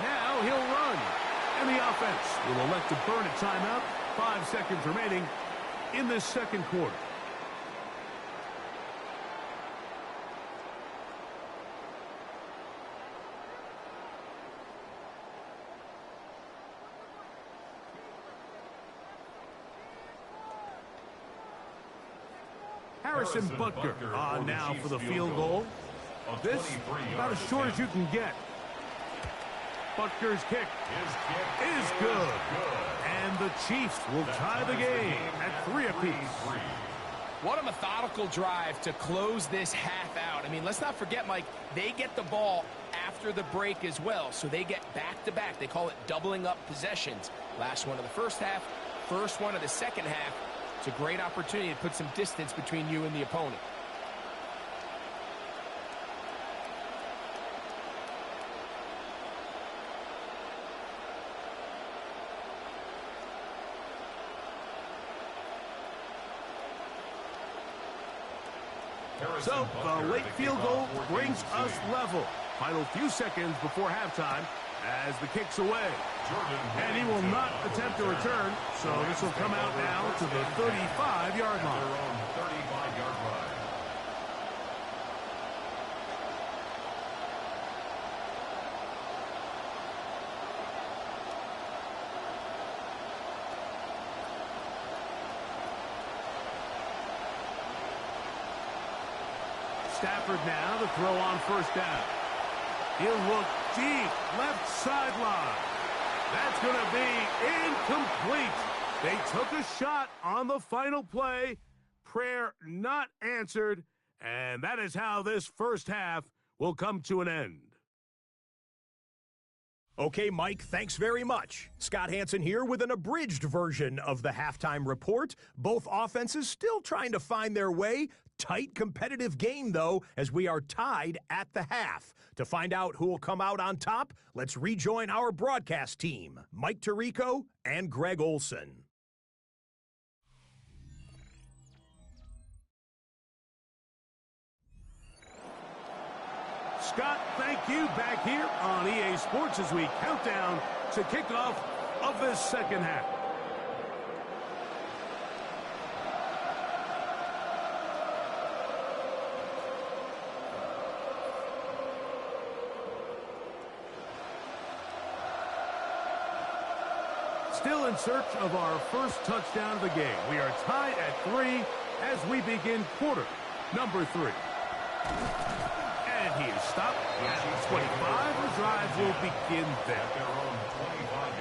Speaker 8: Now he'll run. And the offense will elect to burn a timeout. 5 seconds remaining in this second quarter. Harrison Butker on now for the field goal. This about as short as you can get. Butker's kick is good. And the Chiefs will tie the game at 3 apiece.
Speaker 9: What a methodical drive to close this half out. I mean, let's not forget, Mike, they get the ball after the break as well, so they get back-to-back. They call it doubling up possessions. Last one of the first half, first one of the second half. It's a great opportunity to put some distance between you and the opponent.
Speaker 8: So the late field goal brings us level. Final few seconds before halftime as the kick's away. And he will not attempt a return, so this will come out now to the 35-yard line. Stafford now to throw on first down. He'll look deep, left sideline. That's going to be incomplete. They took a shot on the final play. Prayer not answered. And that is how this first half will come to an end.
Speaker 4: Okay, Mike, thanks very much. Scott Hansen here with an abridged version of the halftime report. Both offenses still trying to find their way. Tight competitive game, though, as we are tied at the half. To find out who will come out on top, let's rejoin our broadcast team, Mike Tirico and Greg Olson.
Speaker 8: Scott, thank you. Back here on EA Sports as we count down to kickoff of this second half. Still in search of our first touchdown of the game. We are tied at 3 as we begin quarter number 3. And he is stopped at 25. The drive will begin there.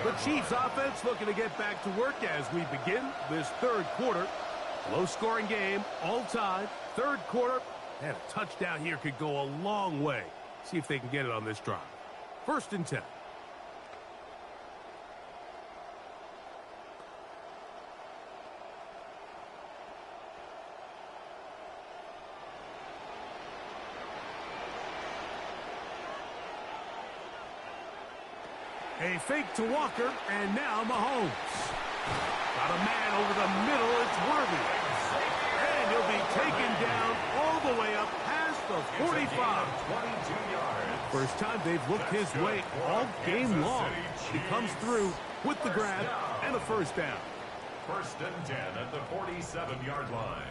Speaker 8: The Chiefs offense looking to get back to work as we begin this third quarter. Low-scoring game, all tied. Third quarter, and a touchdown here could go a long way. See if they can get it on this drive. 1st and 10. A fake to Walker, and now Mahomes. Got a man over the middle, it's Worthy. And he'll be taken down all the way up past the 45. First time they've looked his way all game long. He comes through with the grab and a first down.
Speaker 1: 1st and 10 at the 47-yard line.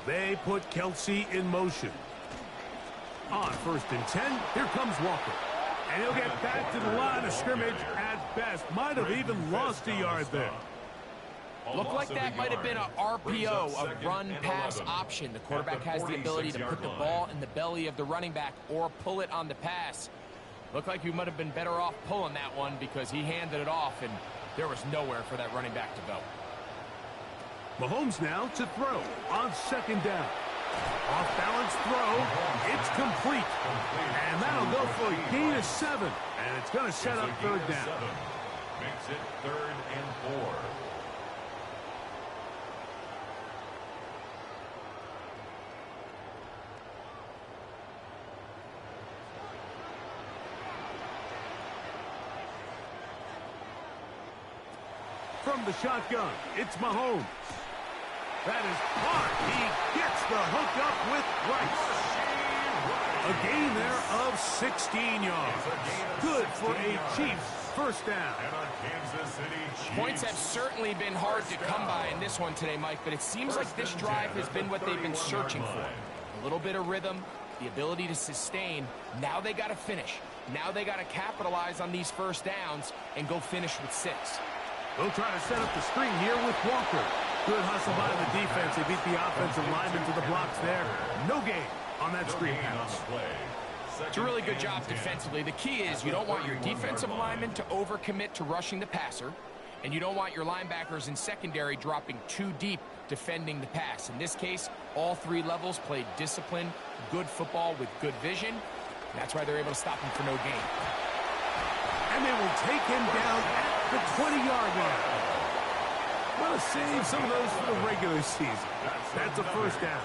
Speaker 8: They put Kelsey in motion. On 1st and 10, here comes Walker. And he'll get back to the line of scrimmage at best. Might have even lost a yard there.
Speaker 9: Looked like that might have been an RPO, a run-pass option. The quarterback has the ability to put the ball in the belly of the running back or pull it on the pass. Looked like he might have been better off pulling that one because he handed it off, and there was nowhere for that running back to go.
Speaker 8: Mahomes now to throw on 2nd down. Off-balance throw. It's complete. And that'll go for a gain of 7. And it's going to set up 3rd down.
Speaker 1: Makes it 3rd and 4.
Speaker 8: From the shotgun, it's Mahomes. That is caught. He gets the hook up with Rice. A gain there of 16 yards. Good for a Chiefs first down.
Speaker 9: Points have certainly been hard to come by in this one today, Mike, but it seems like this drive has been what they've been searching for. A little bit of rhythm, the ability to sustain. Now they got to finish. Now they got to capitalize on these first downs and go finish with 6.
Speaker 8: They'll try to set up the screen here with Walker. Good hustle by the defense. They beat the offensive lineman to the blocks there. No gain on that screen pass.
Speaker 9: It's a really good job defensively. The key is you don't want your defensive linemen to overcommit to rushing the passer, and you don't want your linebackers in secondary dropping too deep defending the pass. In this case, all 3 levels played disciplined, good football with good vision. That's why they're able to stop him for no gain.
Speaker 8: And they will take him down at the 20-yard line. Want to save some of those for the regular season. That's a first down.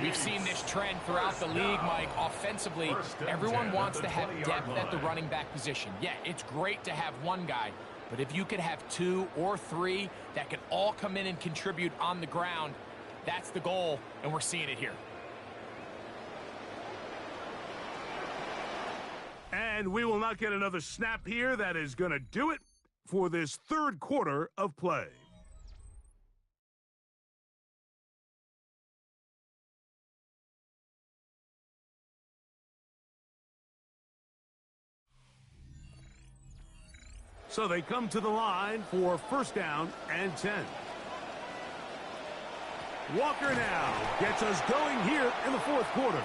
Speaker 9: We've seen this trend throughout the league, Mike. Offensively, everyone wants to have depth at the running back position. Yeah, it's great to have one guy, but if you could have 2 or 3 that can all come in and contribute on the ground, that's the goal, and we're seeing it here.
Speaker 8: And we will not get another snap here. That is going to do it for this third quarter of play. So they come to the line for first down and 10. Walker now gets us going here in the fourth quarter.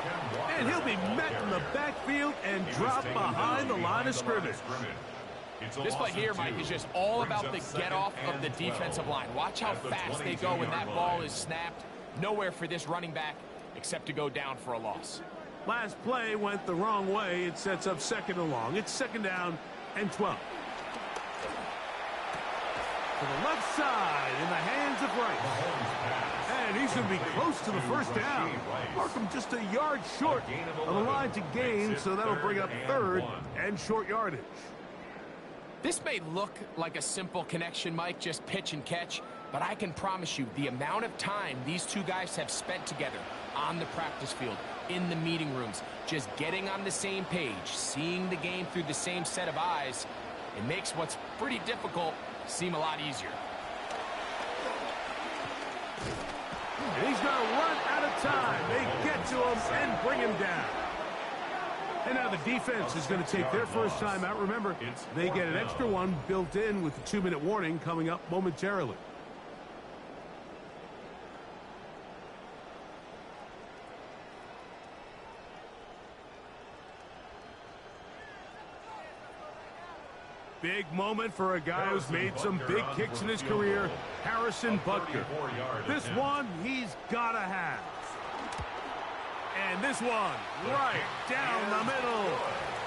Speaker 8: And he'll be met in the backfield and dropped behind the line of scrimmage.
Speaker 9: This play here, Mike, is just all about the get-off of the defensive line. Watch how fast they go when that ball is snapped. Nowhere for this running back except to go down for a loss.
Speaker 8: Last play went the wrong way. It sets up second and long. It's second down and 12. To the left side in the hands of Rice. And he's going to be close to the first down. Markham just a yard short of the line to gain, so that'll bring up third and short yardage.
Speaker 9: This may look like a simple connection, Mike, just pitch and catch, but I can promise you the amount of time these two guys have spent together on the practice field, in the meeting rooms, just getting on the same page, seeing the game through the same set of eyes, it makes what's pretty difficult seem a lot easier.
Speaker 8: And he's going to run out of time. They get to him and bring him down. And now the defense is going to take their first time out. Remember, they get an extra one built in with the 2-minute warning coming up momentarily. Big moment for a guy who's made some big kicks in his career, Harrison Butker. This one he's got to have. And this one right down the middle.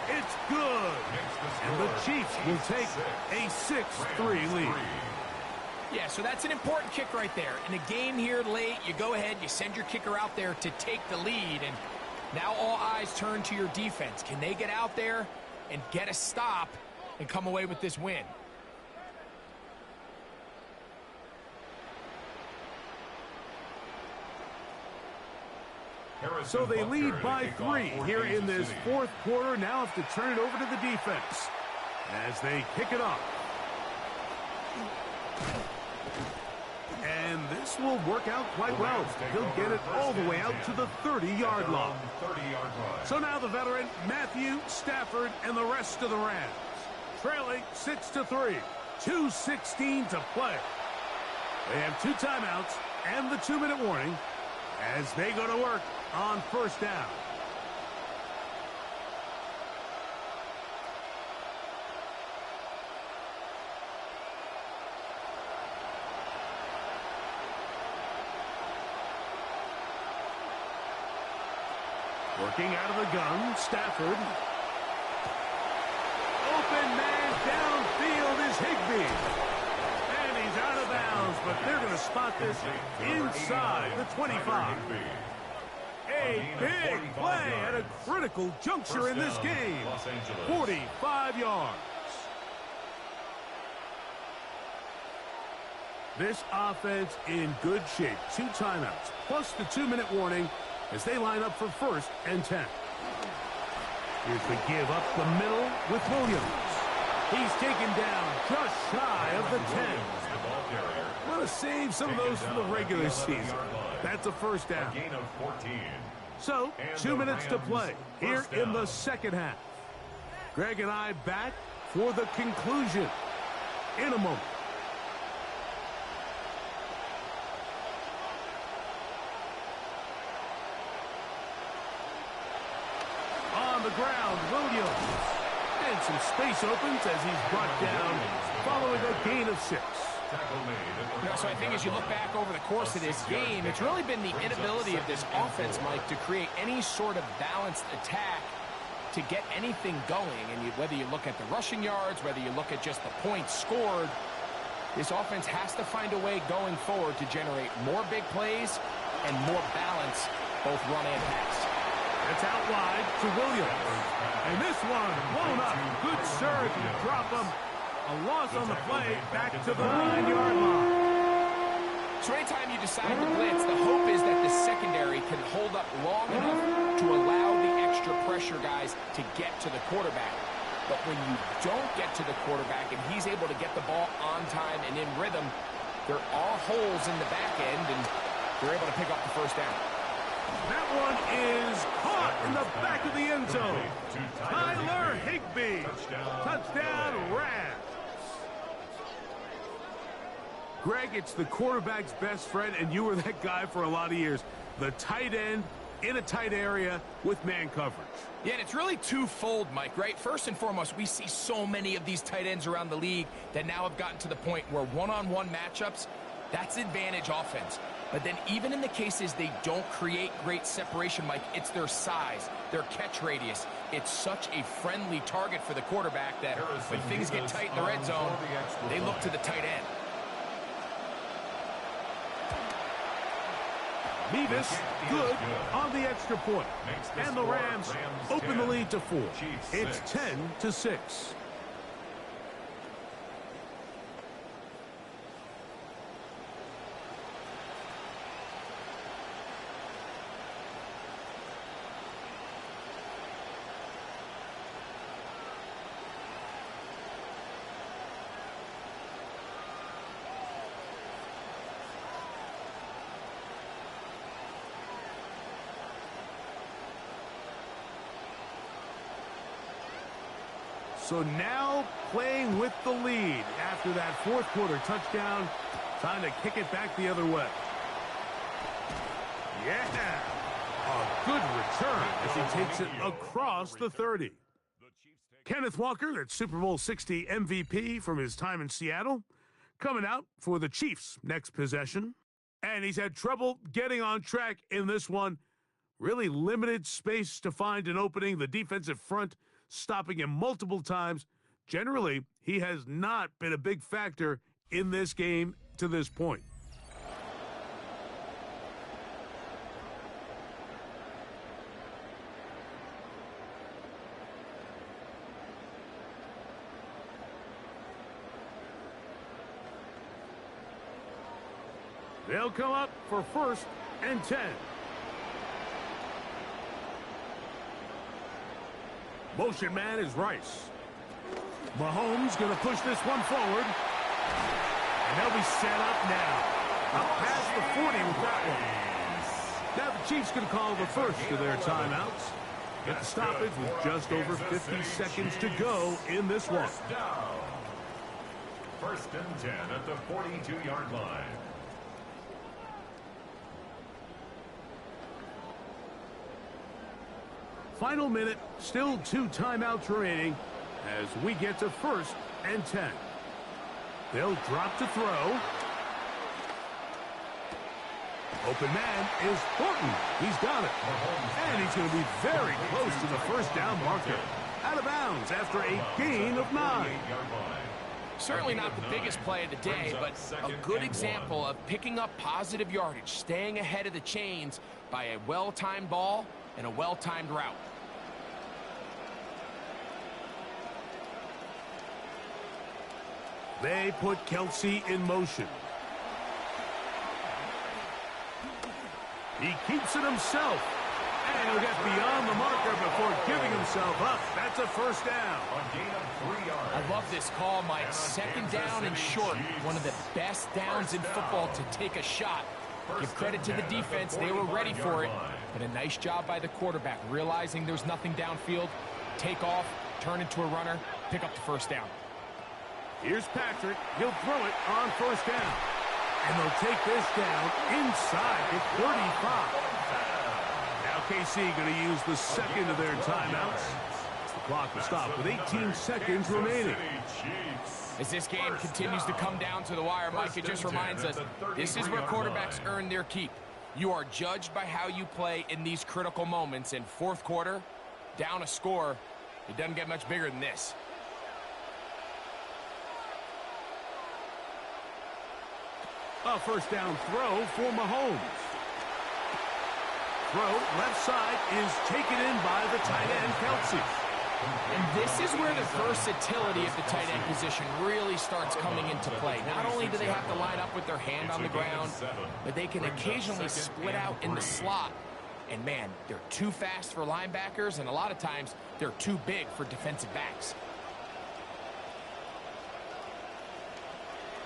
Speaker 8: It's good. And the Chiefs will take a 6-3 lead.
Speaker 9: Yeah, so that's an important kick right there. In a game here late, you go ahead, you send your kicker out there to take the lead. And now all eyes turn to your defense. Can they get out there and get a stop and come away with this win?
Speaker 8: So they lead by 3 here in this fourth quarter. Now have to turn it over to the defense as they kick it off. And this will work out quite well. He'll get it all the way out to the 30-yard line. So now the veteran, Matthew Stafford, and the rest of the Rams. Trailing 6-3. 2:16 to play. They have 2 timeouts and the 2-minute warning as they go to work on first down. Working out of the gun, Stafford. Open man downfield is Higbee. And he's out of bounds, but they're going to spot this inside the 25. A big play at a critical juncture in this game. 45 yards. This offense in good shape. 2 timeouts, plus the 2-minute warning as they line up for first and 10. Here's the give up the middle with Williams. He's taken down just shy of the 10. Want to save some of those for the regular season. That's a first down. So, 2 minutes to play here in the second half. Greg and I back for the conclusion in a moment. On the ground, Williams. And some space opens as he's brought down following a gain of 6.
Speaker 9: So I think as you look back over the course of this game, it's really been the inability of this offense, Mike, to create any sort of balanced attack to get anything going. And whether you look at the rushing yards, whether you look at just the points scored, this offense has to find a way going forward to generate more big plays and more balance, both run and pass.
Speaker 8: It's out wide to Williams. And this one blown up. Good surge to drop him. A loss on the play, back to the 9-yard line.
Speaker 9: So anytime you decide to blitz, the hope is that the secondary can hold up long enough to allow the extra pressure guys to get to the quarterback. But when you don't get to the quarterback and he's able to get the ball on time and in rhythm, there are holes in the back end, and they're able to pick up the first down.
Speaker 8: That one is caught in the back of the end zone. Tyler Higbee. Touchdown, Rams. Greg, it's the quarterback's best friend, and you were that guy for a lot of years. The tight end in a tight area with man coverage.
Speaker 9: Yeah, and it's really twofold, Mike, right? First and foremost, we see so many of these tight ends around the league that now have gotten to the point where one-on-one matchups, that's advantage offense. But then even in the cases they don't create great separation, Mike, it's their size, their catch radius. It's such a friendly target for the quarterback that when things get tight in the red zone, they look to the tight end.
Speaker 8: Mevis, good on the extra point. And the Rams open the lead to 4. It's 10-6. So now playing with the lead after that fourth quarter touchdown. Time to kick it back the other way. Yeah. A good return as he takes it across the 30. Kenneth Walker, that Super Bowl 60 MVP from his time in Seattle, coming out for the Chiefs' next possession. And he's had trouble getting on track in this one. Really limited space to find an opening. The defensive front stopping him multiple times. Generally, he has not been a big factor in this game to this point. They'll come up for 1st and 10. Motion man is Rice. Mahomes going to push this one forward. And they'll be set up now. Up past the 40 with that one. Now the Chiefs going to call the first of their timeouts. Get the stoppage with just over 50 seconds to go in this one.
Speaker 1: 1st and 10 at the 42-yard line.
Speaker 8: Final minute, still 2 timeouts remaining as we get to 1st and 10. They'll drop to throw. Open man is Horton. He's got it. And he's going to be very close to the 1st down marker. Out of bounds after a gain of 9.
Speaker 9: Certainly not the biggest play of the day, but a good example of picking up positive yardage, staying ahead of the chains by a well-timed ball and a well-timed route.
Speaker 8: They put Kelsey in motion. He keeps it himself. And he'll get beyond the marker before giving himself up. That's a 1st down.
Speaker 9: I love this call, Mike. 2nd down and short. One of the best downs in football to take a shot. Give credit to the defense. They were ready for it. But a nice job by the quarterback, realizing there's nothing downfield. Take off, turn into a runner, pick up the 1st down.
Speaker 8: Here's Patrick. He'll throw it on 1st down. And they'll take this down inside the 35. Now KC going to use the 2nd of their timeouts. The clock will stop with 18 seconds remaining.
Speaker 9: As this game continues to come down to the wire, Mike, it just reminds us, this is where quarterbacks earn their keep. You are judged by how you play in these critical moments. In 4th quarter, down a score, it doesn't get much bigger than this.
Speaker 8: A 1st down throw for Mahomes. Throw left side is taken in by the tight end, Kelsey.
Speaker 9: And this is where the versatility of the tight end position really starts coming into play. Not only do they have to line up with their hand on the ground, but they can occasionally split out in the slot. And man, they're too fast for linebackers, and a lot of times they're too big for defensive backs.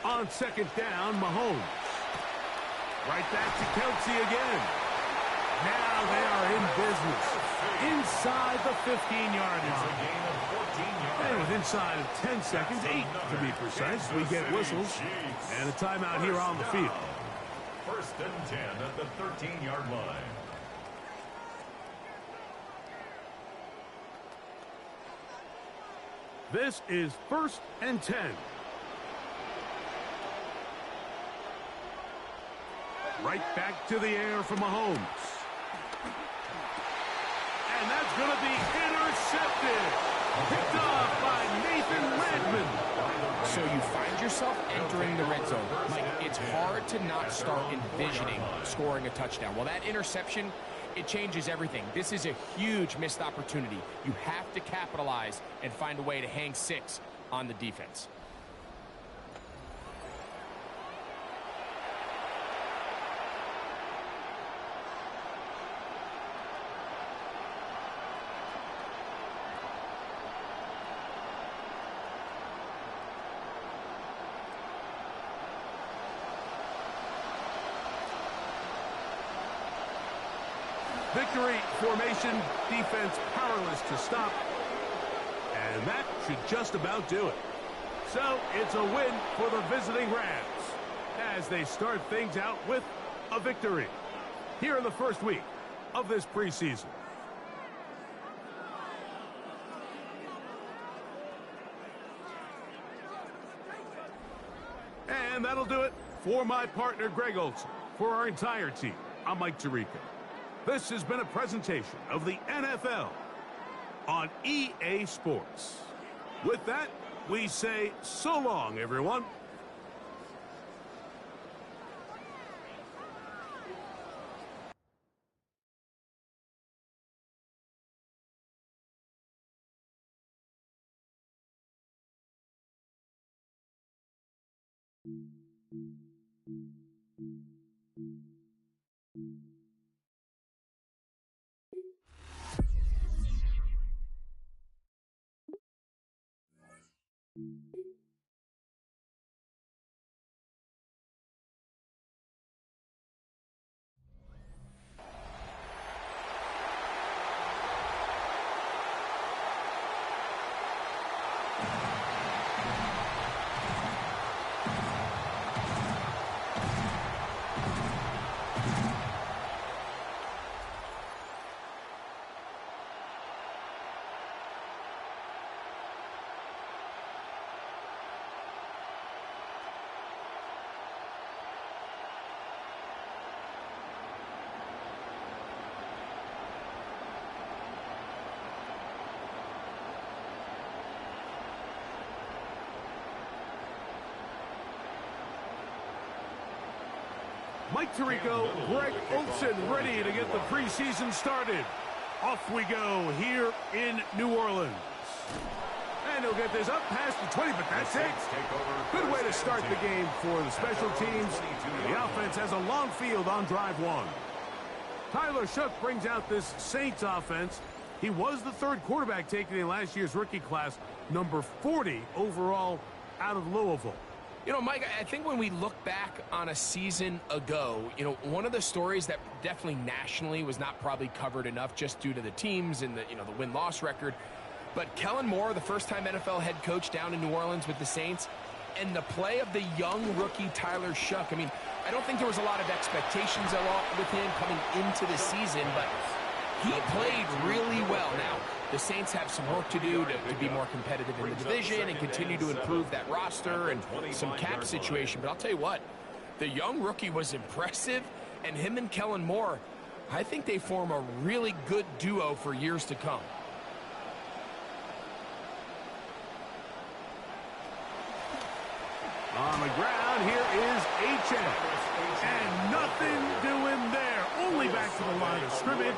Speaker 8: On 2nd down, Mahomes. Right back to Kelsey again. Now they are in business. inside the 15-yard line. And with inside of 10 seconds, 8 to be precise, we get whistles and a timeout here on the field.
Speaker 1: First and 10 at the 13-yard line.
Speaker 8: This is first and 10. Right back to the air for Mahomes. And that's going to be intercepted. Picked off by Nathan Redmond.
Speaker 9: So you find yourself entering the red zone. Mike, it's hard to not start envisioning scoring a touchdown. Well, that interception, it changes everything. This is a huge missed opportunity. You have to capitalize and find a way to hang 6 on the defense.
Speaker 8: Victory formation, defense powerless to stop. And that should just about do it. So it's a win for the visiting Rams as they start things out with a victory here in the first week of this preseason. And that'll do it for my partner, Greg Olson. For our entire team, I'm Mike Tirico. This has been a presentation of the NFL on EA Sports. With that, we say so long, everyone. Mike Tirico, Greg Olson ready to get the preseason started. Off we go here in New Orleans. And he'll get this up past the 20, but that's it. Good way to start the game for the special teams. The offense has a long field on drive 1. Tyler Shough brings out this Saints offense. He was the third quarterback taken in last year's rookie class, number 40 overall out of Louisville.
Speaker 9: You know, Mike, I think when we look back on a season ago, you know, one of the stories that definitely nationally was not probably covered enough just due to the teams and the, you know, the win-loss record. But Kellen Moore, the first-time NFL head coach down in New Orleans with the Saints, and the play of the young rookie Tyler Shough. I mean, I don't think there was a lot of expectations with him coming into the season, but he played really well. Now, the Saints have some work to do to be more competitive in the division and continue to improve that roster and some cap situation. But I'll tell you what, the young rookie was impressive, and him and Kellen Moore, I think they form a really good duo for years to come.
Speaker 8: On the ground, here is HF. And nothing doing there. Only back to the line of scrimmage.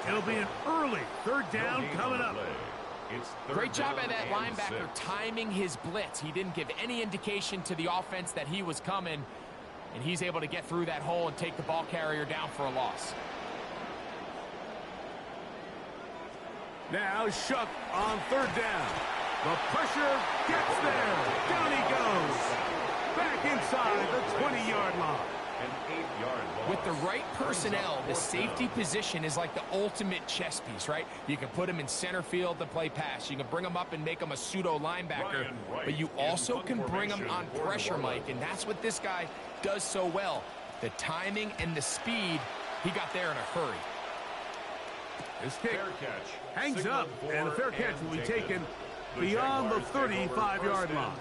Speaker 8: It'll be an early third down coming up.
Speaker 9: Great job by that linebacker timing his blitz. He didn't give any indication to the offense that he was coming, and he's able to get through that hole and take the ball carrier down for a loss.
Speaker 8: Now Shough on third down. The pressure gets there. Down he goes. Back inside the 20-yard line.
Speaker 1: An 8-yard loss.
Speaker 9: With the right personnel, the safety position is like the ultimate chess piece, right? You can put him in center field to play pass. You can bring him up and make him a pseudo linebacker. But you also can bring him on pressure, Mike, and that's what this guy does so well. The timing and the speed, he got there in a hurry.
Speaker 8: This kick hangs up, and a fair catch will be taken beyond the 35-yard line.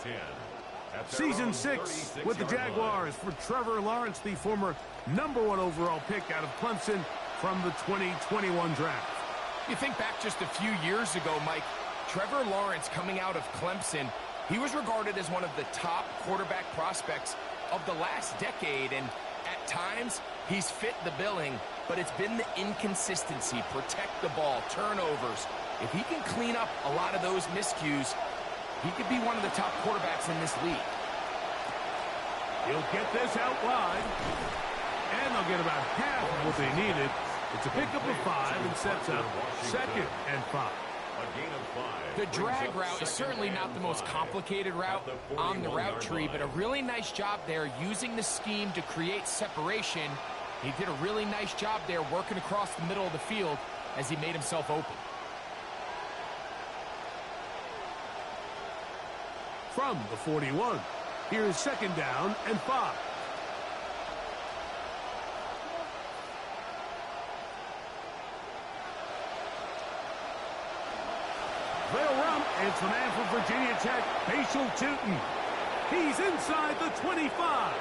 Speaker 8: Season 6 with the Jaguars for Trevor Lawrence, the former #1 overall pick out of Clemson from the 2021 draft.
Speaker 9: You think back just a few years ago, Mike, Trevor Lawrence coming out of Clemson, he was regarded as one of the top quarterback prospects of the last decade, and at times he's fit the billing, but it's been the inconsistency, protect the ball, turnovers. If he can clean up a lot of those miscues, he could be one of the top quarterbacks in this league.
Speaker 8: He'll get this out wide, and they'll get about half of what they needed. It's a pickup of 5 and sets up 2nd and 5.
Speaker 9: The drag route is certainly not the most complicated route on the route tree, but a really nice job there using the scheme to create separation. He did a really nice job there working across the middle of the field as he made himself open.
Speaker 8: From the 41, here's 2nd down and 5. They'll run. It's a man from Virginia Tech, Facial Tootin. He's inside the 25.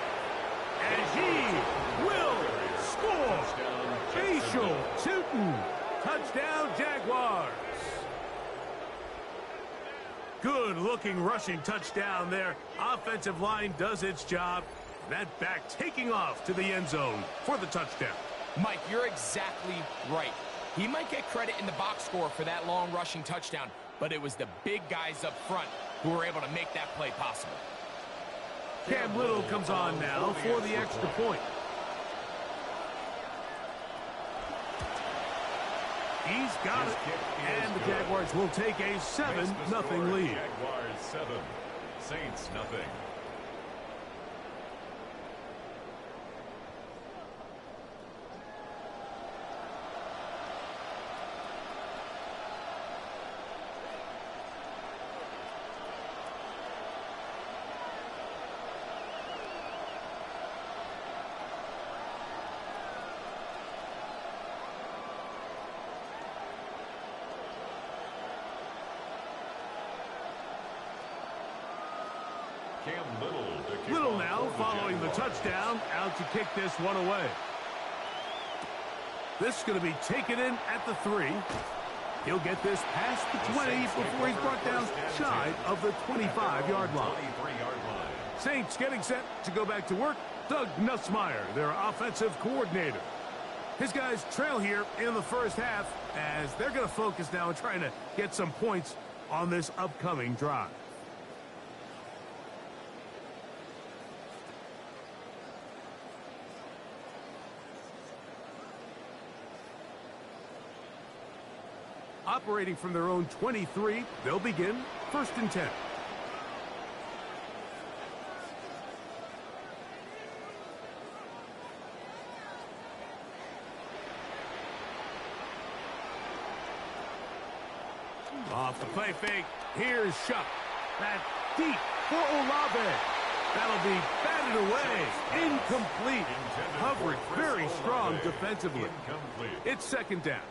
Speaker 8: And he will score. Facial Tootin. Touchdown, Jaguars. Good-looking rushing touchdown there. Offensive line does its job. That back taking off to the end zone for the touchdown.
Speaker 9: Mike, you're exactly right. He might get credit in the box score for that long rushing touchdown, but it was the big guys up front who were able to make that play possible.
Speaker 8: Cam Little comes on now for the extra point. He's got it, and the Jaguars will take a 7-0 lead.
Speaker 1: Jaguars 7, Saints nothing.
Speaker 8: Little now following the touchdown, out to kick this one away. This is going to be taken in at the 3. He'll get this past the 20 before he's brought down shy of the 25-yard line. Saints getting set to go back to work. Doug Nussmeier, their offensive coordinator. His guys trail here in the first half as they're going to focus now on trying to get some points on this upcoming drive. Operating from their own 23, they'll begin 1st and 10. Off the play fake, here's Shuck. That deep for Olave. That'll be batted away. Incomplete. Coverage very strong defensively. It's 2nd down.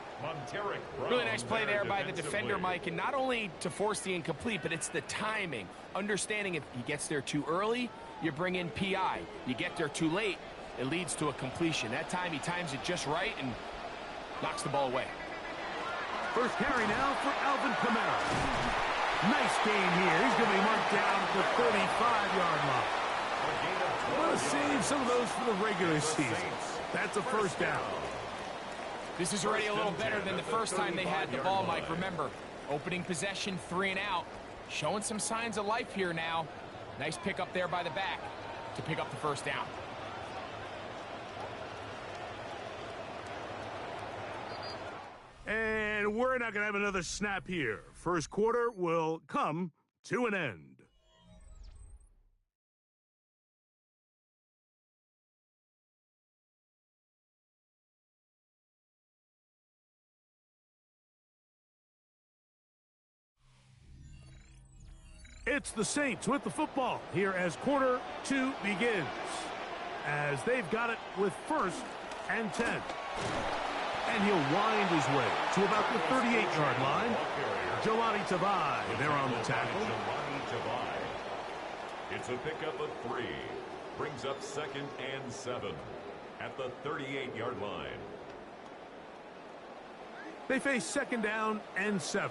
Speaker 9: Really nice play there by the defender, Mike, and not only to force the incomplete, but it's the timing. Understanding if he gets there too early, you bring in PI. You get there too late, it leads to a completion. That time he times it just right and knocks the ball away.
Speaker 8: First carry now for Alvin Kamara. Nice game here. He's going to be marked down at the 35-yard line. I want to save some of those for the regular season. That's a 1st down.
Speaker 9: This is already a little better than the first time they had the ball, Mike. Remember, opening possession, 3 and out. Showing some signs of life here now. Nice pick up there by the back to pick up the 1st down.
Speaker 8: And we're not going to have another snap here. First quarter will come to an end. It's the Saints with the football here as quarter 2 begins. As they've got it with 1st and 10. And he'll wind his way to about the 38-yard line. Jelani Tavai there on the tackle.
Speaker 1: It's a pickup of 3. Brings up 2nd and 7 at the 38-yard line.
Speaker 8: They face 2nd down and 7.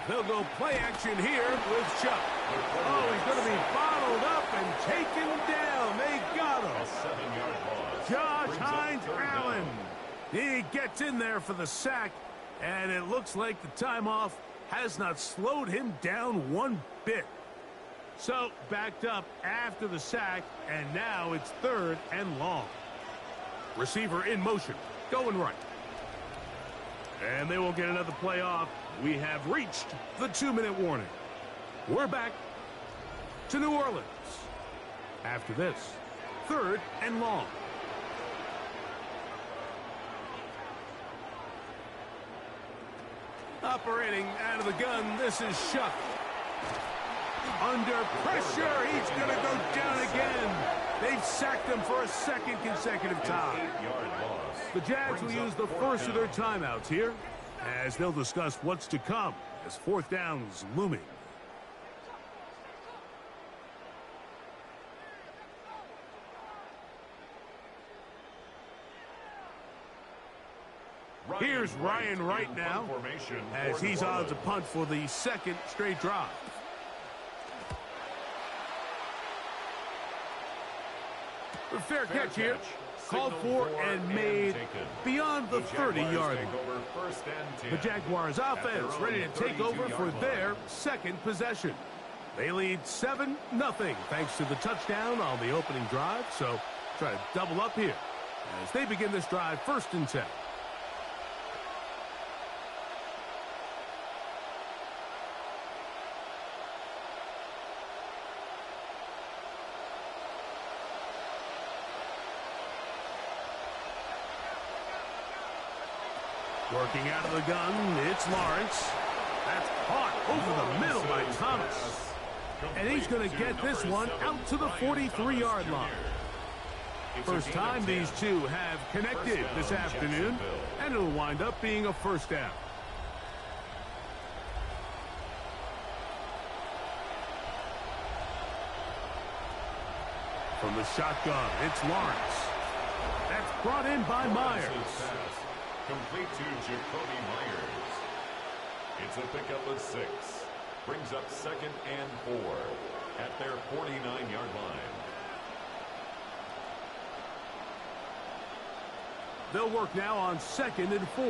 Speaker 8: They'll go play action here with Chuck. Oh, he's going to be bottled up and taken down. They got him.
Speaker 1: A 7-yard loss.
Speaker 8: Josh Hines-Allen. He gets in there for the sack, and it looks like the timeoff has not slowed him down one bit. So, backed up after the sack, and now it's 3rd and long. Receiver in motion, going right. And they will get another play off. We have reached the 2-minute warning. We're back to New Orleans. After this, 3rd and long. Operating out of the gun, this is Shuck. Under pressure, he's going to go down again. They've sacked him for a 2nd consecutive time. The Jags will use the first of their timeouts here, as they'll discuss what's to come as 4th down's looming. Here's Ryan Wright now, as he's on to punt for the 2nd straight drive. A fair catch here. Called for and made beyond the 30-yard line. The Jaguars offense ready to take over for their 2nd possession. They lead 7-0 thanks to the touchdown on the opening drive. So try to double up here as they begin this drive 1st and 10. Working out of the gun, it's Lawrence. That's caught over the middle by Thomas. And he's going to get this one out to the 43-yard line. First time these two have connected this afternoon, and it'll wind up being a 1st down. From the shotgun, it's Lawrence. That's brought in by Myers.
Speaker 1: Complete to Jacoby Myers. It's a pickup of 6. Brings up 2nd and 4 at their 49-yard line.
Speaker 8: They'll work now on 2nd and 4.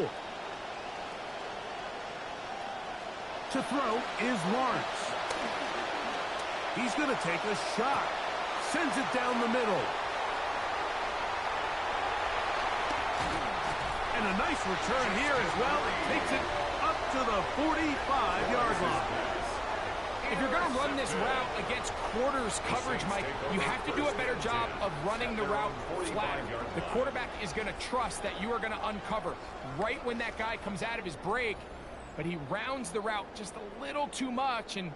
Speaker 8: To throw is Lawrence. He's going to take a shot. Sends it down the middle. And a nice return here as well. It takes it up to the 45-yard line.
Speaker 9: If you're going to run this route against quarters coverage, Mike, you have to do a better job of running the route flat. The quarterback is going to trust that you are going to uncover right when that guy comes out of his break, but he rounds the route just a little too much and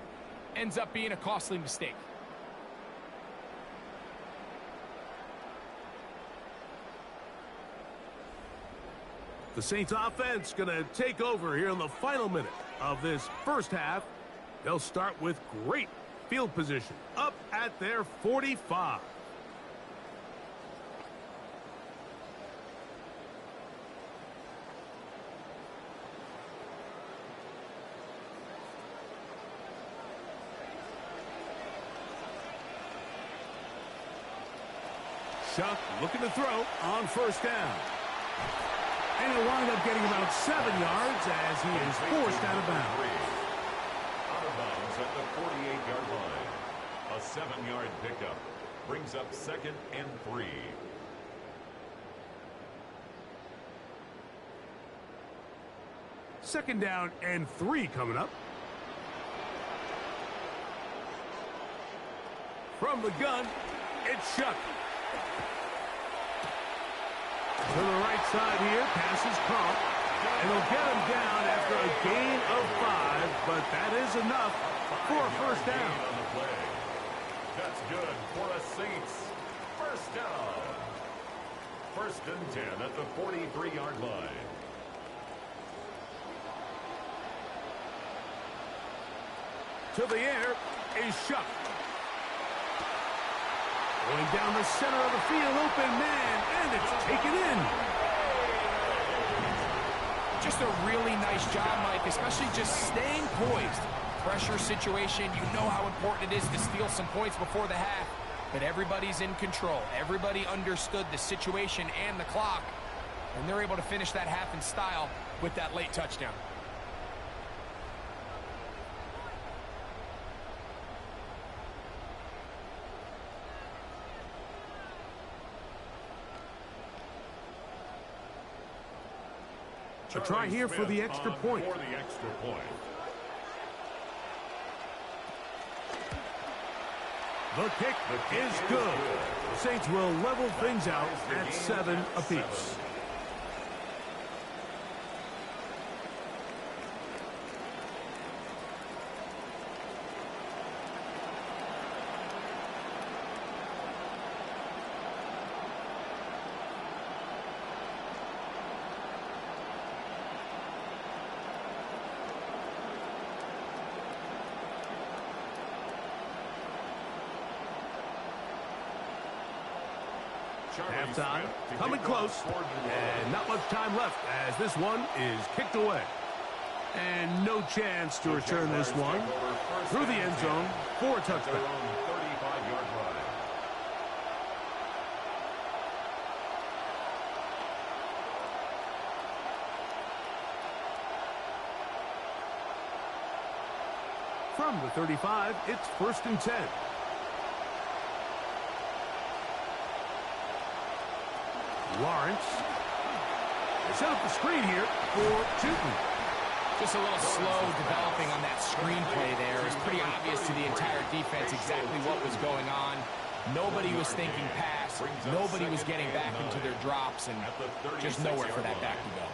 Speaker 9: ends up being a costly mistake.
Speaker 8: The Saints offense going to take over here in the final minute of this 1st half. They'll start with great field position up at their 45. Shuck looking to throw on 1st down. And he'll wind up getting about 7 yards as he is forced out of bounds.
Speaker 1: Out of bounds at the 48-yard line. A 7-yard pickup. Brings up 2nd and 3.
Speaker 8: Second down and 3 coming up. From the gun, it's Shuck. To the right side here, passes caught. And they'll get him down after a gain of 5, but that is enough for a first down.
Speaker 1: That's good for a Saints first down. First and 10 at the 43-yard line.
Speaker 8: To the air is Shuck. Going down the center of the field, open man, and it's taken in.
Speaker 9: Just a really nice job, Mike, especially just staying poised. Pressure situation, you know how important it is to steal some points before the half, but everybody's in control. Everybody understood the situation and the clock, and they're able to finish that half in style with that late touchdown.
Speaker 8: A try here for the extra point.
Speaker 1: For the extra point.
Speaker 8: The kick is good. The Saints will level things out at 7 apiece. Halftime, coming close, and not much time left as this one is kicked away. And no chance to return this one through the end zone for a touchdown. From the 35, it's first and 10. Lawrence. They set up the screen here for Tootin.
Speaker 9: Just a little slow developing on that screenplay there. It's pretty obvious to the entire defense exactly what was going on. Nobody was thinking pass. Nobody was getting back into their drops, and just nowhere for that back to go.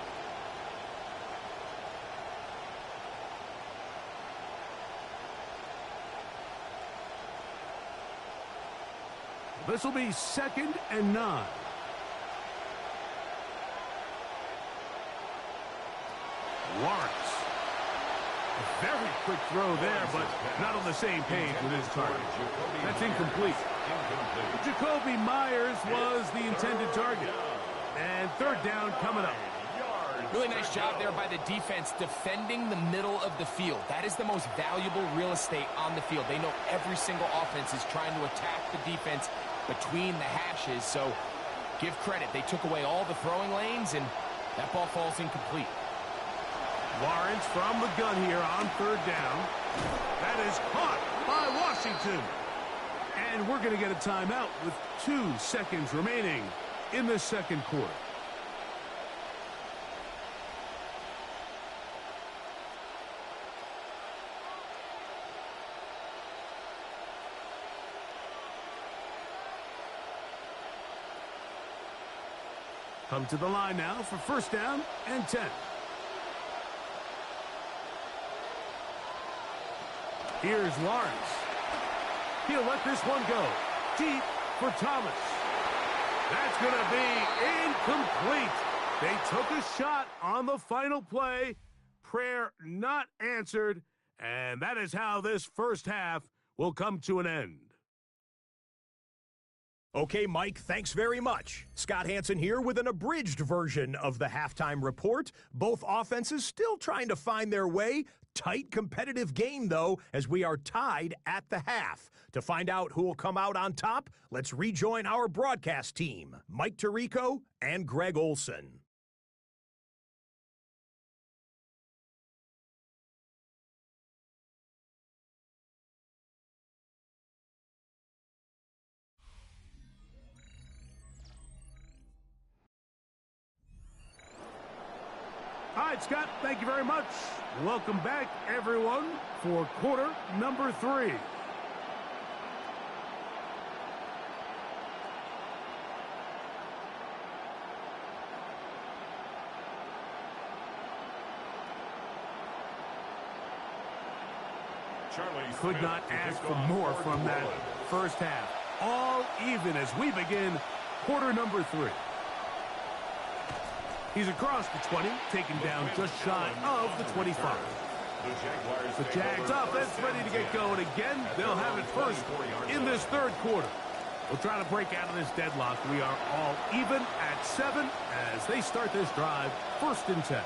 Speaker 8: This will be 2nd and 9. Lawrence. A very quick throw there, but not on the same page with his target. That's incomplete. Jacoby Myers was the intended target. And third down coming up.
Speaker 9: Really nice job there by the defense defending the middle of the field. That is the most valuable real estate on the field. They know every single offense is trying to attack the defense between the hashes, so give credit. They took away all the throwing lanes, and that ball falls incomplete.
Speaker 8: Lawrence from the gun here on third down. That is caught by Washington. And we're going to get a timeout with 2 seconds remaining in the second quarter. Come to the line now for first down and 10. Here's Lawrence. He'll let this one go. Deep for Thomas. That's going to be incomplete. They took a shot on the final play. Prayer not answered. And that is how this first half will come to an end.
Speaker 4: Okay, Mike, thanks very much. Scott Hanson here with an abridged version of the halftime report. Both offenses still trying to find their way. Tight competitive game, though, as we are tied at the half. To find out who will come out on top, let's rejoin our broadcast team, Mike Tirico and Greg Olson.
Speaker 8: All right, Scott, thank you very much. Welcome back, everyone, for quarter number 3. Could not ask for more from that first half. All even as we begin quarter number 3. He's across the 20, taken down just shy of the 25. The Jags offense ready to get going again. They'll have it first in this third quarter. We'll try to break out of this deadlock. We are all even at 7 as they start this drive, 1st and 10.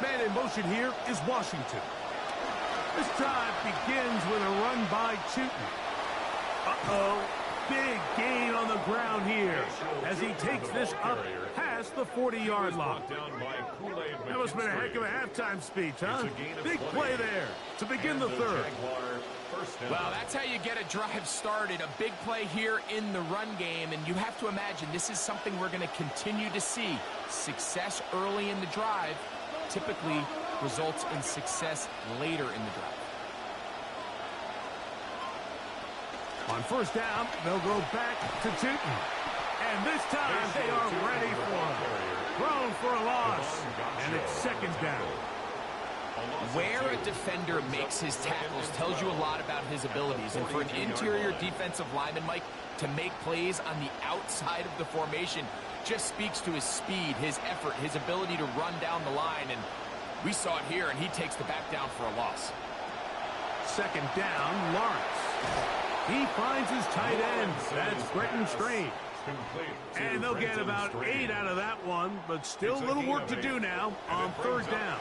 Speaker 8: Man in motion here is Washington. This drive begins with a run by Chutin. Uh-oh. Big gain on the ground here as he takes this up past the 40-yard line. That must have been a heck of a halftime speech, huh? Big play there to begin the third.
Speaker 9: Well, that's how you get a drive started. A big play here in the run game, and you have to imagine this is something we're going to continue to see. Success early in the drive typically results in success later in the drive.
Speaker 8: On first down, they'll go back to Chutin. And this time they are ready for him. Thrown for a loss. And it's 2nd down.
Speaker 9: Where a defender makes his tackles tells you a lot about his abilities. And for an interior defensive lineman, Mike, to make plays on the outside of the formation just speaks to his speed, his effort, his ability to run down the line. And we saw it here, and he takes the back down for a loss.
Speaker 8: 2nd down, Lawrence. He finds his tight end. That's Brenton Strange. And they'll get about 8 out of that one, but still a little work to do now on 3rd down.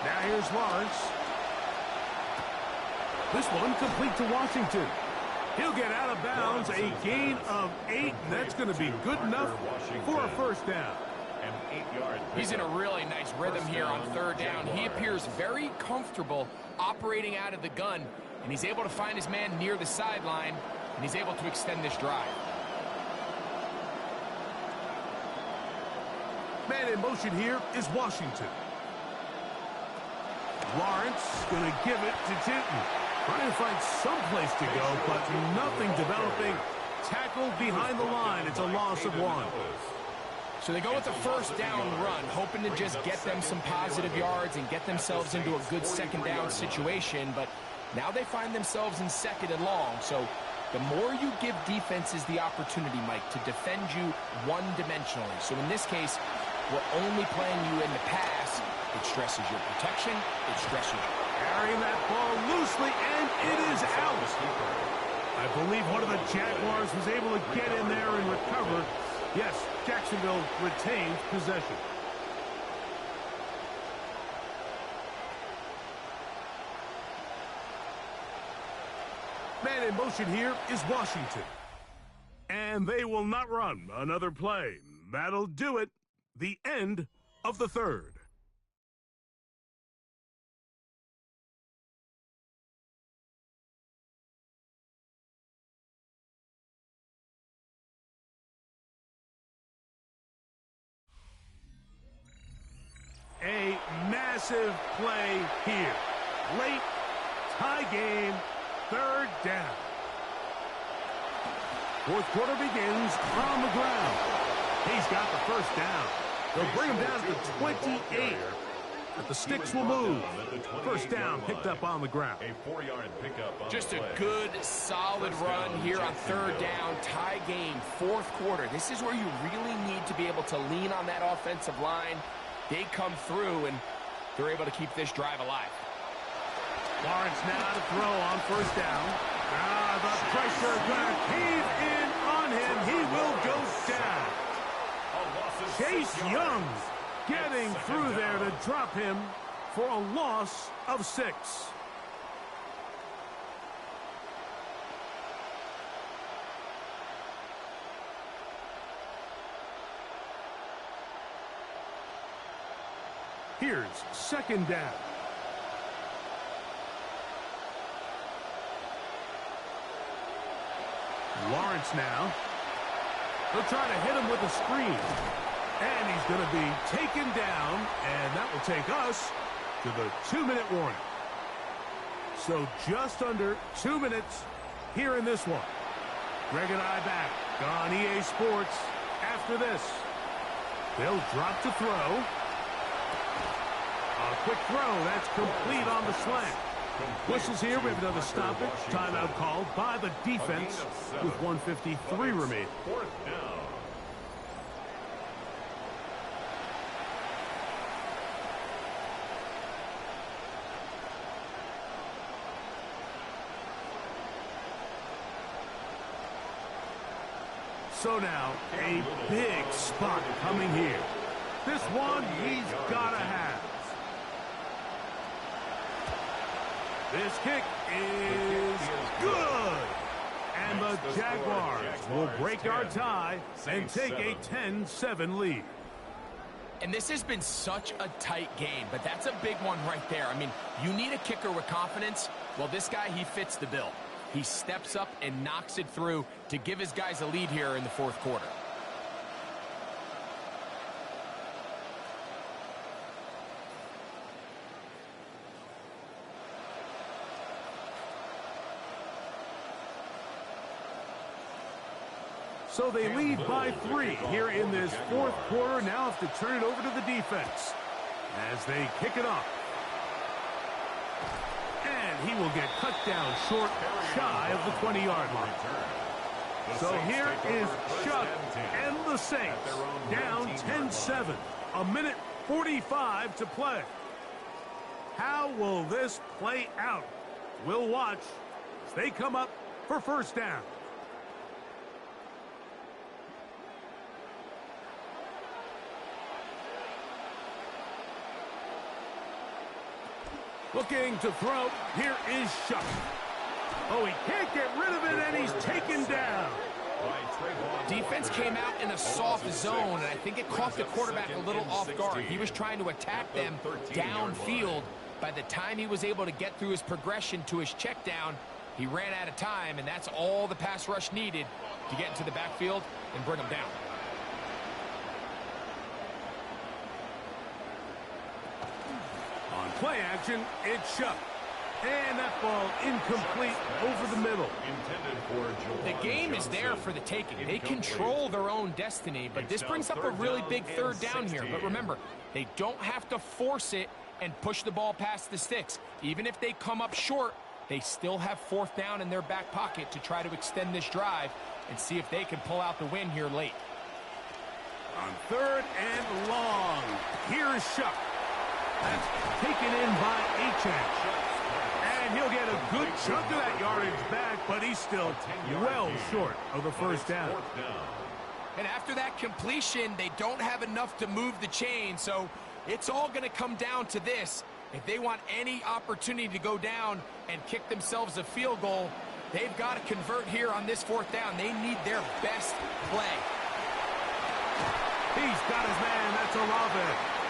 Speaker 8: Now here's Lawrence. This one complete to Washington. He'll get out of bounds, a gain of 8, and that's going to be good enough for a 1st down.
Speaker 9: He's in a really nice rhythm here on 3rd down. He appears very comfortable operating out of the gun, and he's able to find his man near the sideline, and he's able to extend this drive.
Speaker 8: Man in motion here is Washington. Lawrence going to give it to Chutin. Trying to find some place to go, but nothing developing. Tackled behind the line. It's a loss of 1.
Speaker 9: So they go with the 1st down run, hoping to just get them some positive yards and get themselves into a good 2nd down situation. But now they find themselves in 2nd and long. So the more you give defenses the opportunity, Mike, to defend you one-dimensionally. So in this case, we're only playing you in the pass. It stresses your protection. It stresses you.
Speaker 8: Carrying that ball loosely, and it is out. I believe one of the Jaguars was able to get in there and recover. Yes, Jacksonville retained possession. Man in motion here is Washington. And they will not run another play. That'll do it. The end of the 3rd. A massive play here. Late, tie game, 3rd down. 4th quarter begins on the ground. He's got the 1st down. They'll bring him down to the 28. But the sticks will move. 1st down picked up on the ground.
Speaker 9: Just a good, solid run here on 3rd down. Tie game, 4th quarter. This is where you really need to be able to lean on that offensive line. They come through, and they're able to keep this drive alive.
Speaker 8: Lawrence now to throw on 1st down. The pressure going to cave in on him. He will go down. Chase Young getting through there to drop him for a loss of 6. Here's second down. Lawrence now. They'll try to hit him with a screen. And he's going to be taken down, and that will take us to the 2-minute warning. So just under 2 minutes here in this one. Greg and I back on EA Sports after this. They'll drop to throw. A quick throw. That's complete on the slant. Whistles here. We have another stoppage. Timeout called by the defense with 1:53 remaining.
Speaker 1: Fourth down.
Speaker 8: So now, a big spot coming here. This one he's got to have. This kick is good. And the Jaguars will break our tie and take a 10-7 lead.
Speaker 9: And this has been such a tight game, but that's a big one right there. I mean, you need a kicker with confidence. Well, this guy, he fits the bill. He steps up and knocks it through to give his guys a lead here in the fourth quarter.
Speaker 8: So they lead by 3 here in this fourth quarter. Now have to turn it over to the defense as they kick it off. And he will get cut down short, shy of the 20-yard line. So here is Chuck and the Saints down 10-7. A minute 45 to play. How will this play out? We'll watch as they come up for first down. Looking to throw. Here is Shuck. Oh, he can't get rid of it, and he's taken down.
Speaker 9: Defense came out in a soft zone, and I think it caught the quarterback a little off guard. He was trying to attack them downfield. By the time he was able to get through his progression to his check down, he ran out of time, and that's all the pass rush needed to get into the backfield and bring him down.
Speaker 8: On play action, it's Shuck. And that ball incomplete over the middle.
Speaker 9: The game is there for the taking. They control their own destiny, but this brings up a really big third down here. But remember, they don't have to force it and push the ball past the sticks. Even if they come up short, they still have fourth down in their back pocket to try to extend this drive and see if they can pull out the win here late.
Speaker 8: On third and long, here's Shuck. That's taken in by Achane. And he'll get a good chunk of that yardage back, but he's still well short of the first down.
Speaker 9: And after that completion, they don't have enough to move the chain, so it's all going to come down to this. If they want any opportunity to go down and kick themselves a field goal, they've got to convert here on this fourth down. They need their best play.
Speaker 8: He's got his man. That's Olave.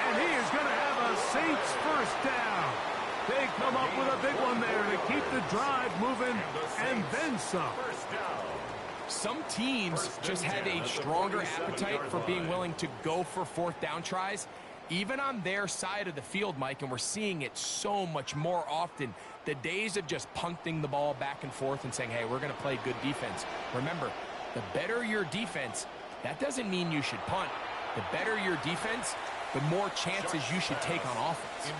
Speaker 8: And he is going to have a Saints first down. They come up with a big one there to keep the drive moving and then some.
Speaker 9: Some teams just have a stronger appetite for being willing to go for fourth down tries, even on their side of the field, Mike, and we're seeing it so much more often. The days of just punting the ball back and forth and saying, hey, we're going to play good defense. Remember, the better your defense, that doesn't mean you should punt. The better your defense, the more chances you should take on offense.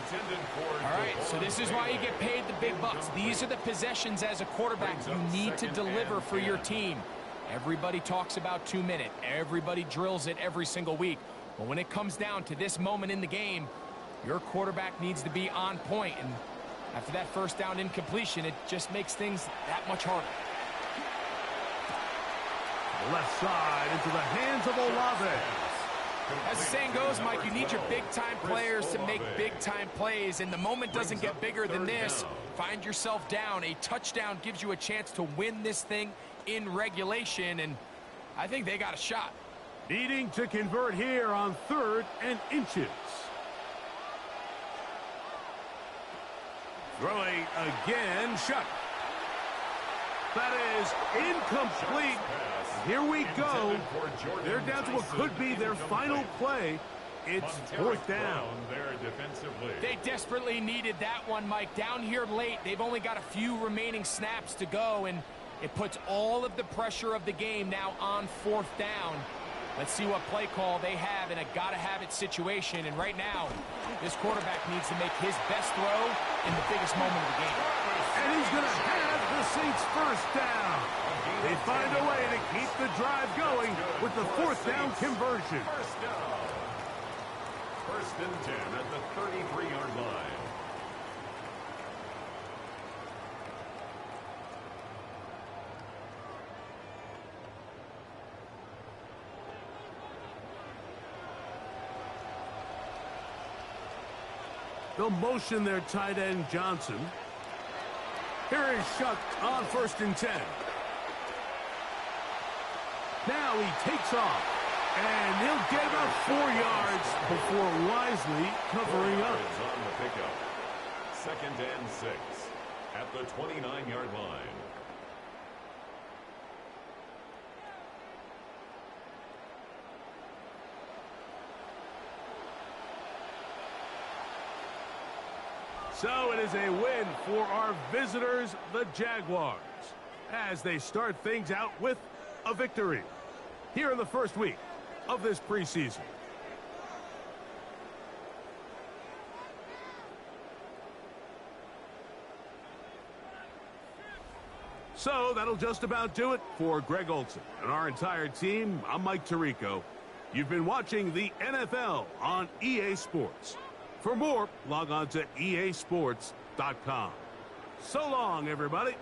Speaker 9: All right, so this is why you get paid the big bucks. These are the possessions as a quarterback you need to deliver for your team. Everybody talks about 2 minutes. Everybody drills it every single week. But when it comes down to this moment in the game, your quarterback needs to be on point. And after that first down incompletion, it just makes things that much harder.
Speaker 8: Left side into the hands of Olave.
Speaker 9: As the saying goes, Mike, you need your big-time players to make big-time plays, and the moment doesn't get bigger than this. Find yourself down. A touchdown gives you a chance to win this thing in regulation, and I think they got a shot.
Speaker 8: Needing to convert here on 3rd and inches. Throwing again, Shuck. That is incomplete. Here we go. They're down to what could be their final play. It's fourth down.
Speaker 9: They desperately needed that one, Mike. Down here late, they've only got a few remaining snaps to go, and it puts all of the pressure of the game now on fourth down. Let's see what play call they have in a gotta-have-it situation. And right now, this quarterback needs to make his best throw in the biggest moment of the game.
Speaker 8: And he's going to have the Saints first down. They find a way to keep the drive going with the fourth down conversion.
Speaker 1: First and 10 at the 33-yard line.
Speaker 8: They'll motion their tight end, Johnson. Here is Shuck on first and 10. Now he takes off, and he'll get about 4 yards before wisely covering up.
Speaker 1: On the pickup. Second and 6 at the 29-yard line.
Speaker 8: So it is a win for our visitors, the Jaguars, as they start things out with a victory here in the first week of this preseason. So that'll just about do it for Greg Olsen and our entire team. I'm Mike Tirico. You've been watching the NFL on EA Sports. For more, log on to easports.com. So long, everybody.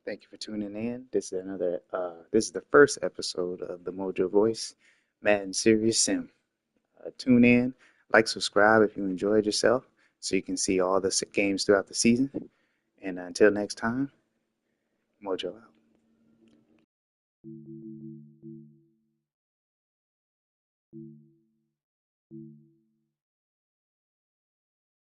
Speaker 10: Thank you for tuning in. This is the first episode of the Mojoeverse Madden Serious Sim. Tune in, like, subscribe if you enjoyed yourself, so you can see all the games throughout the season. And until next time, Mojo out.